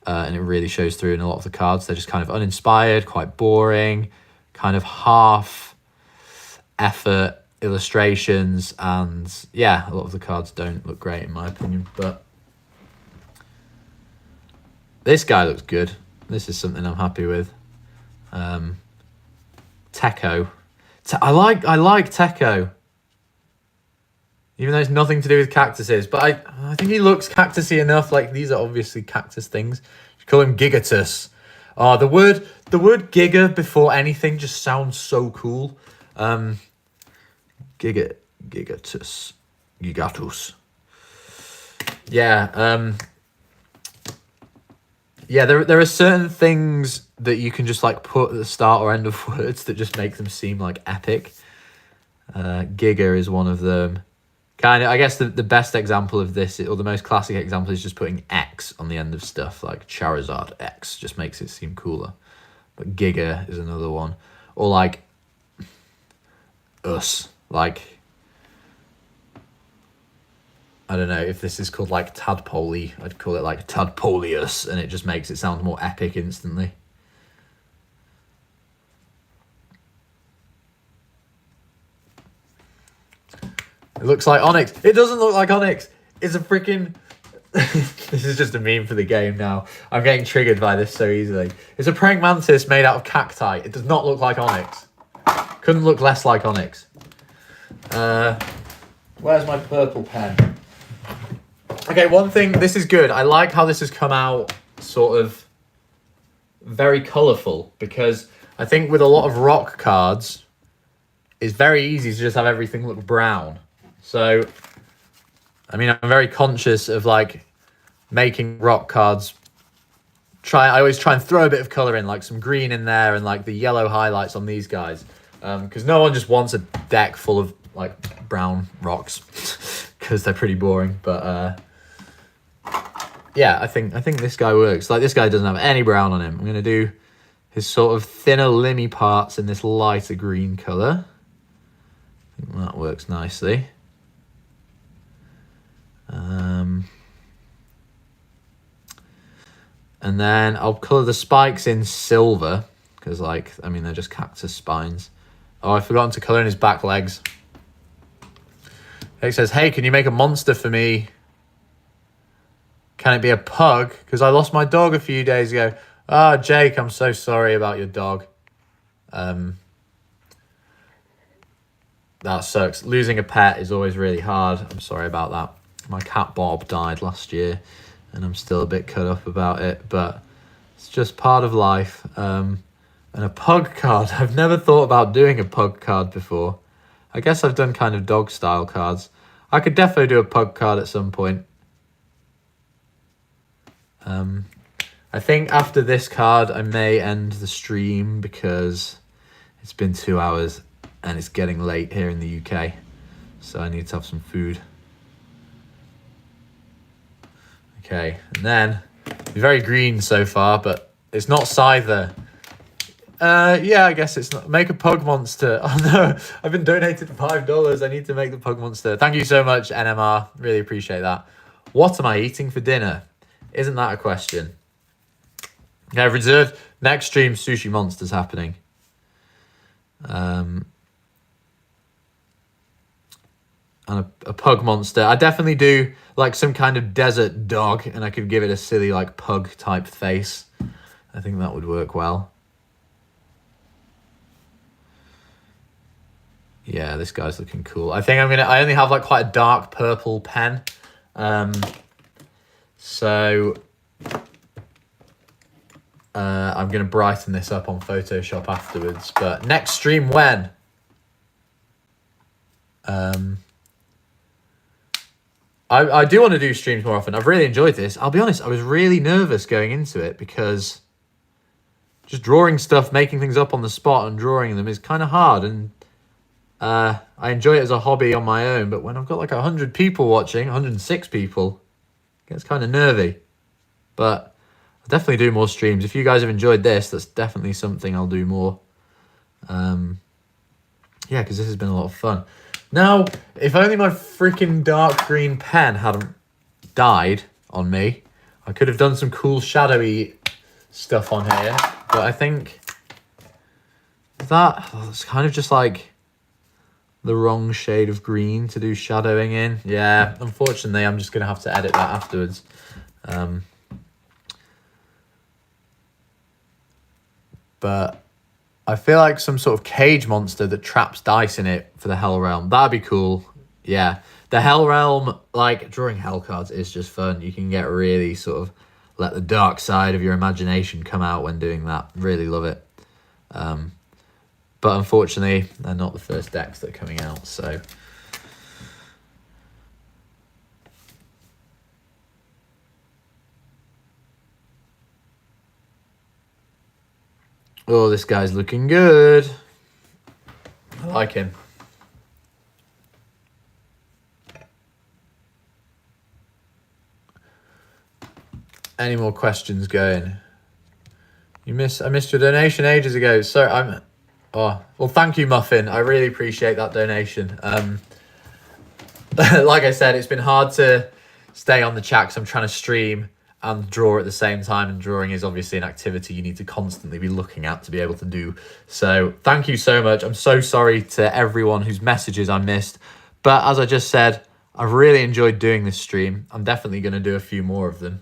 And it really shows through in a lot of the cards. They're just kind of uninspired, quite boring, kind of half effort illustrations, and yeah, a lot of the cards don't look great in my opinion. But this guy looks good. This is something I'm happy with. Techo. I like Techo, even though it's nothing to do with cactuses. But I think he looks cactusy enough. Like, these are obviously cactus things. You call him Gigatus. Oh, the word Giga before anything just sounds so cool. Gigatus. Yeah. Yeah, there are certain things that you can just like put at the start or end of words that just make them seem like epic. Giga is one of them. Kind of, I guess the best example of this, or the most classic example, is just putting X on the end of stuff, like Charizard X just makes it seem cooler. But Giga is another one. Or like us, like, I don't know if this is called like Tadpoley. I'd call it like Tadpoleus, and it just makes it sound more epic instantly. It looks like Onyx. It doesn't look like Onyx. It's a freaking... This is just a meme for the game now. I'm getting triggered by this so easily. It's a praying mantis made out of cacti. It does not look like Onyx. Couldn't look less like Onyx. Where's my purple pen? Okay, one thing, this is good. I like how this has come out sort of very colourful, because I think with a lot of rock cards, it's very easy to just have everything look brown. So, I mean, I'm very conscious of like making rock cards. I always try and throw a bit of colour in, like some green in there and like the yellow highlights on these guys. Because no one just wants a deck full of like brown rocks because they're pretty boring. But yeah, I think this guy works. Like, this guy doesn't have any brown on him. I'm going to do his sort of thinner limmy parts in this lighter green colour. I think that works nicely. And then I'll colour the spikes in silver, because, like, I mean, they're just cactus spines. Oh, I've forgotten to colour in his back legs. It says, hey, can you make a monster for me? Can it be a pug? Because I lost my dog a few days ago. Oh, Jake, I'm so sorry about your dog. That sucks. Losing a pet is always really hard. I'm sorry about that. My cat Bob died last year, and I'm still a bit cut up about it, but it's just part of life. And a pug card. I've never thought about doing a pug card before. I guess I've done kind of dog style cards. I could definitely do a pug card at some point. I think after this card, I may end the stream because it's been 2 hours and it's getting late here in the UK. So I need to have some food. Okay, and then very green so far, but it's not Scyther. Yeah, I guess it's not. Make a pug monster. Oh no, I've been donated $5. I need to make the pug monster. Thank you so much, NMR. Really appreciate that. What am I eating for dinner? Isn't that a question? Okay, I've reserved next stream. Sushi Monster's happening. And a pug monster. I definitely do like some kind of desert dog, and I could give it a silly like pug type face. I think that would work well. Yeah, this guy's looking cool. I think I only have like quite a dark purple pen. So I'm gonna brighten this up on Photoshop afterwards. But next stream when? I do want to do streams more often. I've really enjoyed this. I'll be honest, I was really nervous going into it because just drawing stuff, making things up on the spot and drawing them is kind of hard. And I enjoy it as a hobby on my own. But when I've got like 100 people watching, 106 people, it gets kind of nervy. But I'll definitely do more streams. If you guys have enjoyed this, that's definitely something I'll do more. Yeah, because this has been a lot of fun. Now, if only my freaking dark green pen hadn't died on me, I could have done some cool shadowy stuff on here. But I think that's kind of just like the wrong shade of green to do shadowing in. Yeah, unfortunately, I'm just going to have to edit that afterwards. But I feel like some sort of cage monster that traps dice in it for the Hell Realm. That'd be cool. Yeah. The Hell Realm, like, drawing Hell cards is just fun. You can get really sort of let the dark side of your imagination come out when doing that. Really love it. But unfortunately, they're not the first decks that are coming out, so... Oh, this guy's looking good. I like him. Any more questions going? I missed your donation ages ago. So well, thank you, Muffin. I really appreciate that donation. Like I said, it's been hard to stay on the chat because I'm trying to stream and draw at the same time, and drawing is obviously an activity you need to constantly be looking at to be able to do. So thank you so much. I'm so sorry to everyone whose messages I missed, but as I just said, I've really enjoyed doing this stream. I'm definitely going to do a few more of them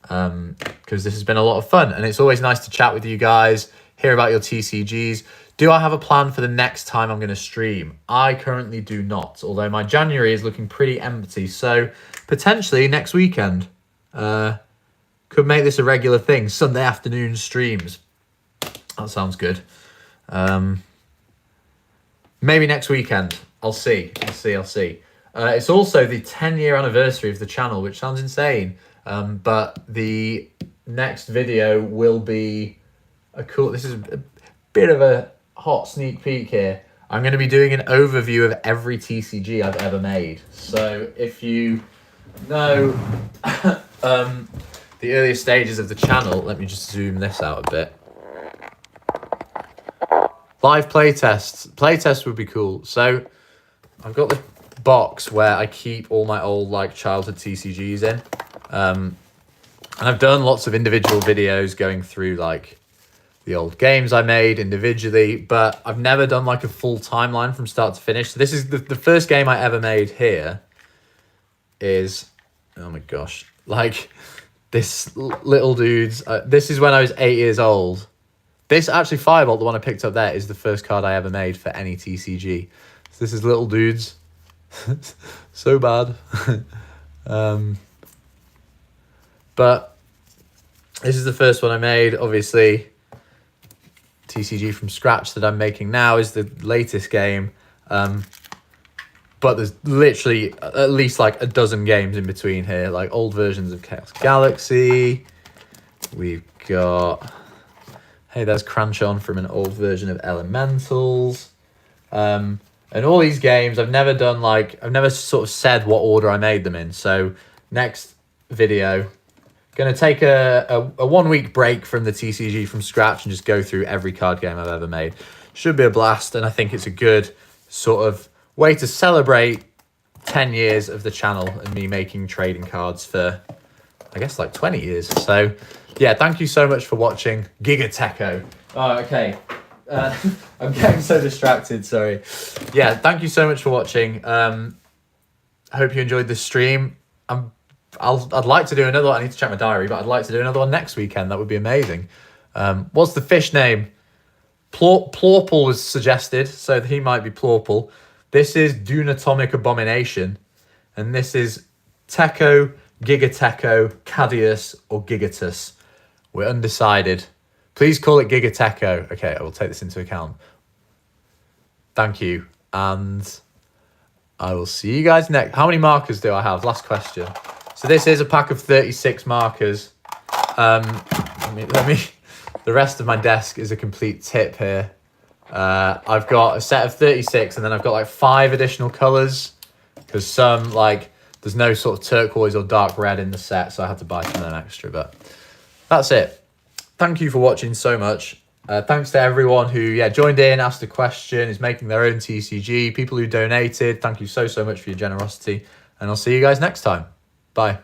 because this has been a lot of fun, and it's always nice to chat with you guys, hear about your TCGs. Do I have a plan for the next time I'm going to stream? I currently do not, although my January is looking pretty empty, so potentially next weekend. Could make this a regular thing. Sunday afternoon streams. That sounds good. Maybe next weekend. I'll see. It's also the 10-year anniversary of the channel, which sounds insane. But the next video will be a cool... This is a bit of a hot sneak peek here. I'm going to be doing an overview of every TCG I've ever made. So if you know... the earlier stages of the channel, let me just zoom this out a bit. Live playtests would be cool. So I've got this box where I keep all my old like childhood TCGs in, and I've done lots of individual videos going through like the old games I made individually, but I've never done like a full timeline from start to finish. So this is the first game I ever made here is, oh my gosh, like this little dude's, this is when I was 8 years old. This actually, Firebolt, the one I picked up there, is the first card I ever made for any TCG. So this is little dudes. So bad. But this is the first one I made. Obviously, TCG from scratch that I'm making now is the latest game. But there's literally at least like a dozen games in between here, like old versions of Chaos Galaxy, We've got, hey, there's Cranchon from an old version of Elementals. And all these games, I've never sort of said what order I made them in. So next video, going to take a 1 week break from the TCG from scratch and just go through every card game I've ever made. Should be a blast, and I think it's a good sort of way to celebrate 10 years of the channel and me making trading cards for, I guess, like 20 years. So yeah, thank you so much for watching. Gigatecho. Oh, okay. I'm getting so distracted, sorry. Yeah, thank you so much for watching. I hope you enjoyed this stream. I'd like to do another one. I need to check my diary, but I'd like to do another one next weekend. That would be amazing. What's the fish name? Plorple was suggested, so he might be Plorple. This is Dunatomic Abomination, and this is Techo, Gigatecho, Cadius, or Gigatus. We're undecided. Please call it Gigatecho. Okay, I will take this into account. Thank you, and I will see you guys next. How many markers do I have? Last question. So this is a pack of 36 markers. Let me. The rest of my desk is a complete tip here. I've got a set of 36, and then I've got like 5 additional colors because some, like, there's no sort of turquoise or dark red in the set, so I had to buy some of them extra. But that's it. Thank you for watching so much. Thanks to everyone who joined in, asked a question, is making their own TCG. People who donated, thank you so much for your generosity, and I'll see you guys next time. Bye.